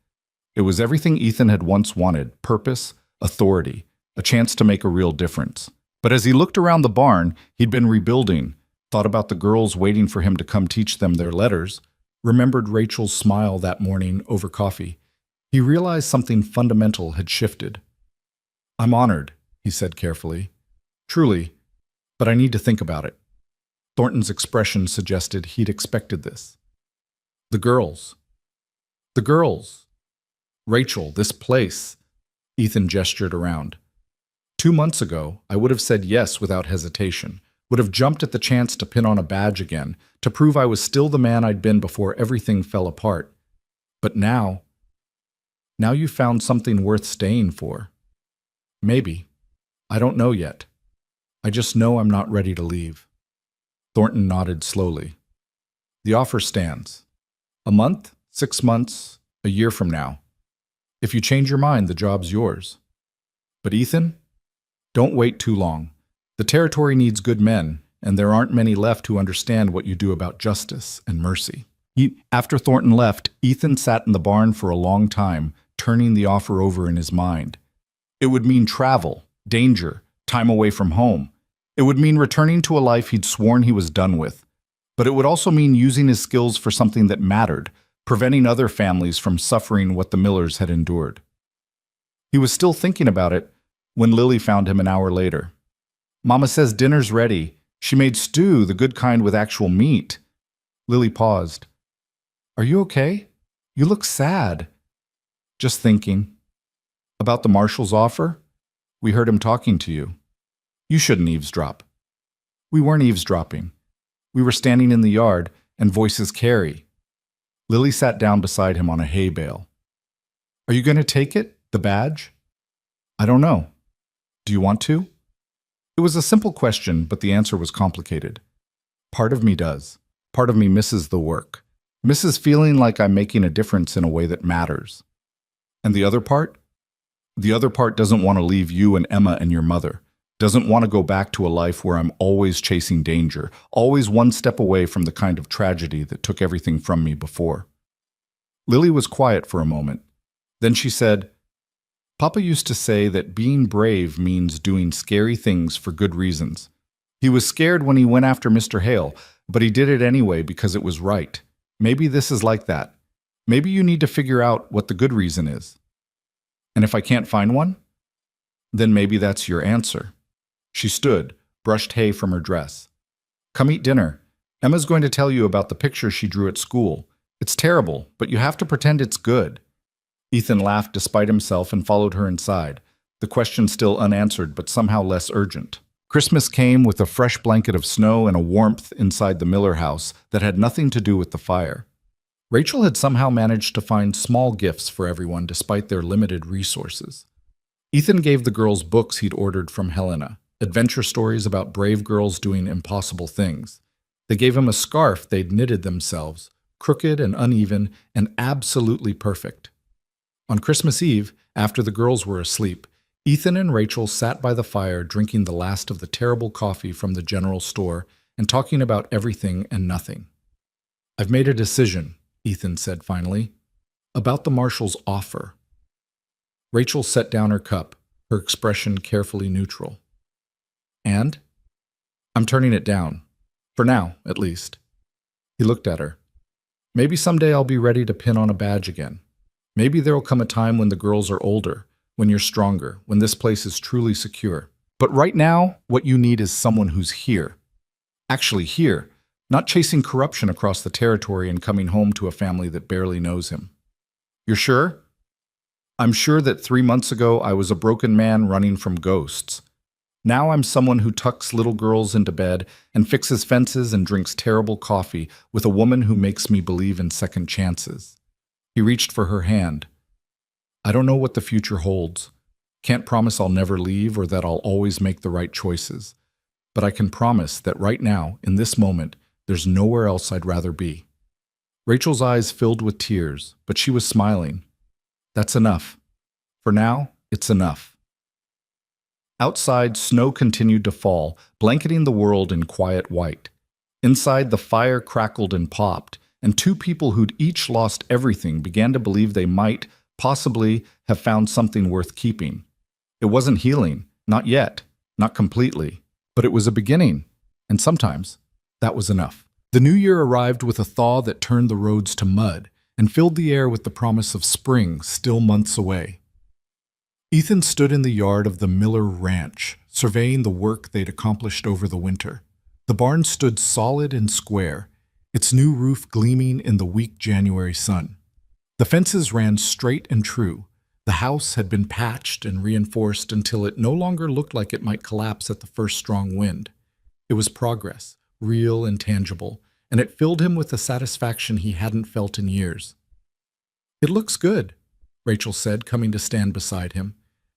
It was everything Ethan had once wanted: purpose, authority, a chance to make a real difference. But as he looked around the barn, he'd been rebuilding, thought about the girls waiting for him to come teach them their letters, remembered Rachel's smile that morning over coffee. He realized something fundamental had shifted. "I'm honored," he said carefully. "Truly, but I need to think about it." Thornton's expression suggested he'd expected this. "The girls. The girls. Rachel, this place." Ethan gestured around. 2 months ago, I would have said yes without hesitation. Would have jumped at the chance to pin on a badge again, to prove I was still the man I'd been before everything fell apart. But now you found something worth staying for. Maybe. I don't know yet. I just know I'm not ready to leave." Thornton nodded slowly. "The offer stands. A month, 6 months, a year from now. If you change your mind, the job's yours. But Ethan, don't wait too long. The territory needs good men, and there aren't many left who understand what you do about justice and mercy." After Thornton left, Ethan sat in the barn for a long time, turning the offer over in his mind. It would mean travel, danger, time away from home. It would mean returning to a life he'd sworn he was done with. But it would also mean using his skills for something that mattered, preventing other families from suffering what the Millers had endured. He was still thinking about it when Lily found him an hour later. "Mama says dinner's ready. She made stew, the good kind with actual meat." Lily paused. "Are you okay? You look sad." "Just thinking." "About the marshal's offer? We heard him talking to you." "You shouldn't eavesdrop." "We weren't eavesdropping. We were standing in the yard, and voices carry." Lily sat down beside him on a hay bale. "Are you going to take it, the badge?" "I don't know. Do you want to?" It was a simple question, but the answer was complicated. Part of me does. Part of me misses the work. Misses feeling like I'm making a difference in a way that matters. And the other part? The other part doesn't want to leave you and Emma and your mother. Doesn't want to go back to a life where I'm always chasing danger, always one step away from the kind of tragedy that took everything from me before. Lily was quiet for a moment. Then she said, Papa used to say that being brave means doing scary things for good reasons. He was scared when he went after Mr. Hale, but he did it anyway because it was right. Maybe this is like that. Maybe you need to figure out what the good reason is. And if I can't find one, then maybe that's your answer. She stood, brushed hay from her dress. Come eat dinner. Emma's going to tell you about the picture she drew at school. It's terrible, but you have to pretend it's good. Ethan laughed despite himself and followed her inside, the question still unanswered but somehow less urgent. Christmas came with a fresh blanket of snow and a warmth inside the Miller house that had nothing to do with the fire. Rachel had somehow managed to find small gifts for everyone despite their limited resources. Ethan gave the girls books he'd ordered from Helena, adventure stories about brave girls doing impossible things. They gave him a scarf they'd knitted themselves, crooked and uneven and absolutely perfect. On Christmas Eve, after the girls were asleep, Ethan and Rachel sat by the fire drinking the last of the terrible coffee from the general store and talking about everything and nothing. I've made a decision, Ethan said finally, about the marshal's offer. Rachel set down her cup, her expression carefully neutral. And? I'm turning it down. For now, at least. He looked at her. Maybe someday I'll be ready to pin on a badge again. Maybe there'll come a time when the girls are older, when you're stronger, when this place is truly secure. But right now, what you need is someone who's here. Actually here, not chasing corruption across the territory and coming home to a family that barely knows him. You're sure? I'm sure that 3 months ago I was a broken man running from ghosts. Now I'm someone who tucks little girls into bed and fixes fences and drinks terrible coffee with a woman who makes me believe in second chances. He reached for her hand. I don't know what the future holds. Can't promise I'll never leave or that I'll always make the right choices. But I can promise that right now, in this moment, there's nowhere else I'd rather be. Rachel's eyes filled with tears, but she was smiling. That's enough. For now, it's enough. Outside, snow continued to fall, blanketing the world in quiet white. Inside, the fire crackled and popped, and two people who'd each lost everything began to believe they might, possibly, have found something worth keeping. It wasn't healing, not yet, not completely, but it was a beginning, and sometimes that was enough. The new year arrived with a thaw that turned the roads to mud and filled the air with the promise of spring still months away. Ethan stood in the yard of the Miller Ranch, surveying the work they'd accomplished over the winter. The barn stood solid and square, its new roof gleaming in the weak January sun. The fences ran straight and true. The house had been patched and reinforced until it no longer looked like it might collapse at the first strong wind. It was progress, real and tangible, and it filled him with a satisfaction he hadn't felt in years. It looks good, Rachel said, coming to stand beside him.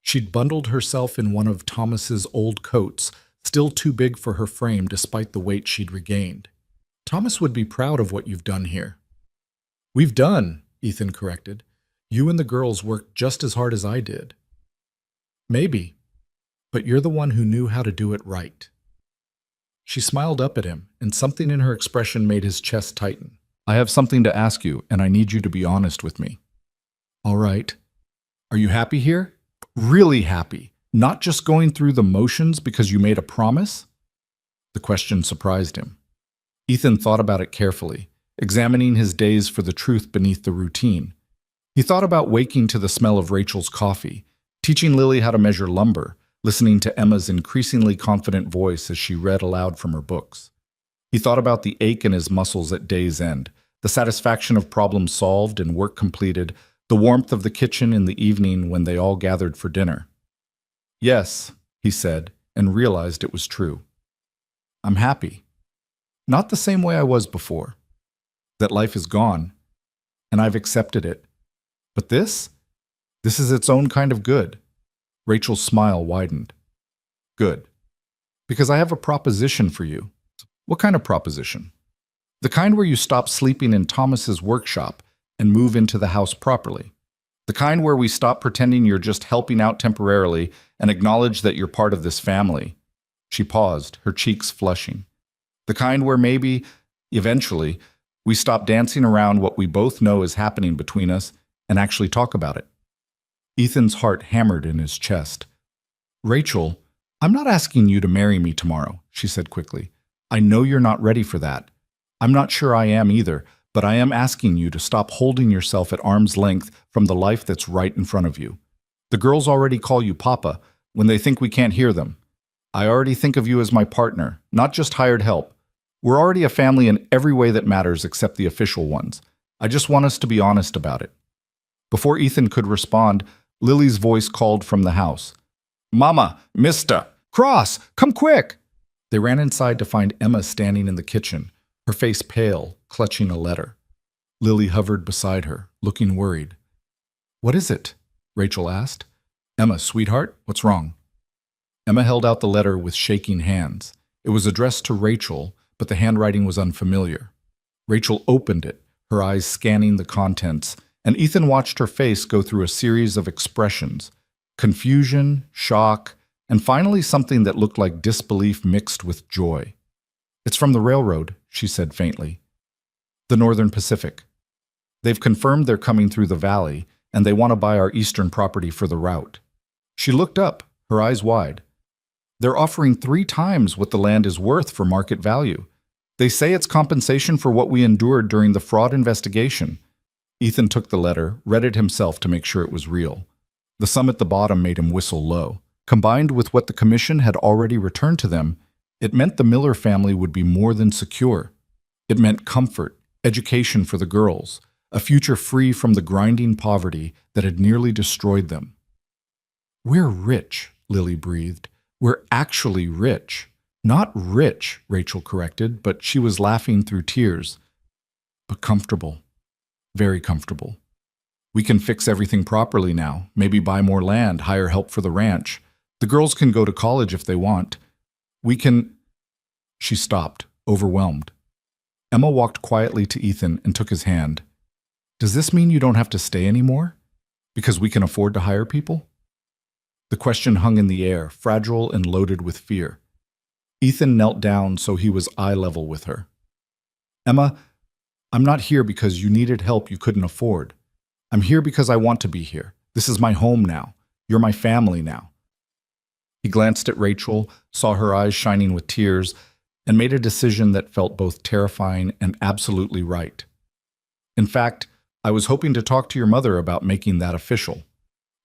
She'd bundled herself in one of Thomas's old coats, still too big for her frame despite the weight she'd regained. Thomas would be proud of what you've done here. We've done, Ethan corrected. You and the girls worked just as hard as I did. Maybe, but you're the one who knew how to do it right. She smiled up at him, and something in her expression made his chest tighten. I have something to ask you, and I need you to be honest with me. All right. Are you happy here? Really happy? Not just going through the motions because you made a promise? The question surprised him. Ethan thought about it carefully, examining his days for the truth beneath the routine. He thought about waking to the smell of Rachel's coffee, teaching Lily how to measure lumber, listening to Emma's increasingly confident voice as she read aloud from her books. He thought about the ache in his muscles at day's end, the satisfaction of problems solved and work completed, the warmth of the kitchen in the evening when they all gathered for dinner. Yes, he said, and realized it was true. I'm happy. Not the same way I was before. That life is gone, and I've accepted it. But this is its own kind of good. Rachel's smile widened. Good. Because I have a proposition for you. What kind of proposition? The kind where you stop sleeping in Thomas's workshop and move into the house properly. The kind where we stop pretending you're just helping out temporarily and acknowledge that you're part of this family. She paused, her cheeks flushing. The kind where maybe, eventually, we stop dancing around what we both know is happening between us and actually talk about it. Ethan's heart hammered in his chest. Rachel, I'm not asking you to marry me tomorrow, she said quickly. I know you're not ready for that. I'm not sure I am either, but I am asking you to stop holding yourself at arm's length from the life that's right in front of you. The girls already call you Papa when they think we can't hear them. I already think of you as my partner, not just hired help. We're already a family in every way that matters except the official ones. I just want us to be honest about it. Before Ethan could respond, Lily's voice called from the house. Mama, Mister, Cross, come quick! They ran inside to find Emma standing in the kitchen, her face pale, clutching a letter. Lily hovered beside her, looking worried. What is it? Rachel asked. Emma, sweetheart, what's wrong? Emma held out the letter with shaking hands. It was addressed to Rachel, but the handwriting was unfamiliar. Rachel opened it, her eyes scanning the contents, and Ethan watched her face go through a series of expressions: confusion, shock, and finally something that looked like disbelief mixed with joy. It's from the railroad, she said faintly. The Northern Pacific. They've confirmed they're coming through the valley, and they want to buy our eastern property for the route. She looked up, her eyes wide. They're offering 3 times what the land is worth for market value. They say it's compensation for what we endured during the fraud investigation. Ethan took the letter, read it himself to make sure it was real. The sum at the bottom made him whistle low. Combined with what the commission had already returned to them, it meant the Miller family would be more than secure. It meant comfort, education for the girls, a future free from the grinding poverty that had nearly destroyed them. We're rich, Lily breathed. We're actually rich. Not rich, Rachel corrected, but she was laughing through tears. But comfortable. Very comfortable. We can fix everything properly now, maybe buy more land, hire help for the ranch. The girls can go to college if they want. We can... She stopped, overwhelmed. Emma walked quietly to Ethan and took his hand. Does this mean you don't have to stay anymore? Because we can afford to hire people? The question hung in the air, fragile and loaded with fear. Ethan knelt down so he was eye level with her. Emma, I'm not here because you needed help you couldn't afford. I'm here because I want to be here. This is my home now. You're my family now. He glanced at Rachel, saw her eyes shining with tears, and made a decision that felt both terrifying and absolutely right. In fact, I was hoping to talk to your mother about making that official.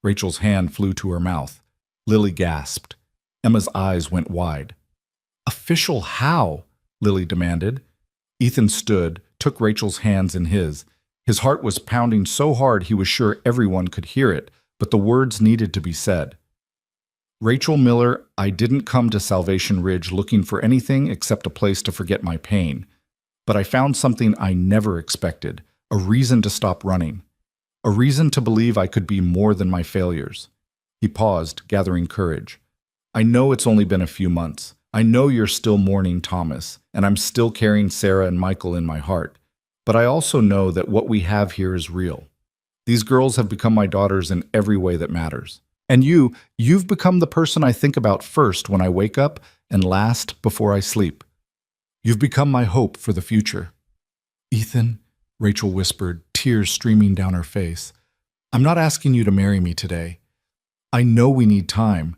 Rachel's hand flew to her mouth. Lily gasped. Emma's eyes went wide. Official how? Lily demanded. Ethan stood, took Rachel's hands in his. His heart was pounding so hard he was sure everyone could hear it, but the words needed to be said. Rachel Miller, I didn't come to Salvation Ridge looking for anything except a place to forget my pain. But I found something I never expected, a reason to stop running. A reason to believe I could be more than my failures. He paused, gathering courage. I know it's only been a few months. I know you're still mourning Thomas, and I'm still carrying Sarah and Michael in my heart. But I also know that what we have here is real. These girls have become my daughters in every way that matters. And you've become the person I think about first when I wake up and last before I sleep. You've become my hope for the future. Ethan, Rachel whispered, tears streaming down her face. I'm not asking you to marry me today. I know we need time,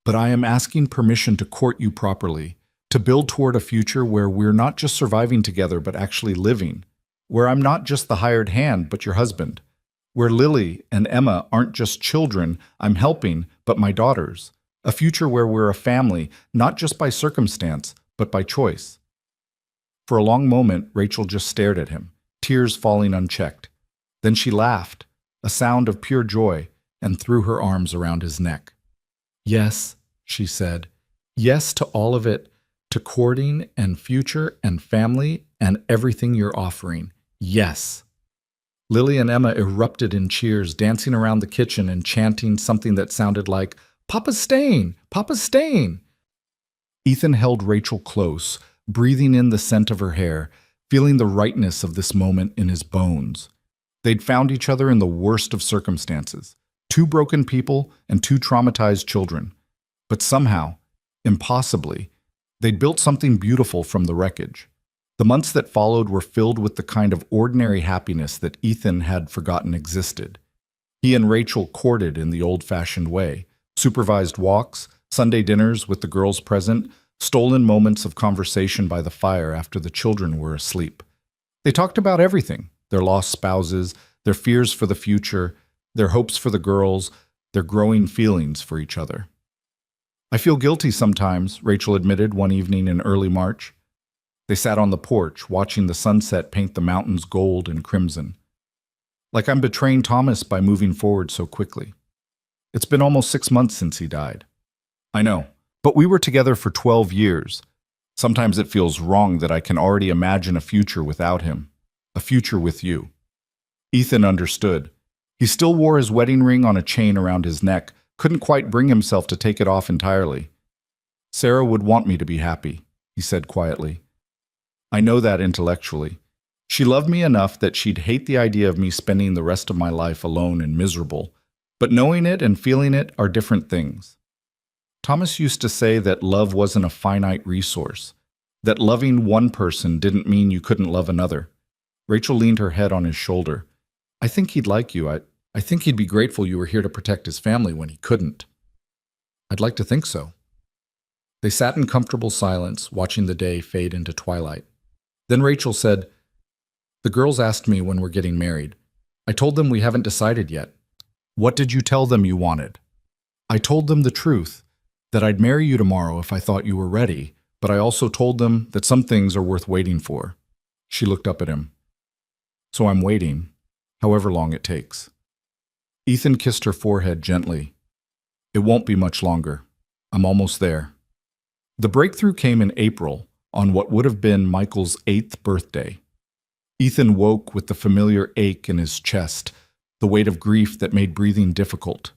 but I am asking permission to court you properly, to build toward a future where we're not just surviving together but actually living, where I'm not just the hired hand but your husband, where Lily and Emma aren't just children I'm helping but my daughters, a future where we're a family not just by circumstance but by choice. For a long moment, Rachel just stared at him, tears falling unchecked. Then she laughed, a sound of pure joy, and threw her arms around his neck. Yes, she said, yes to all of it, to courting and future and family and everything you're offering. Yes. Lily and Emma erupted in cheers, dancing around the kitchen and chanting something that sounded like, Papa's staying! Papa's staying! Ethan held Rachel close, breathing in the scent of her hair, feeling the rightness of this moment in his bones. They'd found each other in the worst of circumstances, two broken people and two traumatized children. But somehow, impossibly, they'd built something beautiful from the wreckage. The months that followed were filled with the kind of ordinary happiness that Ethan had forgotten existed. He and Rachel courted in the old-fashioned way, supervised walks, Sunday dinners with the girls present, stolen moments of conversation by the fire after the children were asleep. They talked about everything: their lost spouses, their fears for the future, their hopes for the girls, their growing feelings for each other. "I feel guilty sometimes," Rachel admitted one evening in early March. They sat on the porch, watching the sunset paint the mountains gold and crimson. "Like I'm betraying Thomas by moving forward so quickly. It's been almost 6 months since he died." "I know, but we were together for 12 years. Sometimes it feels wrong that I can already imagine a future without him, a future with you." Ethan understood. He still wore his wedding ring on a chain around his neck, couldn't quite bring himself to take it off entirely. "Sarah would want me to be happy," he said quietly. "I know that intellectually. She loved me enough that she'd hate the idea of me spending the rest of my life alone and miserable, but knowing it and feeling it are different things." Thomas used to say that love wasn't a finite resource, that loving one person didn't mean you couldn't love another. Rachel leaned her head on his shoulder. "I think he'd like you. I think he'd be grateful you were here to protect his family when he couldn't." "I'd like to think so." They sat in comfortable silence, watching the day fade into twilight. Then Rachel said, "The girls asked me when we're getting married. I told them we haven't decided yet." "What did you tell them you wanted?" "I told them the truth, that I'd marry you tomorrow if I thought you were ready, but I also told them that some things are worth waiting for." She looked up at him. "So I'm waiting, however long it takes." Ethan kissed her forehead gently. "It won't be much longer. I'm almost there." The breakthrough came in April, on what would have been Michael's 8th birthday. Ethan woke with the familiar ache in his chest, the weight of grief that made breathing difficult.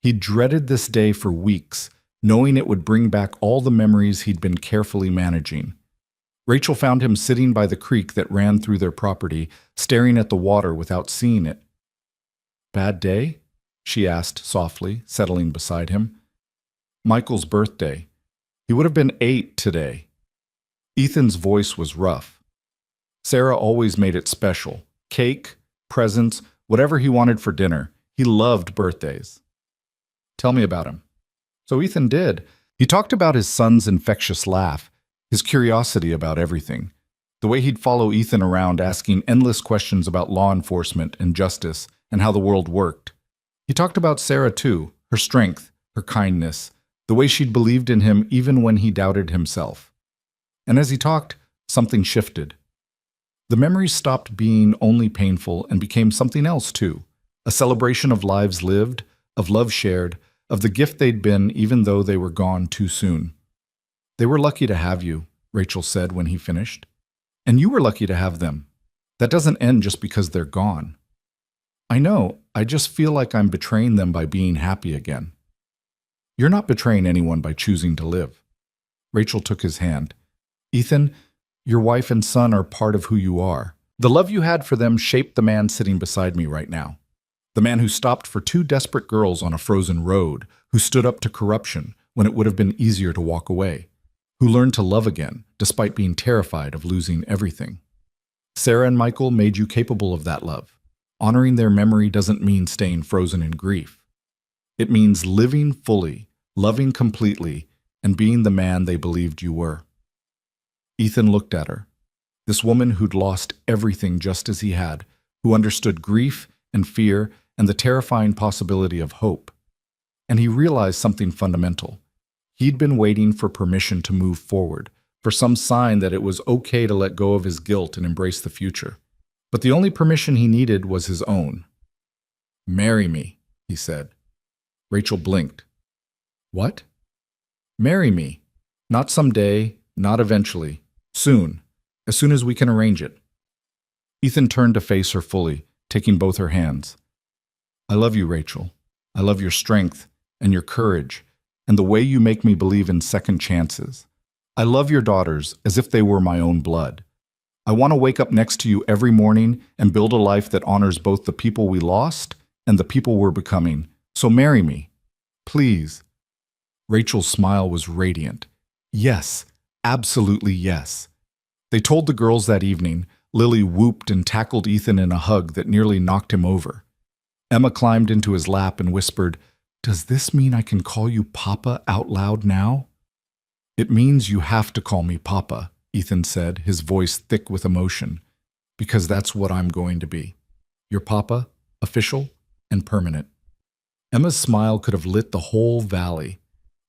He dreaded this day for weeks, knowing it would bring back all the memories he'd been carefully managing. Rachel found him sitting by the creek that ran through their property, staring at the water without seeing it. "Bad day?" she asked softly, settling beside him. "Michael's birthday. He would have been 8 today." Ethan's voice was rough. Sarah always made it special. Cake, presents, whatever he wanted for dinner. He loved birthdays. "Tell me about him." So Ethan did. He talked about his son's infectious laugh, his curiosity about everything, the way he'd follow Ethan around asking endless questions about law enforcement and justice and how the world worked. He talked about Sarah too, her strength, her kindness, the way she'd believed in him even when he doubted himself. And as he talked, something shifted. The memories stopped being only painful and became something else too, a celebration of lives lived, of love shared, of the gift they'd been even though they were gone too soon. "They were lucky to have you," Rachel said when he finished. "And you were lucky to have them. That doesn't end just because they're gone." "I know, I just feel like I'm betraying them by being happy again." "You're not betraying anyone by choosing to live." Rachel took his hand. "Ethan, your wife and son are part of who you are. The love you had for them shaped the man sitting beside me right now. The man who stopped for 2 desperate girls on a frozen road, who stood up to corruption when it would have been easier to walk away, who learned to love again despite being terrified of losing everything. Sarah and Michael made you capable of that love. Honoring their memory doesn't mean staying frozen in grief. It means living fully, loving completely, and being the man they believed you were." Ethan looked at her. This woman who'd lost everything just as he had, who understood grief and fear and the terrifying possibility of hope. And he realized something fundamental. He'd been waiting for permission to move forward, for some sign that it was okay to let go of his guilt and embrace the future. But the only permission he needed was his own. "Marry me," he said. Rachel blinked. "What?" "Marry me. Not someday, not eventually. Soon, as soon as we can arrange it." Ethan turned to face her fully, taking both her hands. "I love you, Rachel. I love your strength and your courage and the way you make me believe in second chances. I love your daughters as if they were my own blood. I want to wake up next to you every morning and build a life that honors both the people we lost and the people we're becoming. So marry me, please." Rachel's smile was radiant. Yes, absolutely yes. They told the girls that evening. Lily whooped and tackled Ethan in a hug that nearly knocked him over. Emma climbed into his lap and whispered, "Does this mean I can call you Papa out loud now?" "It means you have to call me Papa," Ethan said, his voice thick with emotion, "because that's what I'm going to be. Your Papa, official and permanent." Emma's smile could have lit the whole valley.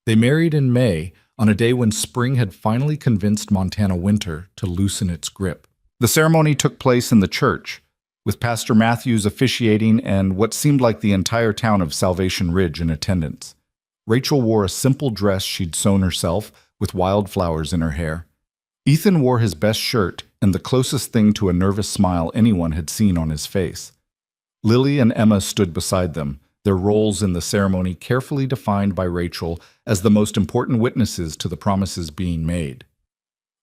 They married in May, on a day when spring had finally convinced Montana winter to loosen its grip. The ceremony took place in the church, with Pastor Matthews officiating and what seemed like the entire town of Salvation Ridge in attendance. Rachel wore a simple dress she'd sewn herself, with wildflowers in her hair. Ethan wore his best shirt and the closest thing to a nervous smile anyone had seen on his face. Lily and Emma stood beside them, their roles in the ceremony carefully defined by Rachel as the most important witnesses to the promises being made.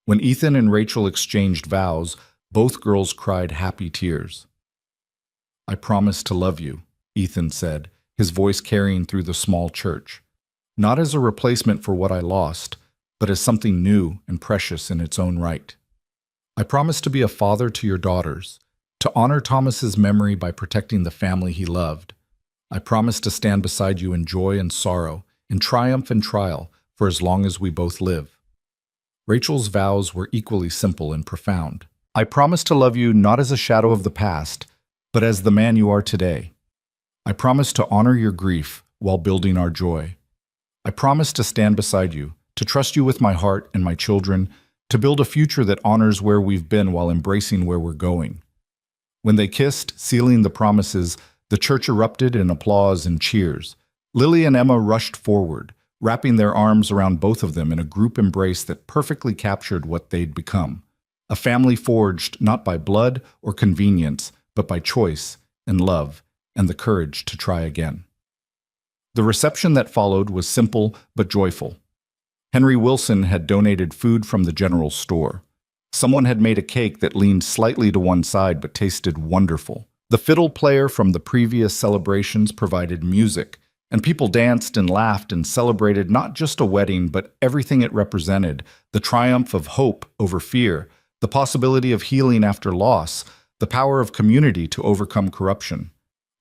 When Ethan and Rachel exchanged vows, both girls cried happy tears. "I promise to love you," Ethan said, his voice carrying through the small church. "Not as a replacement for what I lost, but as something new and precious in its own right. I promise to be a father to your daughters, to honor Thomas's memory by protecting the family he loved. I promise to stand beside you in joy and sorrow, in triumph and trial, for as long as we both live." Rachel's vows were equally simple and profound. "I promise to love you not as a shadow of the past, but as the man you are today. I promise to honor your grief while building our joy. I promise to stand beside you, to trust you with my heart and my children, to build a future that honors where we've been while embracing where we're going." When they kissed, sealing the promises, the church erupted in applause and cheers. Lily and Emma rushed forward, wrapping their arms around both of them in a group embrace that perfectly captured what they'd become. A family forged not by blood or convenience, but by choice and love and the courage to try again. The reception that followed was simple but joyful. Henry Wilson had donated food from the general store. Someone had made a cake that leaned slightly to one side but tasted wonderful. The fiddle player from the previous celebrations provided music, and people danced and laughed and celebrated not just a wedding, but everything it represented: the triumph of hope over fear, the possibility of healing after loss, the power of community to overcome corruption.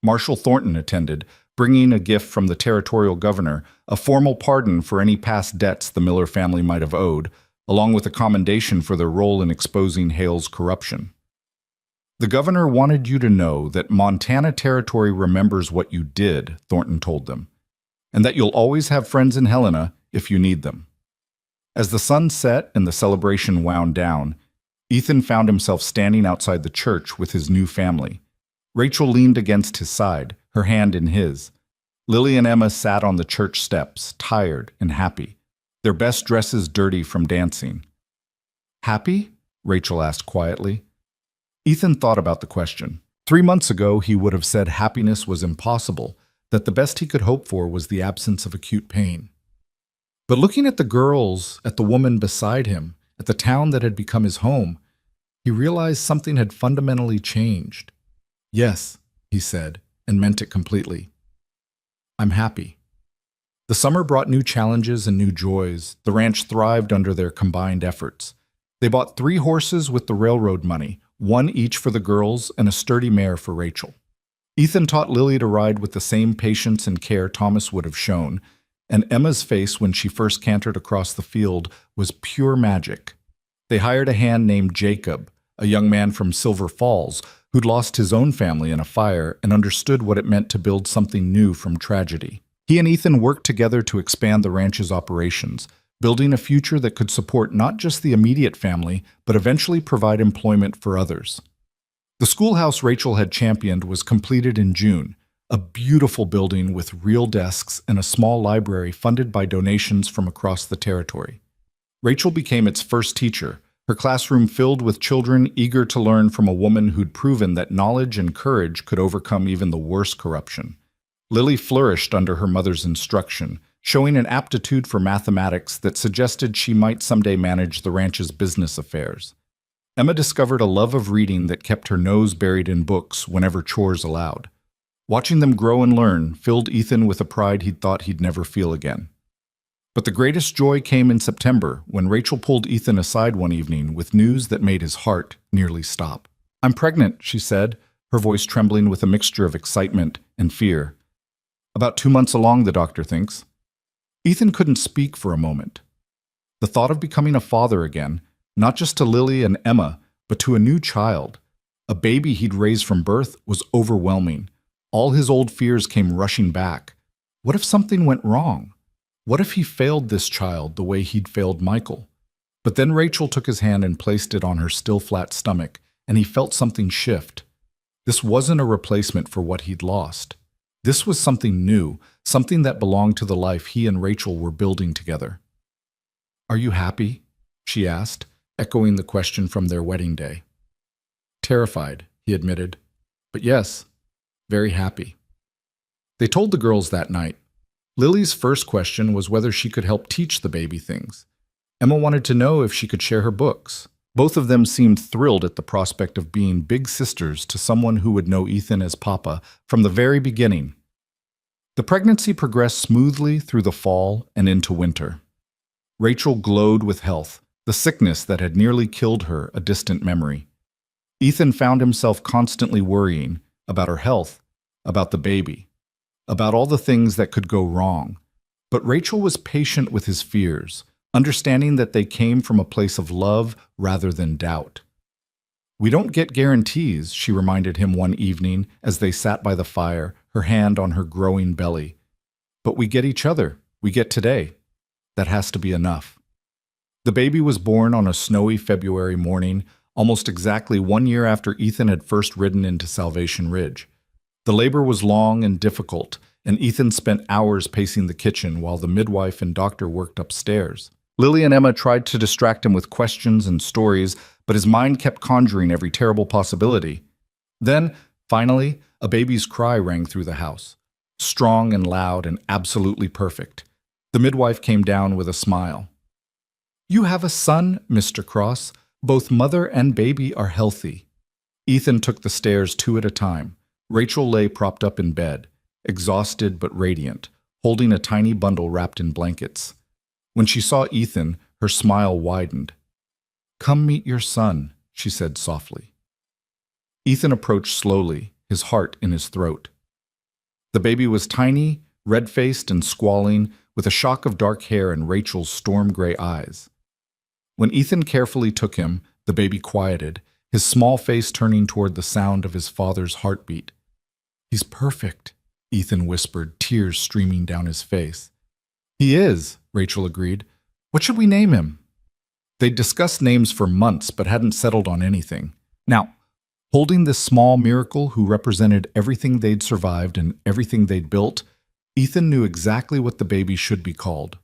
Marshal Thornton attended, bringing a gift from the territorial governor, a formal pardon for any past debts the Miller family might have owed, along with a commendation for their role in exposing Hale's corruption. "The governor wanted you to know that Montana Territory remembers what you did," Thornton told them, "and that you'll always have friends in Helena if you need them." As the sun set and the celebration wound down, Ethan found himself standing outside the church with his new family. Rachel leaned against his side, her hand in his. Lily and Emma sat on the church steps, tired and happy, their best dresses dirty from dancing. "Happy?" Rachel asked quietly. Ethan thought about the question. 3 months ago, he would have said happiness was impossible, that the best he could hope for was the absence of acute pain. But looking at the girls, at the woman beside him, at the town that had become his home, he realized something had fundamentally changed. "Yes," he said, and meant it completely. "I'm happy." The summer brought new challenges and new joys. The ranch thrived under their combined efforts. They bought 3 horses with the railroad money, 1 each for the girls and a sturdy mare for Rachel. Ethan taught Lily to ride with the same patience and care Thomas would have shown, and Emma's face when she first cantered across the field was pure magic. They hired a hand named Jacob, a young man from Silver Falls, who'd lost his own family in a fire and understood what it meant to build something new from tragedy. He and Ethan worked together to expand the ranch's operations, building a future that could support not just the immediate family, but eventually provide employment for others. The schoolhouse Rachel had championed was completed in June, a beautiful building with real desks and a small library funded by donations from across the territory. Rachel became its first teacher, her classroom filled with children eager to learn from a woman who'd proven that knowledge and courage could overcome even the worst corruption. Lily flourished under her mother's instruction, showing an aptitude for mathematics that suggested she might someday manage the ranch's business affairs. Emma discovered a love of reading that kept her nose buried in books whenever chores allowed. Watching them grow and learn filled Ethan with a pride he'd thought he'd never feel again. But the greatest joy came in September when Rachel pulled Ethan aside one evening with news that made his heart nearly stop. "I'm pregnant," she said, her voice trembling with a mixture of excitement and fear. "About 2 months along, the doctor thinks." Ethan couldn't speak for a moment. The thought of becoming a father again, not just to Lily and Emma, but to a new child, a baby he'd raised from birth, was overwhelming. All his old fears came rushing back. What if something went wrong? What if he failed this child the way he'd failed Michael? But then Rachel took his hand and placed it on her still flat stomach, and he felt something shift. This wasn't a replacement for what he'd lost. This was something new, something that belonged to the life he and Rachel were building together. "Are you happy?" she asked, echoing the question from their wedding day. "Terrified," he admitted, "but yes, very happy." They told the girls that night. Lily's first question was whether she could help teach the baby things. Emma wanted to know if she could share her books. Both of them seemed thrilled at the prospect of being big sisters to someone who would know Ethan as Papa from the very beginning. The pregnancy progressed smoothly through the fall and into winter. Rachel glowed with health, the sickness that had nearly killed her a distant memory. Ethan found himself constantly worrying about her health, about the baby, about all the things that could go wrong. But Rachel was patient with his fears, understanding that they came from a place of love rather than doubt. "We don't get guarantees," she reminded him one evening as they sat by the fire, her hand on her growing belly. "But we get each other. We get today. That has to be enough." The baby was born on a snowy February morning, almost exactly 1 year after Ethan had first ridden into Salvation Ridge. The labor was long and difficult, and Ethan spent hours pacing the kitchen while the midwife and doctor worked upstairs. Lily and Emma tried to distract him with questions and stories, but his mind kept conjuring every terrible possibility. Then, finally, a baby's cry rang through the house. Strong and loud and absolutely perfect. The midwife came down with a smile. "You have a son, Mr. Cross. Both mother and baby are healthy." Ethan took the stairs 2 at a time. Rachel lay propped up in bed, exhausted but radiant, holding a tiny bundle wrapped in blankets. When she saw Ethan, her smile widened. "Come meet your son," she said softly. Ethan approached slowly, his heart in his throat. The baby was tiny, red-faced and squalling, with a shock of dark hair and Rachel's storm-gray eyes. When Ethan carefully took him, the baby quieted, his small face turning toward the sound of his father's heartbeat. "He's perfect," Ethan whispered, tears streaming down his face. "He is," Rachel agreed. "What should we name him?" They'd discussed names for months but hadn't settled on anything. Now, holding this small miracle who represented everything they'd survived and everything they'd built, Ethan knew exactly what the baby should be called.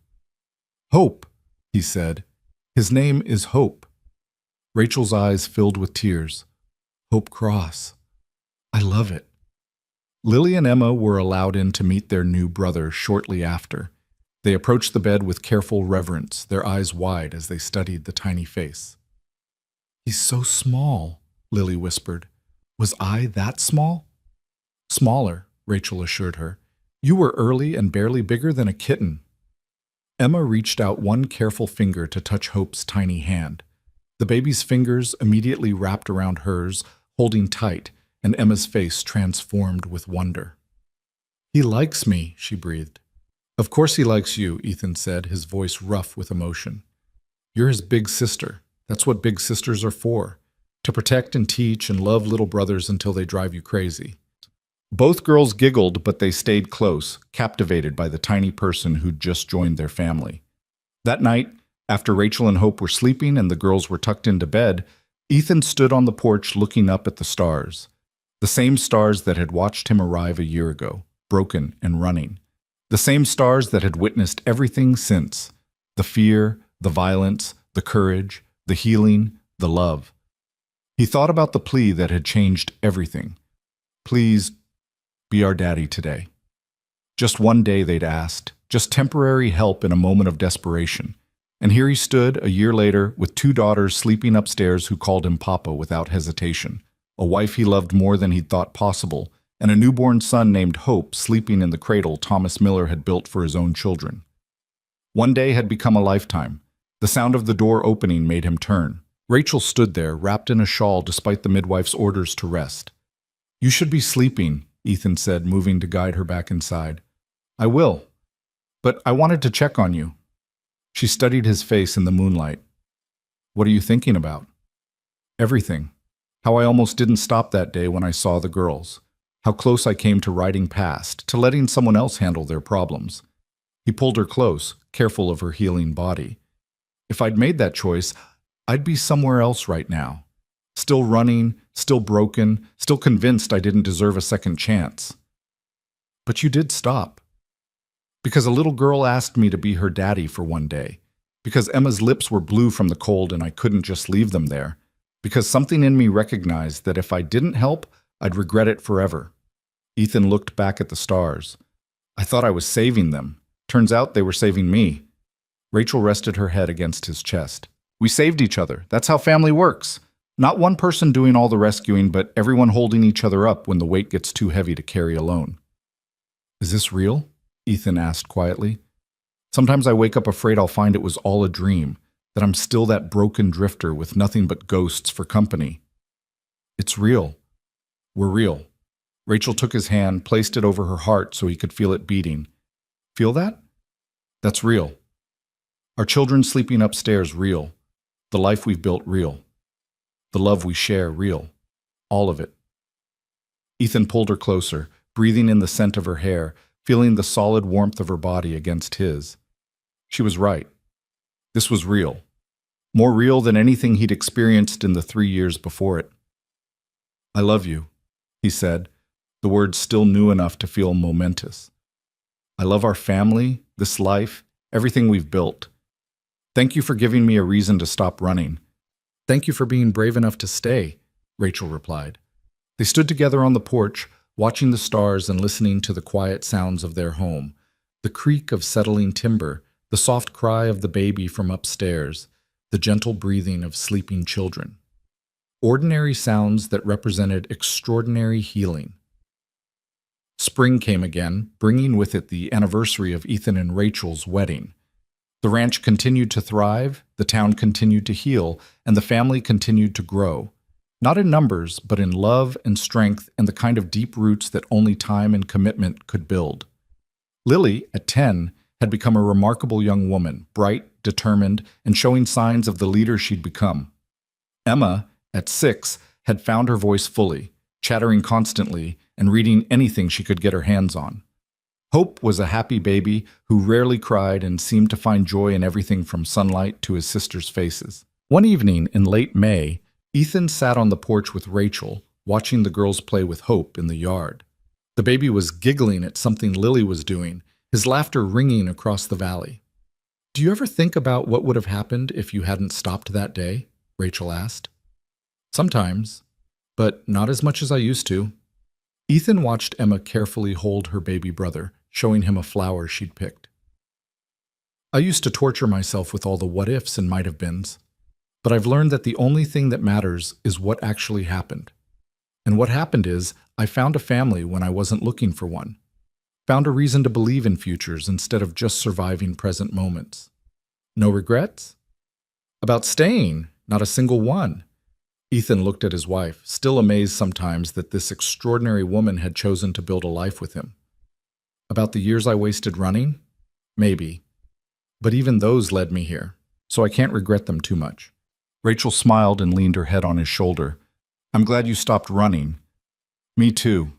"Hope," he said. "His name is Hope." Rachel's eyes filled with tears. "Hope Cross. I love it." Lily and Emma were allowed in to meet their new brother shortly after. They approached the bed with careful reverence, their eyes wide as they studied the tiny face. "He's so small," Lily whispered. "Was I that small?" "Smaller," Rachel assured her. "You were early and barely bigger than a kitten." Emma reached out one careful finger to touch Hope's tiny hand. The baby's fingers immediately wrapped around hers, holding tight, and Emma's face transformed with wonder. "He likes me," she breathed. "Of course he likes you," Ethan said, his voice rough with emotion. "You're his big sister. That's what big sisters are for, to protect and teach and love little brothers until they drive you crazy." Both girls giggled, but they stayed close, captivated by the tiny person who'd just joined their family. That night, after Rachel and Hope were sleeping and the girls were tucked into bed, Ethan stood on the porch looking up at the stars. The same stars that had watched him arrive a year ago, broken and running. The same stars that had witnessed everything since. The fear, the violence, the courage, the healing, the love. He thought about the plea that had changed everything. "Please, be our daddy today." Just one day, they'd asked, just temporary help in a moment of desperation. And here he stood, a year later, with two daughters sleeping upstairs who called him Papa without hesitation, a wife he loved more than he'd thought possible, and a newborn son named Hope sleeping in the cradle Thomas Miller had built for his own children. One day had become a lifetime. The sound of the door opening made him turn. Rachel stood there, wrapped in a shawl despite the midwife's orders to rest. "You should be sleeping," Ethan said, moving to guide her back inside. "I will. But I wanted to check on you." She studied his face in the moonlight. "What are you thinking about?" "Everything. How I almost didn't stop that day when I saw the girls. How close I came to riding past, to letting someone else handle their problems." He pulled her close, careful of her healing body. "If I'd made that choice, I'd be somewhere else right now. Still running, still broken, still convinced I didn't deserve a second chance." "But you did stop." "Because a little girl asked me to be her daddy for one day. Because Emma's lips were blue from the cold and I couldn't just leave them there. Because something in me recognized that if I didn't help, I'd regret it forever." Ethan looked back at the stars. "I thought I was saving them. Turns out they were saving me." Rachel rested her head against his chest. "We saved each other. That's how family works. Not one person doing all the rescuing, but everyone holding each other up when the weight gets too heavy to carry alone." "Is this real?" Ethan asked quietly. "Sometimes I wake up afraid I'll find it was all a dream, that I'm still that broken drifter with nothing but ghosts for company." "It's real. We're real." Rachel took his hand, placed it over her heart so he could feel it beating. "Feel that? That's real. Our children sleeping upstairs, real. The life we've built, real. The love we share, real. All of it." Ethan pulled her closer, breathing in the scent of her hair, feeling the solid warmth of her body against his. She was right. This was real. More real than anything he'd experienced in the 3 years before it. "I love you," he said, the words still new enough to feel momentous. "I love our family, this life, everything we've built. Thank you for giving me a reason to stop running." "Thank you for being brave enough to stay," Rachel replied. They stood together on the porch, watching the stars and listening to the quiet sounds of their home, the creak of settling timber, the soft cry of the baby from upstairs, the gentle breathing of sleeping children. Ordinary sounds that represented extraordinary healing. Spring came again, bringing with it the anniversary of Ethan and Rachel's wedding. The ranch continued to thrive, the town continued to heal, and the family continued to grow. Not in numbers, but in love and strength and the kind of deep roots that only time and commitment could build. Lily, at 10, had become a remarkable young woman, bright, determined, and showing signs of the leader she'd become. Emma, at 6, had found her voice fully, chattering constantly and reading anything she could get her hands on. Hope was a happy baby who rarely cried and seemed to find joy in everything from sunlight to his sisters' faces. One evening in late May, Ethan sat on the porch with Rachel, watching the girls play with Hope in the yard. The baby was giggling at something Lily was doing, his laughter ringing across the valley. "Do you ever think about what would have happened if you hadn't stopped that day?" Rachel asked. "Sometimes, but not as much as I used to." Ethan watched Emma carefully hold her baby brother, showing him a flower she'd picked. "I used to torture myself with all the what-ifs and might-have-beens, but I've learned that the only thing that matters is what actually happened. And what happened is I found a family when I wasn't looking for one. Found a reason to believe in futures instead of just surviving present moments. No regrets? About staying, not a single one." Ethan looked at his wife, still amazed sometimes that this extraordinary woman had chosen to build a life with him. "About the years I wasted running? Maybe. But even those led me here, so I can't regret them too much." Rachel smiled and leaned her head on his shoulder. "I'm glad you stopped running." "Me too."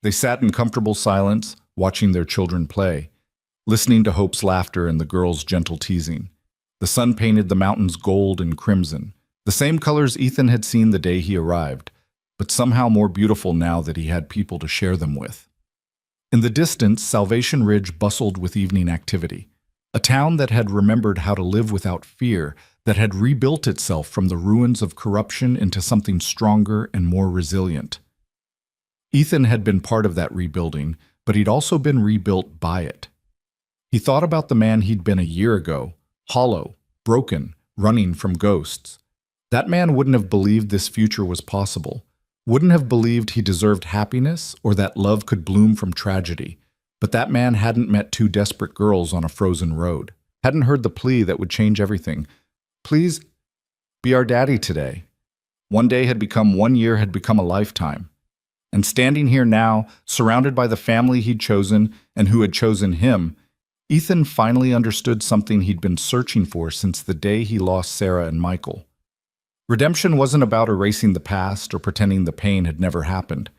They sat in comfortable silence, watching their children play, listening to Hope's laughter and the girls' gentle teasing. The sun painted the mountains gold and crimson, the same colors Ethan had seen the day he arrived, but somehow more beautiful now that he had people to share them with. In the distance, Salvation Ridge bustled with evening activity. A town that had remembered how to live without fear, that had rebuilt itself from the ruins of corruption into something stronger and more resilient. Ethan had been part of that rebuilding, but he'd also been rebuilt by it. He thought about the man he'd been a year ago, hollow, broken, running from ghosts. That man wouldn't have believed this future was possible, wouldn't have believed he deserved happiness or that love could bloom from tragedy. But that man hadn't met two desperate girls on a frozen road, hadn't heard the plea that would change everything. Please be our daddy today. One day had become 1 year, had become a lifetime. And standing here now, surrounded by the family he'd chosen and who had chosen him, Ethan finally understood something he'd been searching for since the day he lost Sarah and Michael. Redemption wasn't about erasing the past or pretending the pain had never happened.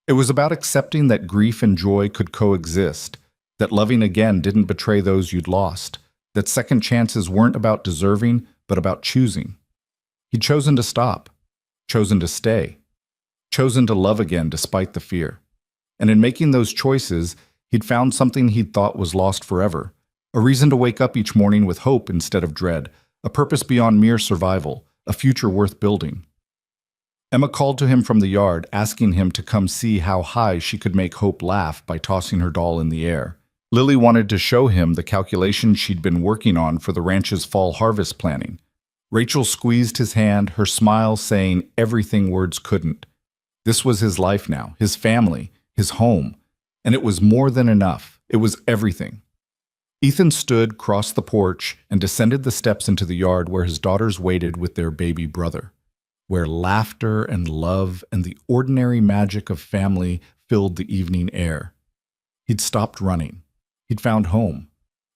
It was about accepting that grief and joy could coexist, that loving again didn't betray those you'd lost, that second chances weren't about deserving, but about choosing. He'd chosen to stop, chosen to stay, chosen to love again despite the fear. And in making those choices, he'd found something he'd thought was lost forever, a reason to wake up each morning with hope instead of dread, a purpose beyond mere survival, a future worth building. Emma called to him from the yard, asking him to come see how high she could make Hope laugh by tossing her doll in the air. Lily wanted to show him the calculations she'd been working on for the ranch's fall harvest planning. Rachel squeezed his hand, her smile saying everything words couldn't. This was his life now, his family, his home. And it was more than enough. It was everything. Ethan stood, crossed the porch, and descended the steps into the yard where his daughters waited with their baby brother, where laughter and love and the ordinary magic of family filled the evening air. He'd stopped running. He'd found home.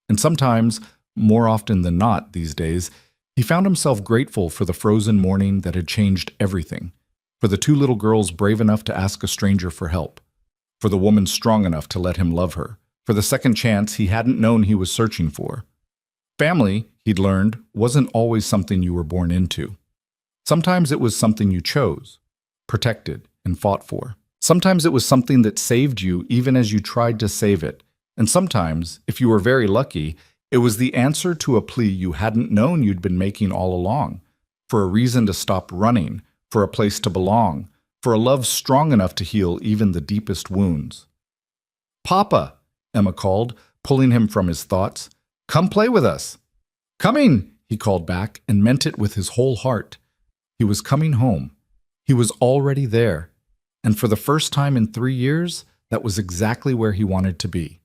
And sometimes, more often than not these days, he found himself grateful for the frozen morning that had changed everything, for the two little girls brave enough to ask a stranger for help, for the woman strong enough to let him love her, for the second chance he hadn't known he was searching for. Family, he'd learned, wasn't always something you were born into. Sometimes it was something you chose, protected, and fought for. Sometimes it was something that saved you even as you tried to save it. And sometimes, if you were very lucky, it was the answer to a plea you hadn't known you'd been making all along, for a reason to stop running, for a place to belong, for a love strong enough to heal even the deepest wounds. "Papa," Emma called, pulling him from his thoughts. "Come play with us." "Coming," he called back, and meant it with his whole heart. He was coming home. He was already there. And for the first time in 3 years, that was exactly where he wanted to be.